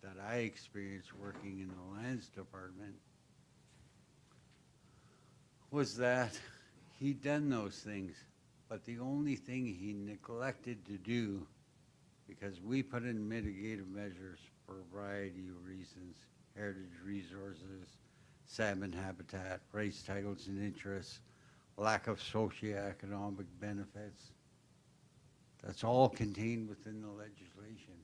Speaker 7: that I experienced working in the lands department, was that he'd done those things, but the only thing he neglected to do, because we put in mitigative measures for a variety of reasons, heritage resources, salmon habitat, rights, titles, and interests, lack of socioeconomic benefits. That's all contained within the legislation.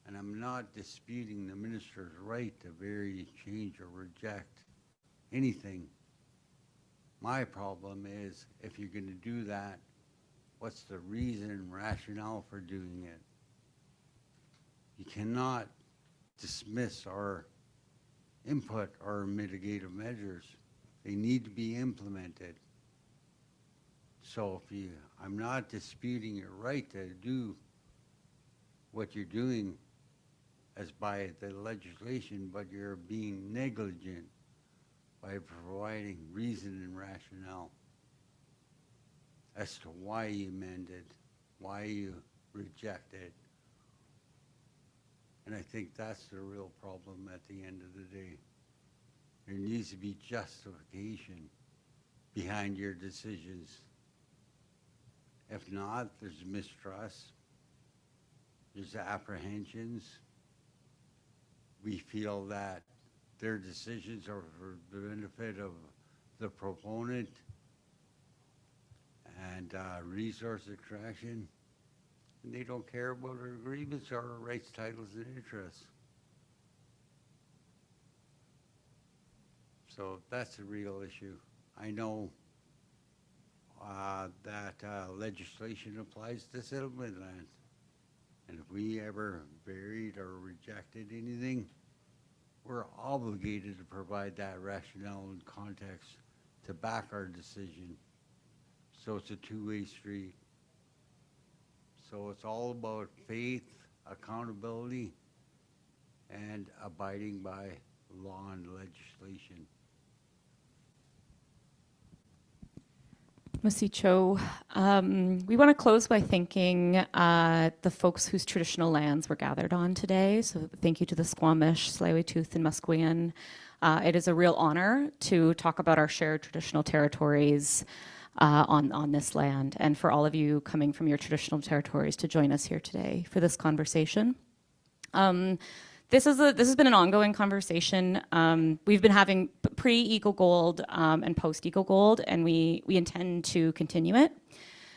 Speaker 7: And I'm not disputing the minister's right to vary, change, or reject anything. My problem is, if you're going to do that, what's the reason and rationale for doing it? You cannot dismiss our input or mitigative measures. They need to be implemented. So I'm not disputing your right to do what you're doing as by the legislation, but you're being negligent by providing reason and rationale as to why you amended, why you rejected. And I think that's the real problem at the end of the day. There needs to be justification behind your decisions. If not, there's mistrust, there's apprehensions. We feel that their decisions are for the benefit of the proponent and resource extraction, and they don't care about our agreements or our rights, titles, and interests. So that's a real issue. I know that legislation applies to settlement lands. And if we ever varied or rejected anything, we're obligated to provide that rationale and context to back our decision. So it's a two-way street. So it's all about faith, accountability, and abiding by law and legislation.
Speaker 8: Na-Cho, we want to close by thanking the folks whose traditional lands were gathered on today. So thank you to the Squamish, Tsleil-Waututh, and Musqueam. It is a real honor to talk about our shared traditional territories on this land, and for all of you coming from your traditional territories to join us here today for this conversation. This has been an ongoing conversation. We've been having pre-Eagle Gold and post-Eagle Gold, and we intend to continue it.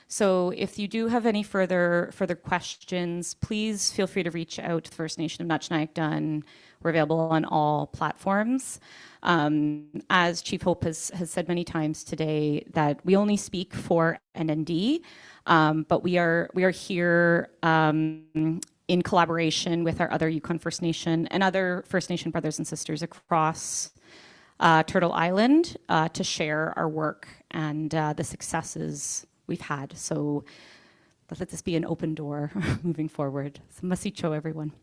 Speaker 8: So if you do have any further questions, please feel free to reach out to the First Nation of Nyäk. We're available on all platforms. As Chief Hope has said many times today, that we only speak for NND, but we are here in collaboration with our other Yukon First Nation and other First Nation brothers and sisters across Turtle Island to share our work and the successes we've had. So let this be an open door moving forward. So Na-Cho, everyone.